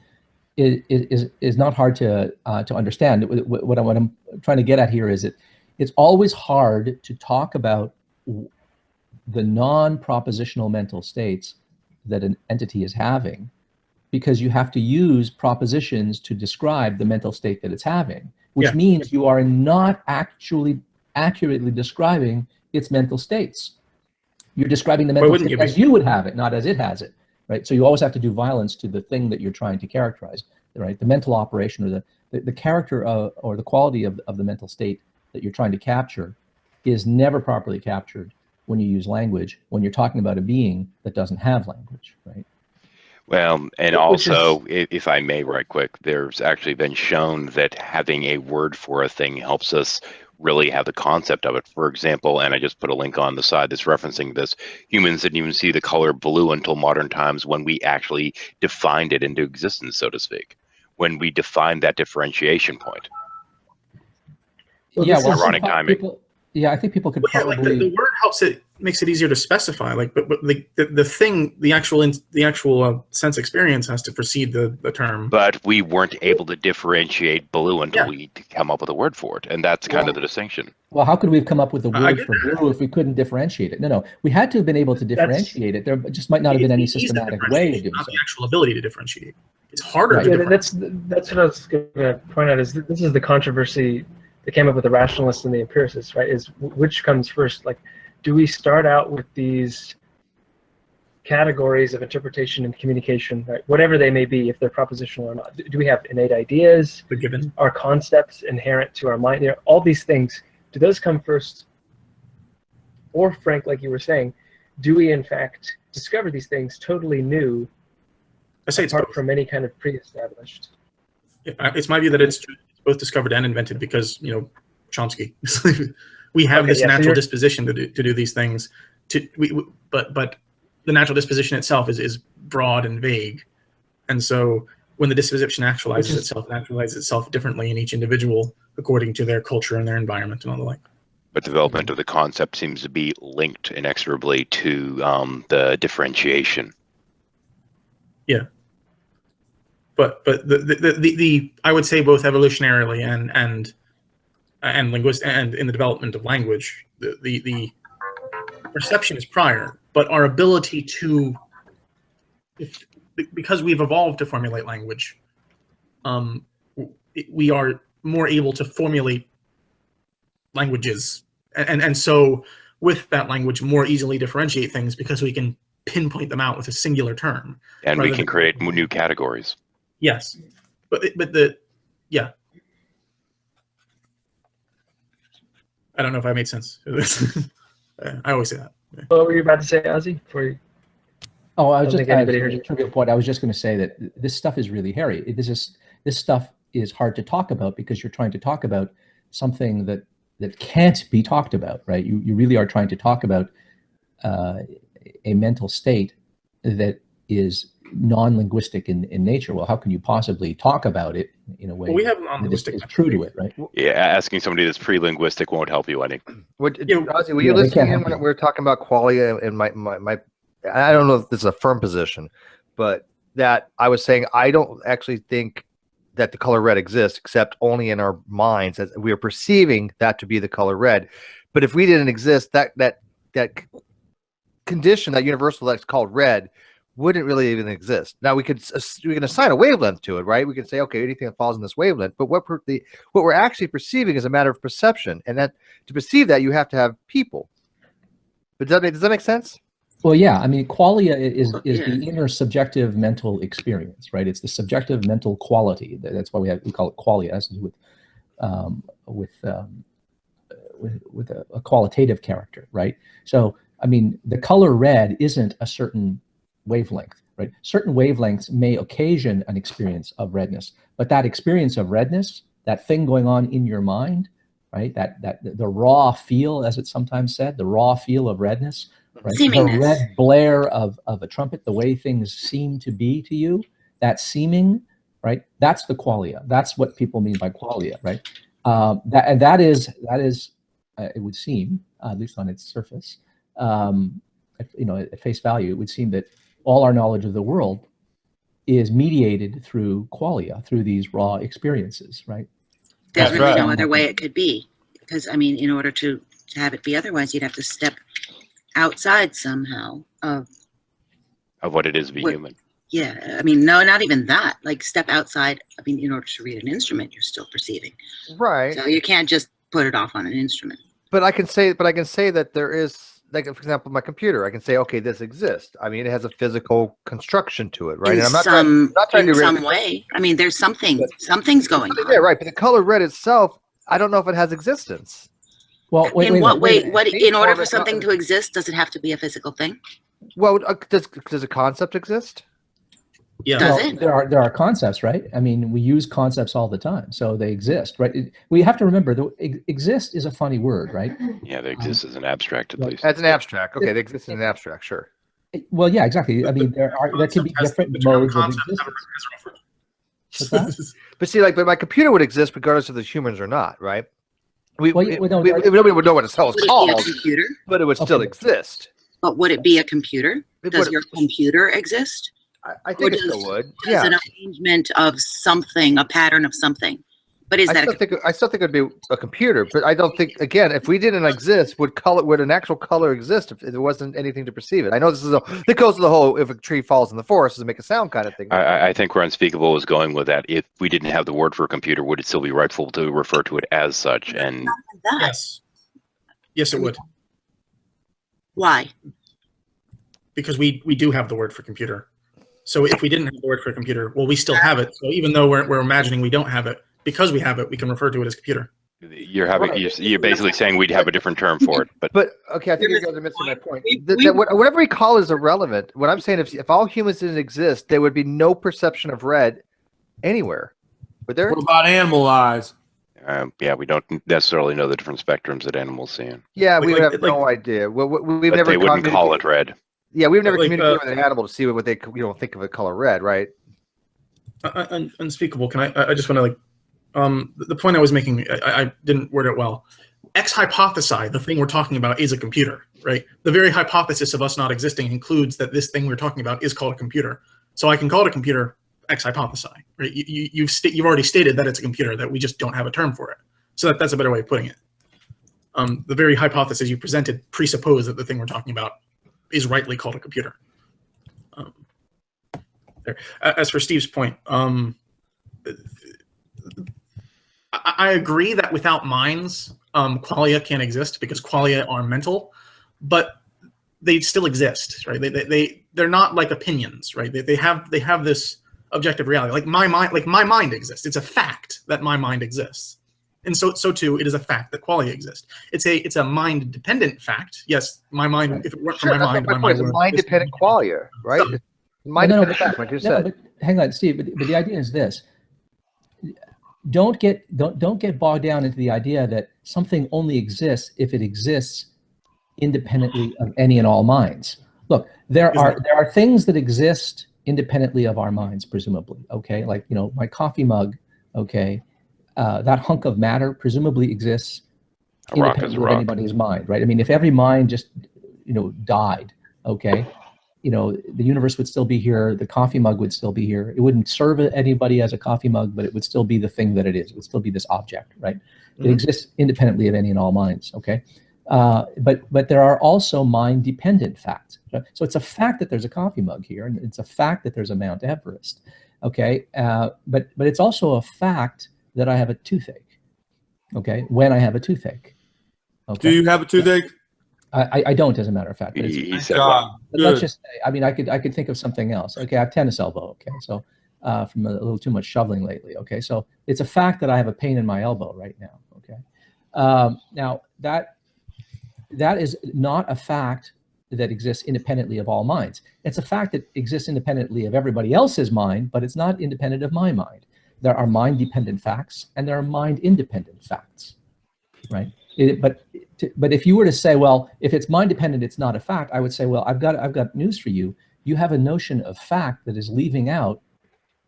is not hard to understand. What I'm trying to get at here is that it's always hard to talk about the non-propositional mental states that an entity is having, because you have to use propositions to describe the mental state that it's having, which means you are not actually accurately describing its mental states. You're describing the mental state as you would have it, not as it has it, right? So you always have to do violence to the thing that you're trying to characterize, right? The mental operation, or the character or the quality of the mental state that you're trying to capture is never properly captured when you use language, when you're talking about a being that doesn't have language, right? Well, and also, if I may, right quick, there's actually been shown that having a word for a thing helps us really have the concept of it. For example, and I just put a link on the side that's referencing this, humans didn't even see the color blue until modern times, when we actually defined it into existence, so to speak, when we defined that differentiation point. Well, ironic timing. I think people could probably... the word helps it, makes it easier to specify. Like, but the thing, the actual sense experience has to precede the term. But we weren't able to differentiate blue until we come up with a word for it, and that's kind of the distinction. Well, how could we have come up with a word for blue if we couldn't differentiate it? No, we had to have been able to differentiate it. There just might not have been any systematic way to do so. Not the actual ability to differentiate. It's harder to differentiate. That's what I was going to point out. Is this is the controversy that came up with the rationalists and the empiricists, right? Is which comes first? Like, do we start out with these categories of interpretation and communication, right? Whatever they may be, if they're propositional or not? Do we have innate ideas? Are concepts inherent to our mind? All these things, do those come first? Or, Frank, like you were saying, do we in fact discover these things totally new, apart from any kind of pre-established? It's my view that it's both discovered and invented, because Chomsky. We have this natural disposition to do these things. But the natural disposition itself is broad and vague, and so when the disposition actualizes itself, it actualizes itself differently in each individual according to their culture and their environment and all the like. But development of the concept seems to be linked inexorably to the differentiation. Yeah. But the I would say both evolutionarily and linguistic and in the development of language, the perception is prior, but our ability to, because we've evolved to formulate language, we are more able to formulate languages, and so with that language more easily differentiate things, because we can pinpoint them out with a singular term, and we can create new categories. Yes, I don't know if I made sense. I always say that. What were you about to say, Ozzy? Before you... Oh, I was just anybody heard you. trivial point. I was just going to say that this stuff is really hairy. This stuff is hard to talk about because you're trying to talk about something that can't be talked about, right? You really are trying to talk about a mental state that is non-linguistic in nature. Well, how can you possibly talk about it in a way that is true to it, right? Yeah, asking somebody that's pre-linguistic won't help you any. Ozzy, were you listening in when we were talking about qualia and my I don't know if this is a firm position, but that I was saying I don't actually think that the color red exists except only in our minds, as we are perceiving that to be the color red. But if we didn't exist, that condition, that universal that's called red, wouldn't really even exist. Now we can assign a wavelength to it, right? We can say, okay, anything that falls in this wavelength. But what we're actually perceiving is a matter of perception, and that to perceive that you have to have people. But does that make sense? Well, yeah. I mean, qualia is the inner subjective mental experience, right? It's the subjective mental quality. That's why we call it qualia. It has to do with a qualitative character, right? So, I mean, the color red isn't a certain wavelength, right? Certain wavelengths may occasion an experience of redness, but that experience of redness, that thing going on in your mind, right? That the raw feel, as it's sometimes said, the raw feel of redness. Right? The red blare of a trumpet, the way things seem to be to you, that seeming, right? That's the qualia. That's what people mean by qualia, right? That is, it would seem, at least on its surface, at face value, it would seem that all our knowledge of the world is mediated through qualia, through these raw experiences, right? There's really no other way it could be, because I mean, in order to have it be otherwise, you'd have to step outside somehow of what it is to be human. Yeah, I mean, no, not even that. Like step outside. I mean, in order to read an instrument, you're still perceiving. Right. So you can't just put it off on an instrument. But I can say that there is, like, for example, my computer. I can say, okay, this exists. I mean, it has a physical construction to it, right? In and I'm not trying in to some way. I mean, there's something's going on. Yeah, right. But the color red itself, I don't know if it has existence. Well, in what way? What in order for something to exist, does it have to be a physical thing? Well, does a concept exist? Yeah, does it? There are concepts, right? I mean, we use concepts all the time, so they exist, right? We have to remember that exist is a funny word, right? Yeah, they exist as an abstract, at least. As an abstract, okay, they exist in an abstract, sure. Well, yeah, exactly. I mean, there can be different modes of existence. But see, but my computer would exist regardless of the humans or not, right? Nobody would know what it's called, but it would still exist. But would it be a computer? Does your computer exist? I think it still would. Yeah. An arrangement of something, a pattern of something. But I still think it'd be a computer, but I don't think, again, if we didn't exist, would an actual color exist if there wasn't anything to perceive it? I know this goes to the whole, if a tree falls in the forest, does it make a sound kind of thing? I think where Unspeakable was going with that, if we didn't have the word for a computer, would it still be rightful to refer to it as such? And yes, it would. Why? Because we do have the word for computer. So if we didn't have the word for a computer, well, we still have it. So even though we're imagining we don't have it, because we have it, we can refer to it as computer. You're basically saying we'd have a different term for it, but okay, I think you guys are missing my point. Whatever we call it is irrelevant. What I'm saying, if all humans didn't exist, there would be no perception of red anywhere. Would there? What about animal eyes? Yeah, we don't necessarily know the different spectrums that animals see in. Yeah, we would have no idea. We've never. They wouldn't call it red. Yeah, we've never communicated with an animal to see what they think of a color red, right? Unspeakable. I just want to the point I was making, I didn't word it well. X hypothesized the thing we're talking about is a computer, right? The very hypothesis of us not existing includes that this thing we're talking about is called a computer. So I can call it a computer X hypothesize, right? You've already stated that it's a computer, that we just don't have a term for it. So that's a better way of putting it. The very hypothesis you presented presuppose that the thing we're talking about is rightly called a computer. As for Steve's point, I agree that without minds, qualia can't exist because qualia are mental, but they still exist, right? They're not like opinions, right? They have this objective reality. Like my mind exists. It's a fact that my mind exists. And so too, it is a fact that qualia exist. It's a mind-dependent fact. Yes, my mind. If it weren't for my mind, my mind it's a mind-dependent qualia, right? It's mind-dependent fact, like you said. But hang on, Steve. But the idea is this: don't get bogged down into the idea that something only exists if it exists independently of any and all minds. Look, there are things that exist independently of our minds, presumably. Okay, like my coffee mug. Okay, that hunk of matter presumably exists independently of anybody's mind, right? I mean, if every mind just died, okay, the universe would still be here, the coffee mug would still be here. It wouldn't serve anybody as a coffee mug, but it would still be the thing that it is. It would still be this object, right? It exists independently of any and all minds, okay? But there are also mind-dependent facts. So it's a fact that there's a coffee mug here, and it's a fact that there's a Mount Everest, okay? But it's also a fact that I have a toothache, okay? When I have a toothache. Okay? Do you have a toothache? I don't, as a matter of fact. But let's just say, I mean, I could think of something else. Okay, I have tennis elbow. Okay, so from a little too much shoveling lately. Okay, so it's a fact that I have a pain in my elbow right now. Okay, now that is not a fact that exists independently of all minds. It's a fact that exists independently of everybody else's mind, but it's not independent of my mind. There are mind-dependent facts and there are mind-independent facts, right? But if you were to say, well, if it's mind-dependent, it's not a fact, I would say, well, I've got news for you. You have a notion of fact that is leaving out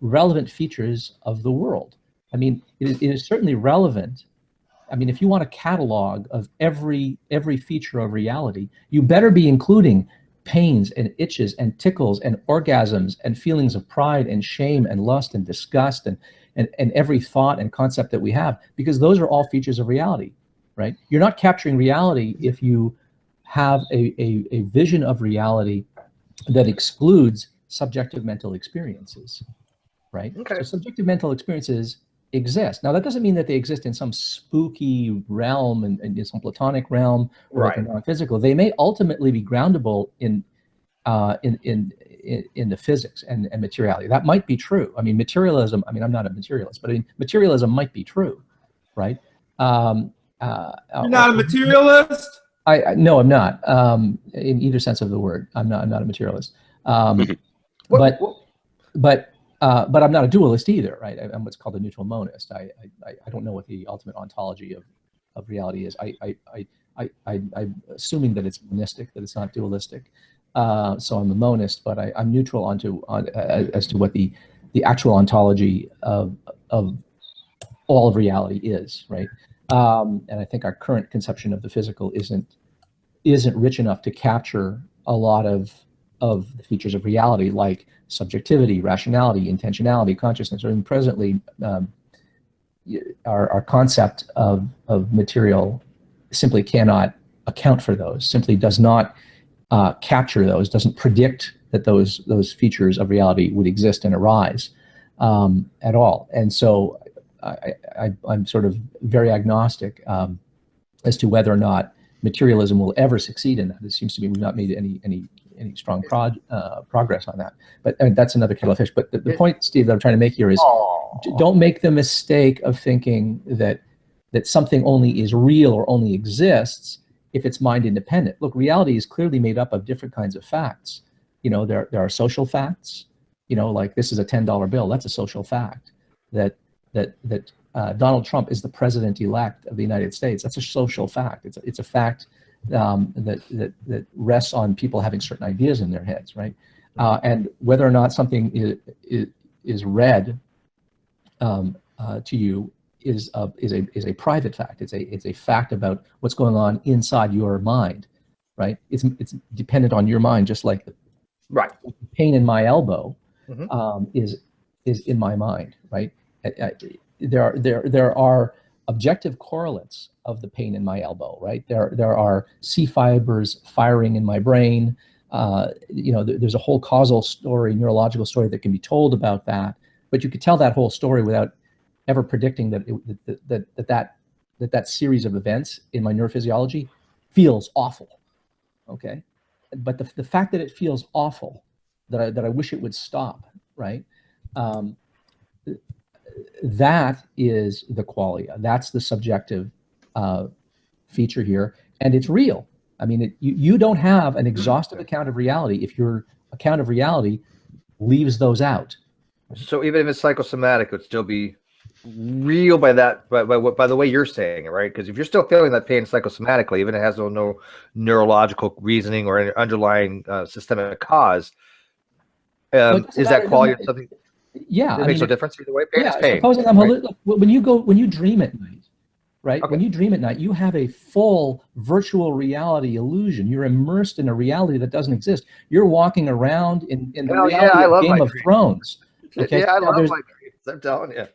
relevant features of the world. I mean, it is certainly relevant. I mean, if you want a catalog of every feature of reality, you better be including pains and itches and tickles and orgasms and feelings of pride and shame and lust and disgust and every thought and concept that we have, because those are all features of reality. Right? You're not capturing reality if you have a vision of reality that excludes subjective mental experiences, right? Okay. So subjective mental experiences exist. Now, that doesn't mean that they exist in some spooky realm and in some Platonic realm or like non-physical. They may ultimately be groundable in the physics and materiality. That might be true. I mean, materialism. I mean, I'm not a materialist, but I mean, materialism might be true, right? You're not a materialist? No, I'm not. In either sense of the word, I'm not a materialist. But I'm not a dualist either, right? I'm what's called a neutral monist. I don't know what the ultimate ontology of reality is. I'm assuming that it's monistic, that it's not dualistic. So I'm a monist, but I'm neutral as to what the actual ontology of all of reality is, right? And I think our current conception of the physical isn't rich enough to capture a lot of the features of reality, like subjectivity, rationality, intentionality, consciousness. I mean, presently, our concept of material simply cannot account for those. Simply does not capture those. Doesn't predict that those features of reality would exist and arise at all. And so I'm sort of very agnostic as to whether or not materialism will ever succeed in that. It seems to me we've not made any strong progress on that. But that's another kettle of fish. But the point, Steve, that I'm trying to make here is don't make the mistake of thinking that something only is real or only exists if it's mind independent. Look, reality is clearly made up of different kinds of facts. There are social facts. Like this is a $10 bill. That's a social fact. That Donald Trump is the president-elect of the United States. That's a social fact. It's a fact that rests on people having certain ideas in their heads, right? And whether or not something is read to you is a private fact. It's a fact about what's going on inside your mind, right? It's dependent on your mind, just like the pain in my elbow is in my mind, right? There are objective correlates of the pain in my elbow, right? There are C fibers firing in my brain. There's a whole causal story, neurological story that can be told about that. But you could tell that whole story without ever predicting that series of events in my neurophysiology feels awful. Okay, but the fact that it feels awful, that I wish it would stop, right? that is the qualia. That's the subjective feature here, and it's real. I mean, you don't have an exhaustive account of reality if your account of reality leaves those out. So even if it's psychosomatic, it would still be real by that, by the way you're saying it, right? Because if you're still feeling that pain psychosomatically, even if it has no neurological reasoning or any underlying systemic cause, is that quality something? Yeah, it makes no difference either way. Pain is pain. Supposing when you dream at night, right? Okay. When you dream at night, you have a full virtual reality illusion. You're immersed in a reality that doesn't exist. You're walking around in the reality of Game of Thrones. Okay? Yeah, I love my dreams. I'm telling you.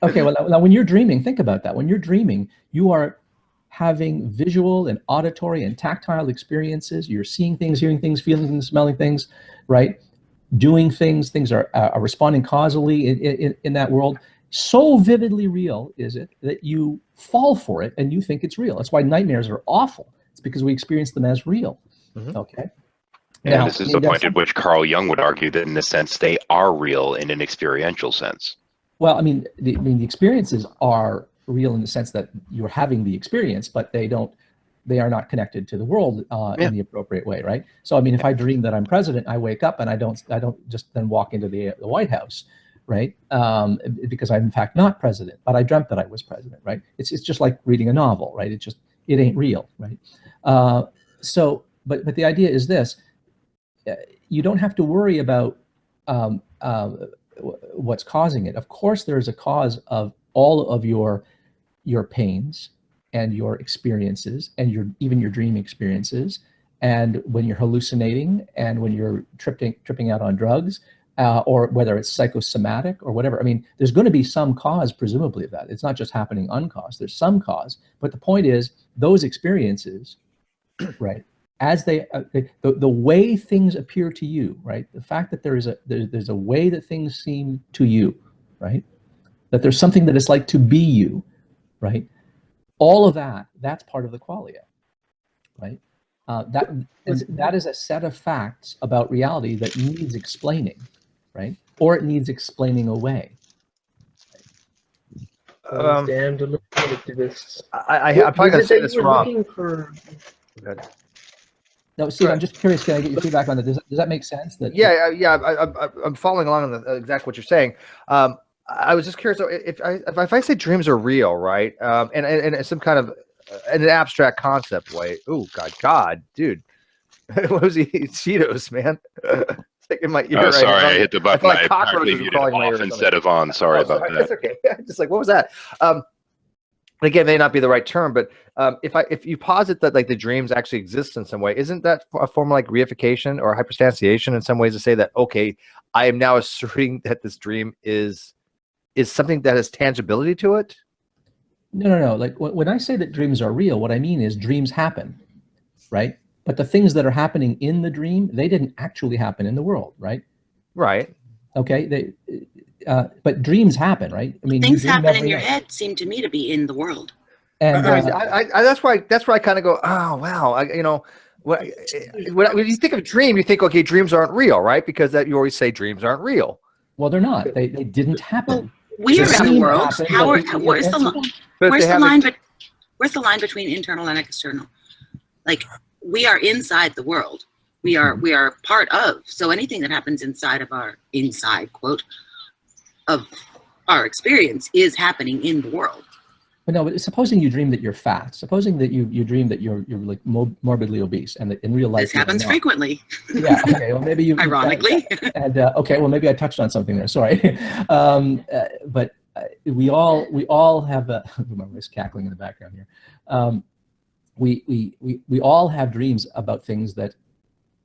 Okay, well, now when you're dreaming, think about that. When you're dreaming, you are having visual and auditory and tactile experiences. You're seeing things, hearing things, feeling things, smelling things, right? Doing things. Things are responding causally in that world. So vividly real is it that you fall for it and you think it's real. That's why nightmares are awful. It's because we experience them as real. Okay. And now, this is the point at which Carl Jung would argue that in a sense they are real in an experiential sense. Well, I mean, the experiences are real in the sense that you're having the experience, but they are not connected to the world in the appropriate way, right? So, I mean, if I dream that I'm president, I wake up and I don't just then walk into the White House, right? Because I'm in fact not president, but I dreamt that I was president, right? It's just like reading a novel, right? It ain't real, right? So, but the idea is this: you don't have to worry about what's causing it. Of course, there is a cause of all of your pains and your experiences and even your dream experiences, and when you're hallucinating and when you're tripping out on drugs, or whether it's psychosomatic or whatever. I mean, there's going to be some cause, presumably, of that. It's not just happening uncaused. There's some cause, but the point is those experiences, right? As the way things appear to you, right? The fact that there's a way that things seem to you, right? That there's something that it's like to be you, right? All of that's part of the qualia, right? That is a set of facts about reality that needs explaining, right? Or it needs explaining away. Damned to this. I'm probably going to say this wrong. No, Steve, I'm just curious. Can I get your feedback on that? Does that make sense? I'm following along on exactly what you're saying. I was just curious. So if I say dreams are real, right? And some kind of in an abstract concept way. Oh God, dude, what was he? Cheetos, man. It's like in my ear. Oh, sorry, I hit the button. I apparently muted it off instead of on. Sorry about that. That's okay. Just like, what was that? Again, may not be the right term, but if you posit that like the dreams actually exist in some way, isn't that a form of like reification or hyperstantiation in some ways to say that, okay, I am now asserting that this dream is something that has tangibility to it? No. Like when I say that dreams are real, what I mean is dreams happen, right? But the things that are happening in the dream, they didn't actually happen in the world, right? Right. Okay. But dreams happen, right? I mean, things happen in your head seem to me to be in the world. And that's why I kind of go, oh wow, when you think of a dream, you think, okay, dreams aren't real, right? Because you always say dreams aren't real. Well, they're not. They didn't happen. We are in the world. Where's the line between internal and external? Like, we are inside the world. We are part of. So anything that happens inside of our quote of our experience is happening in the world. But no, but supposing you dream that you're fat, supposing that you dream that you're like morbidly obese, and that in real life this happens frequently. Yeah. Okay. Well, maybe you. Ironically. Okay. Well, maybe I touched on something there. Sorry. But we all have a. My wife's cackling in the background here. We all have dreams about things that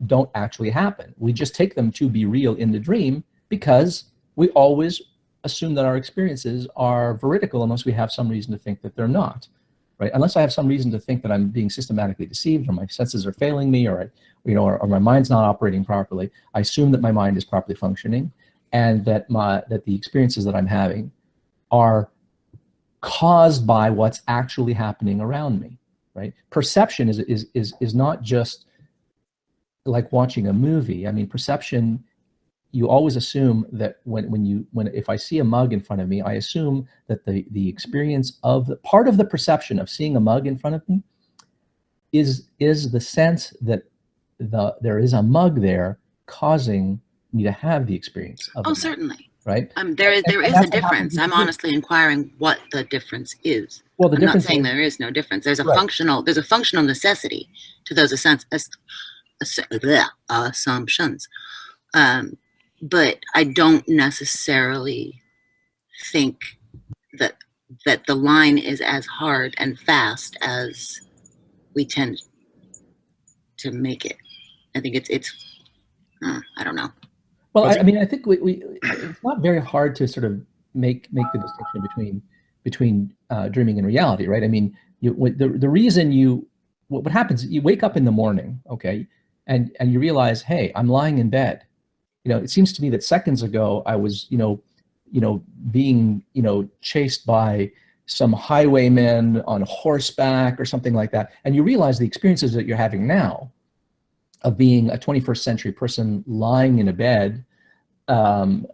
don't actually happen. We just take them to be real in the dream because we always assume that our experiences are veridical unless we have some reason to think that they're not, right? Unless I have some reason to think that I'm being systematically deceived, or my senses are failing me, or my mind's not operating properly. I assume that my mind is properly functioning, and that the experiences that I'm having are caused by what's actually happening around me, right? Perception is not just like watching a movie. I mean, perception you always assume that when if I see a mug in front of me, I assume that the experience of part of the perception of seeing a mug in front of me is the sense that there is a mug there causing me to have the experience of Oh, certainly. Right. There is a difference. I'm honestly inquiring what the difference is. Well, the I'm difference not saying is, there is no difference. There's a right. functional necessity to those assumptions. But I don't necessarily think that the line is as hard and fast as we tend to make it. I think it's I don't know. Well, I mean, I think it's not very hard to sort of make the distinction between dreaming and reality, right? I mean, the reason what happens, you wake up in the morning, okay, and you realize, hey, I'm lying in bed. It seems to me that seconds ago I was, being, chased by some highwayman on horseback or something like that, and you realize the experiences that you're having now of being a 21st century person lying in a bed, and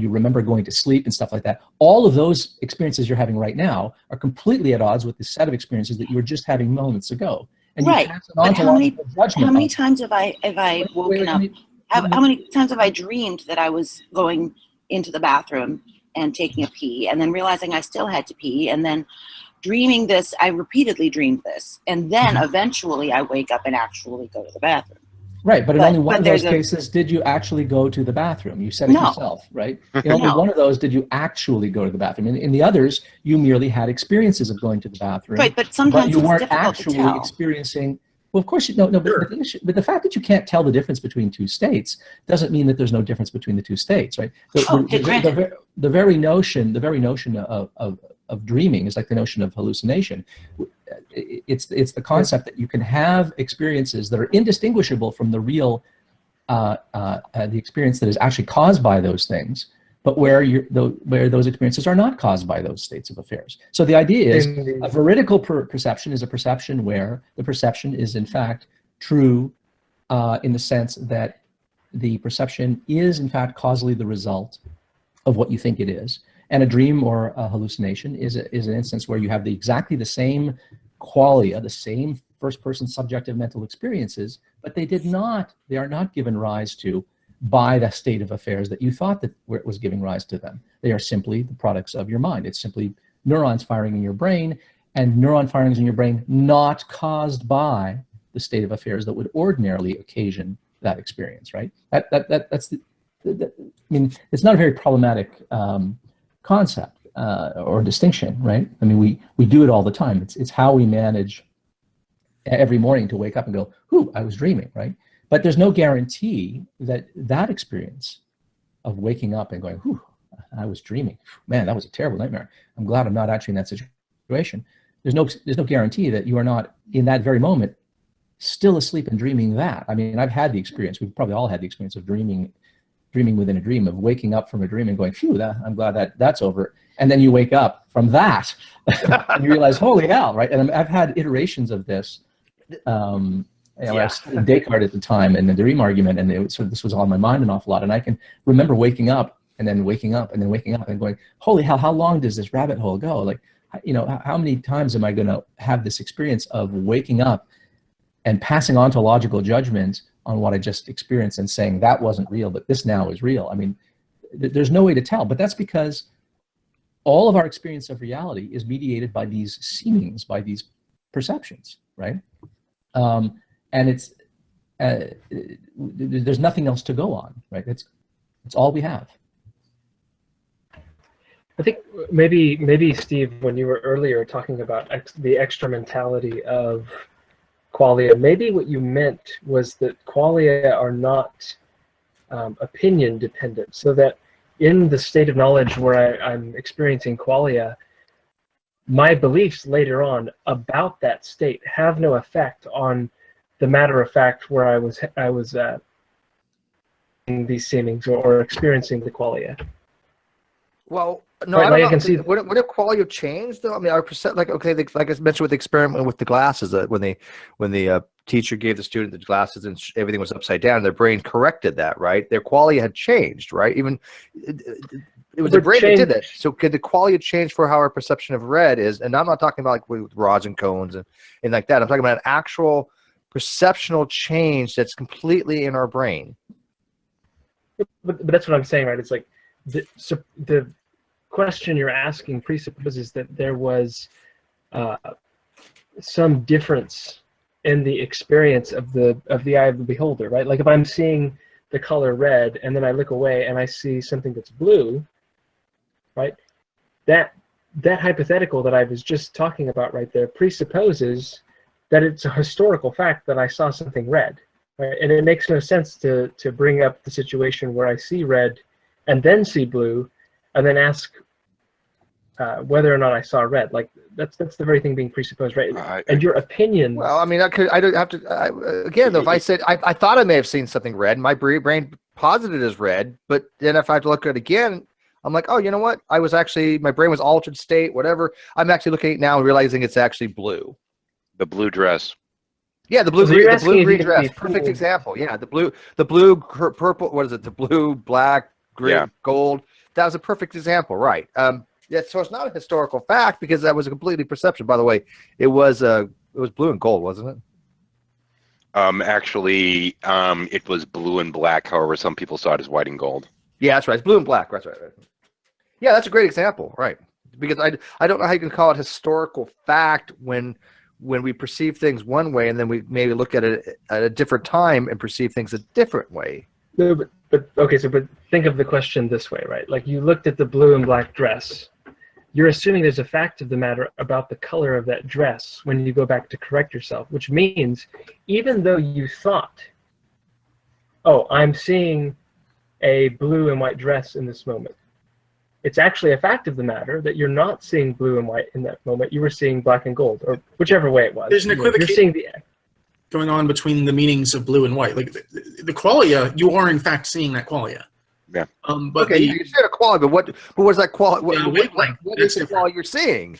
you remember going to sleep and stuff like that. All of those experiences you're having right now are completely at odds with the set of experiences that you were just having moments ago. And right. But how many times have I woken up? How many times have I dreamed that I was going into the bathroom and taking a pee, and then realizing I still had to pee, and then dreaming this? I repeatedly dreamed this, and then eventually I wake up and actually go to the bathroom. Right, but in only one of those cases did you actually go to the bathroom. You said it yourself, right? In only one of those did you actually go to the bathroom. In the others, you merely had experiences of going to the bathroom. Right, but sometimes you weren't difficult actually to tell. experiencing. Well, of course, but the fact that you can't tell the difference between two states doesn't mean that there's no difference between the two states, right? The very notion of dreaming is like the notion of hallucination. It's the concept that you can have experiences that are indistinguishable from the real, the experience that is actually caused by those things, but where those experiences are not caused by those states of affairs. So the idea is a veridical perception is a perception where the perception is in fact true in the sense that the perception is in fact causally the result of what you think it is. And a dream or a hallucination is an instance where you have exactly the same qualia, the same first-person subjective mental experiences, but they are not given rise to by the state of affairs that you thought that it was giving rise to them. They are simply the products of your mind. It's simply neurons firing in your brain, and neuron firings in your brain not caused by the state of affairs that would ordinarily occasion that experience, right? I mean, it's not a very problematic concept or distinction, right? I mean, we do it all the time. It's how we manage every morning to wake up and go, "Ooh, I was dreaming," right? But there's no guarantee that experience of waking up and going, "Whew, I was dreaming. Man, that was a terrible nightmare. I'm glad I'm not actually in that situation." There's no guarantee that you are not in that very moment still asleep and dreaming that. I mean, I've had the experience. We've probably all had the experience of dreaming within a dream, of waking up from a dream and going, "Phew, I'm glad that's over." And then you wake up from that and you realize, "Holy hell!" Right? And I've had iterations of this. I was studying Descartes at the time, and the dream argument, and this was on my mind an awful lot. And I can remember waking up and then waking up and then waking up and going, "Holy hell! How long does this rabbit hole go? Like, how many times am I going to have this experience of waking up and passing on to logical judgment on what I just experienced and saying that wasn't real, but this now is real?" I mean, there's no way to tell, but that's because all of our experience of reality is mediated by these seemings, by these perceptions, right? And there's nothing else to go on, right? It's all we have. I think maybe Steve, when you were earlier talking about the extramentality of qualia, maybe what you meant was that qualia are not opinion dependent, so that in the state of knowledge where I'm experiencing qualia, my beliefs later on about that state have no effect on the matter of fact where I was in these seemings or experiencing the qualia. Well, No, right, I like don't I can know. see. Would a quality have changed though? I mean, our percent, like okay, like I mentioned with the experiment with the glasses, that when the teacher gave the student the glasses and everything was upside down, their brain corrected that, right? Their quality had changed, right? Even it was the brain that did that. So could the quality change for how our perception of red is? And I'm not talking about like with rods and cones and like that. I'm talking about an actual perceptual change that's completely in our brain. But that's what I'm saying, right? It's like the question you're asking presupposes that there was some difference in the experience of the eye of the beholder, right? Like if I'm seeing the color red and then I look away and I see something that's blue, right? That hypothetical that I was just talking about right there presupposes that it's a historical fact that I saw something red, right? And it makes no sense to bring up the situation where I see red and then see blue and then ask whether or not I saw red. Like that's the very thing being presupposed, right? And your opinion. Well, I mean, I don't have to. Again, though, if I said I thought I may have seen something red, my brain posited as red, but then if I have to look at it again, I'm like, oh, you know what? I was actually, my brain was altered state, whatever. I'm actually looking at it now and realizing it's actually blue. The blue dress. Yeah, the blue green dress. Perfect example. Yeah, the blue purple. What is it? The blue, black, green, gold. That was a perfect example, right? Yeah, so it's not a historical fact because that was a completely perception. By the way, it was blue and gold, wasn't it? Actually, it was blue and black. However, some people saw it as white and gold. Yeah, that's right. It's blue and black. That's right. Yeah, that's a great example, right? Because I don't know how you can call it historical fact when we perceive things one way and then we maybe look at it at a different time and perceive things a different way. No, but okay, but think of the question this way, right? Like you looked at the blue and black dress. You're assuming there's a fact of the matter about the color of that dress when you go back to correct yourself, which means even though you thought, oh, I'm seeing a blue and white dress in this moment, it's actually a fact of the matter that you're not seeing blue and white in that moment. You were seeing black and gold, or whichever way it was. There's an equivocation going on between the meanings of blue and white. Like the qualia, you are in fact seeing that qualia. Yeah. But okay, you said a qualia, but what was that qualia? What is the qualia you're seeing?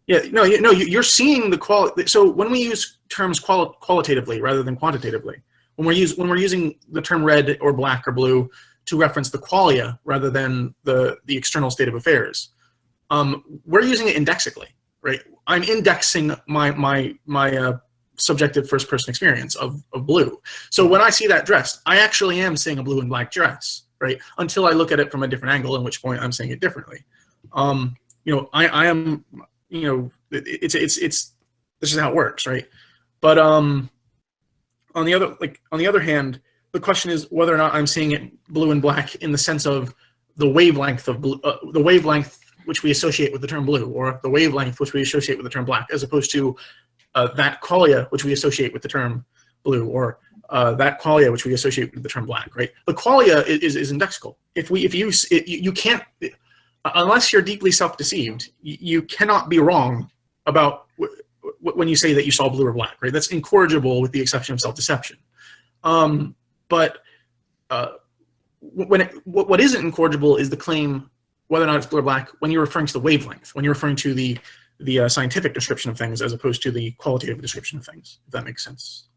Yeah, no, you're seeing the quality. So when we use terms qualitatively rather than quantitatively, when we're using the term red or black or blue to reference the qualia rather than the external state of affairs, we're using it indexically, right? I'm indexing my subjective first-person experience of blue. So when I see that dress, I actually am seeing a blue and black dress, right? Until I look at it from a different angle, in which point I'm seeing it differently. I am, it's this is how it works, right? But on the other hand, the question is whether or not I'm seeing it blue and black in the sense of the wavelength of blue, the wavelength which we associate with the term blue, or the wavelength which we associate with the term black, as opposed to that qualia which we associate with the term blue, or that qualia which we associate with the term black. Right? The qualia is indexical. You can't, unless you're deeply self-deceived, you cannot be wrong about when you say that you saw blue or black. Right? That's incorrigible with the exception of self-deception. But what isn't incorrigible is the claim whether or not it's blue or black when you're referring to the wavelength, when you're referring to the scientific description of things as opposed to the qualitative description of things, if that makes sense.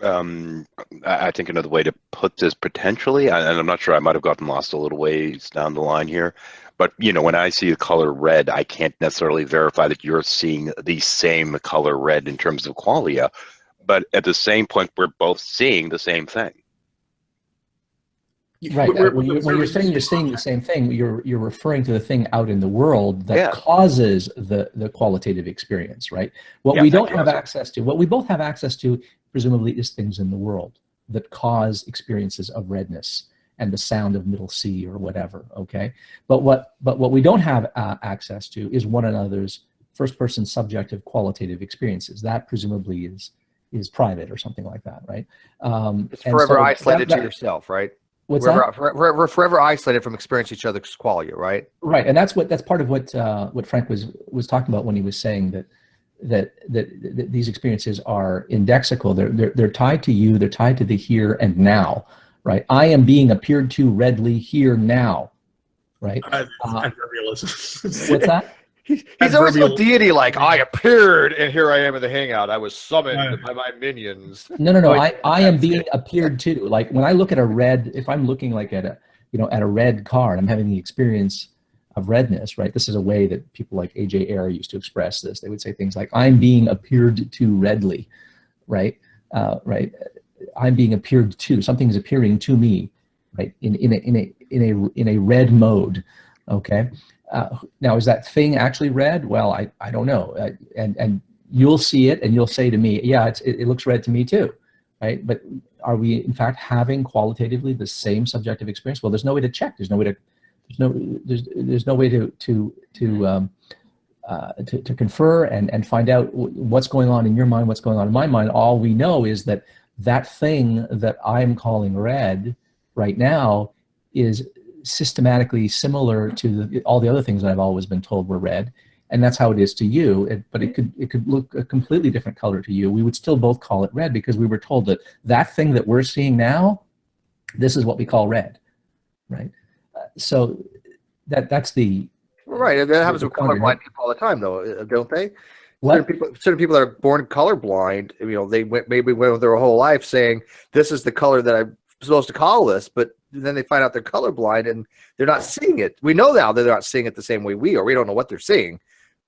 I think another way to put this potentially, and I'm not sure, I might have gotten lost a little ways down the line here, but when I see the color red, I can't necessarily verify that you're seeing the same color red in terms of qualia, but at the same point, we're both seeing the same thing. Right. When you're saying you're seeing the same thing, you're referring to the thing out in the world that causes the qualitative experience, right? What we don't have access to, what we both have access to, presumably, is things in the world that cause experiences of redness and the sound of middle C or whatever. Okay, but what we don't have access to is one another's first-person subjective qualitative experiences. That presumably is private or something like that, right? It's forever isolated to yourself, right? What's that? We're forever isolated from experiencing each other's qualia, right? Right, and that's part of what Frank was talking about when he was saying that these experiences are indexical. They're tied to you. They're tied to the here and now, right? I am being appeared to redly here now, right? Adverbialism. What's that? He's always so deity-like. I appeared, and here I am in the hangout. I was summoned by my minions. No. I am being appeared to. Like when I look at a red, if I'm looking like at a, at a red card, I'm having the experience of redness, right? This is a way that people like A.J. Ayer used to express this. They would say things like, "I'm being appeared to redly," right? Right. I'm being appeared to. Something is appearing to me, right? In a red mode. Okay. Now, is that thing actually red? Well, I don't know. And you'll see it, and you'll say to me, "Yeah, it looks red to me too," right? But are we in fact having qualitatively the same subjective experience? Well, there's no way to check. There's no way to. There's no way to confer and find out what's going on in your mind, what's going on in my mind. All we know is that that thing that I'm calling red right now is systematically similar to all the other things that I've always been told were red, and that's how it is to you. But it could look a completely different color to you. We would still both call it red because we were told that that thing that we're seeing now, this is what we call red, right? So that's the right. That happens with colorblind people all the time, though, don't they? What? Certain people that are born colorblind, they maybe went their whole life saying this is the color that I'm supposed to call this, but then they find out they're colorblind and they're not seeing it. We know now that they're not seeing it the same way we are. We don't know what they're seeing,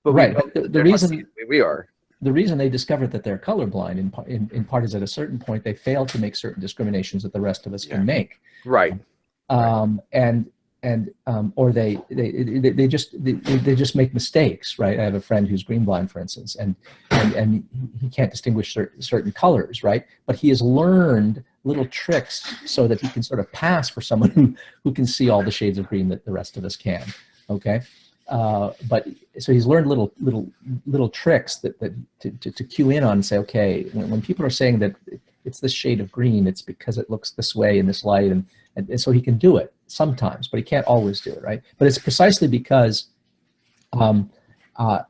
but right. We know the reason we are. The reason they discovered that they're colorblind in part is at a certain point they fail to make certain discriminations that the rest of us can make. Right. Or they just make mistakes, right? I have a friend who's green blind, for instance, and he can't distinguish certain colors, right? But he has learned little tricks so that he can sort of pass for someone who can see all the shades of green that the rest of us can. Okay, but so he's learned little tricks to cue in on and say, okay, when people are saying that it's this shade of green, it's because it looks this way in this light, and so he can do it sometimes, but he can't always do it, right? But it's precisely because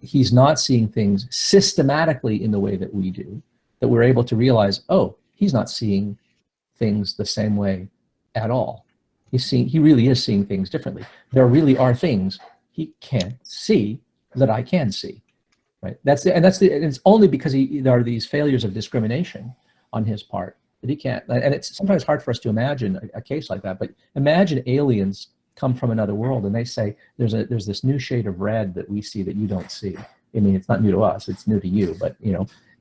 he's not seeing things systematically in the way that we do that we're able to realize, oh, he's not seeing things the same way at all. He really is seeing things differently. There really are things he can't see that I can see, right? It's only because there are these failures of discrimination on his part that he can't. And it's sometimes hard for us to imagine a case like that. But imagine aliens come from another world and they say, there's this new shade of red that we see that you don't see. I mean, it's not new to us; it's new to you. But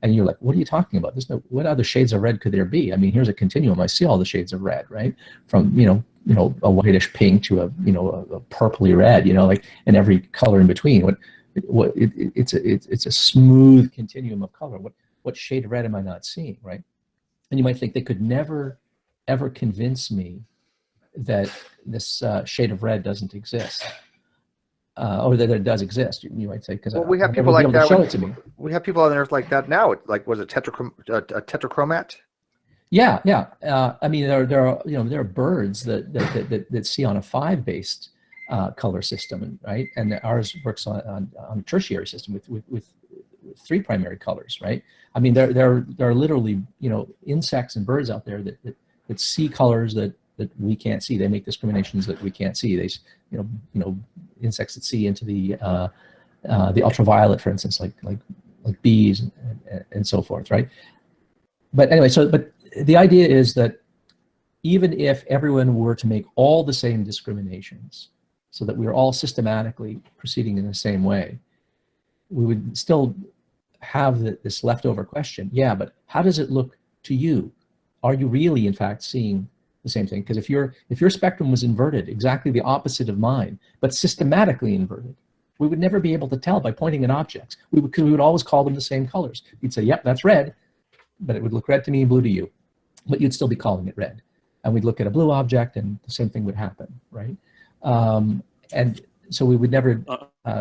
and you're like, what are you talking about? What other shades of red could there be? I mean, here's a continuum. I see all the shades of red, right? From a whitish pink to a purpley red, and every color in between. It's a smooth continuum of color. What shade of red am I not seeing, right? And you might think they could never, ever convince me that this shade of red doesn't exist, or that it does exist. You might say, because we have people like that. We have people on Earth like that now. Like, was it tetrachromat? Yeah. I mean, there are birds that see on a 5-based color system, right? And ours works on a tertiary system with 3 primary colors, right? I mean, there are literally insects and birds out there that see colors that we can't see. They make discriminations that we can't see. They insects that see into the ultraviolet, for instance, like bees and so forth, right? But anyway, but the idea is that even if everyone were to make all the same discriminations, so that we are all systematically proceeding in the same way, we would still have this leftover question. Yeah, but how does it look to you? Are you really, in fact, seeing the same thing? Because if your spectrum was inverted, exactly the opposite of mine, but systematically inverted, we would never be able to tell by pointing at objects. Because we would always call them the same colors. You'd say, yep, that's red, but it would look red to me and blue to you. But you'd still be calling it red. And we'd look at a blue object and the same thing would happen, right? And so we would never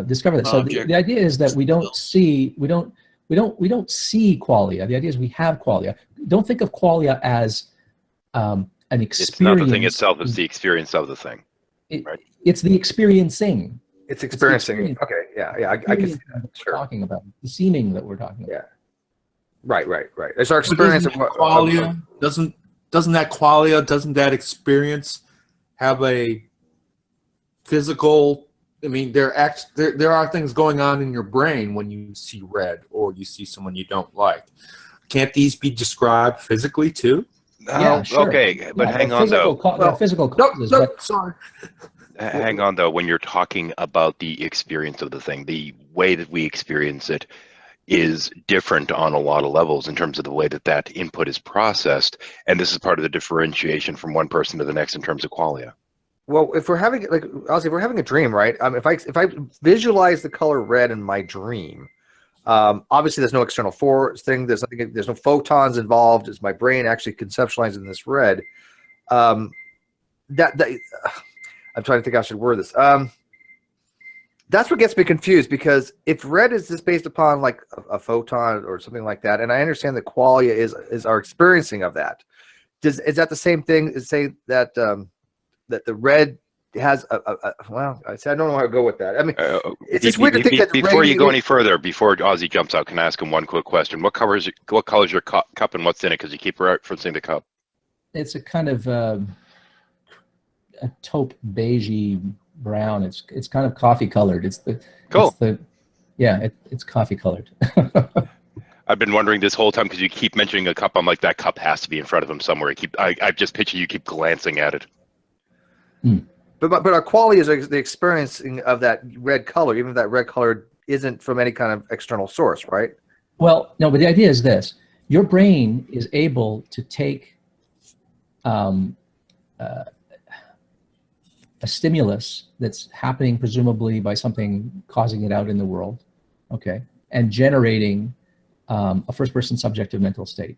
discover that. So the idea is that we don't see qualia. The idea is we have qualia. Don't think of qualia as an experience. It's not the thing itself, it's the experience of the thing. Right? It's the experiencing. It's experiencing. Okay, yeah, I can see that. Sure. Talking about the seeming that we're talking about. Yeah. Right. It's our experience of qualia. Doesn't that qualia, doesn't that experience have a physical. I mean, there are things going on in your brain when you see red or you see someone you don't like. Can't these be described physically too? Yeah, sure. Okay, but hang on though. Physical causes. Sorry. Hang on though. When you're talking about the experience of the thing, the way that we experience it is different on a lot of levels in terms of the way that that input is processed, and this is part of the differentiation from one person to the next in terms of qualia. Well, if we're having if we're having a dream, right? If I visualize the color red in my dream, obviously there's no external force thing. There's nothing. There's no photons involved. It's my brain actually conceptualizing this red. I'm trying to think how I should word this. That's what gets me confused, because if red is just based upon like a photon or something like that, and I understand that qualia is our experiencing of that. Is that the same thing as say that that the red has well, I don't know how to go with that. I mean, it's just weird to think that before you go any further, before Ozzy jumps out, can I ask him one quick question? What color is your cup and what's in it? Because you keep referencing the cup. It's a kind of a taupe beigey brown. It's kind of coffee colored. It's coffee colored. I've been wondering this whole time because you keep mentioning a cup. I'm like, that cup has to be in front of him somewhere. I just picture you keep glancing at it. But our quality is the experiencing of that red color, even if that red color isn't from any kind of external source, right? Well, no, but the idea is this: your brain is able to take a stimulus that's happening presumably by something causing it out in the world, okay, and generating a first-person subjective mental state,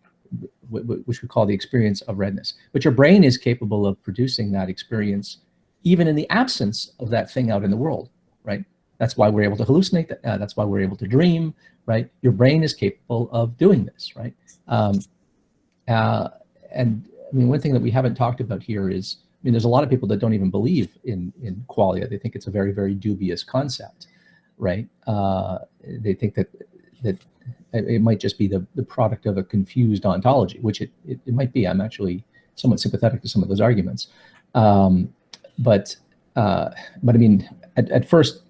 which we call the experience of redness. But your brain is capable of producing that experience even in the absence of that thing out in the world, right? That's why we're able to hallucinate. That's why we're able to dream, right? Your brain is capable of doing this, right? And I mean, one thing that we haven't talked about here is, I mean, there's a lot of people that don't even believe in qualia. They think it's a very, very dubious concept, right? They think that it might just be the product of a confused ontology, which it might be. I'm actually somewhat sympathetic to some of those arguments. But I mean, at first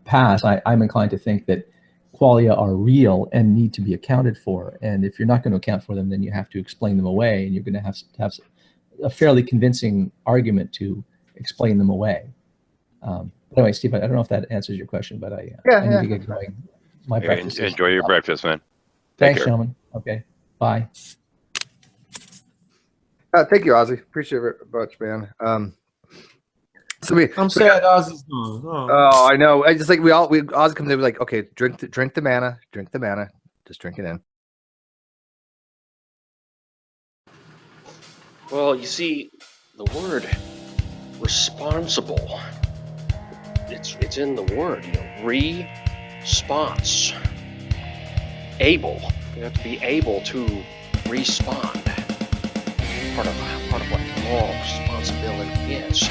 pass, I'm inclined to think that qualia are real and need to be accounted for. And if you're not going to account for them, then you have to explain them away, and you're going to have a fairly convincing argument to explain them away. But anyway, Steve, I don't know if that answers your question, but I need to get going. My breakfast. Enjoy your breakfast, man. Thanks, gentlemen. Okay, bye. Thank you, Ozzy. Appreciate it very much, man. I'm sad Ozzy's gone. Oh, I know. I just like Ozzy comes in, we're like, okay, drink the mana, just drink it in. Well, you see, the word responsible, it's in the word, response. Able. You have to be able to respond. Part of what moral responsibility is.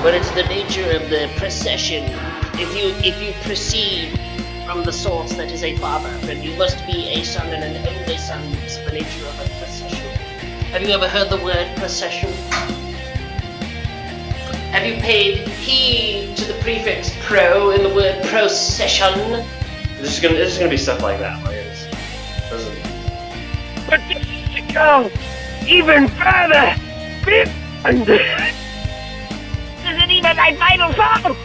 But it's the nature of the procession. If you proceed from the source that is a father, then you must be a son and an only son. It's the nature of a procession. Have you ever heard the word procession? Have you paid heed to the prefix pro in the word procession? This is gonna be stuff like that. Like But just to go even further, beyond. This isn't even my final song.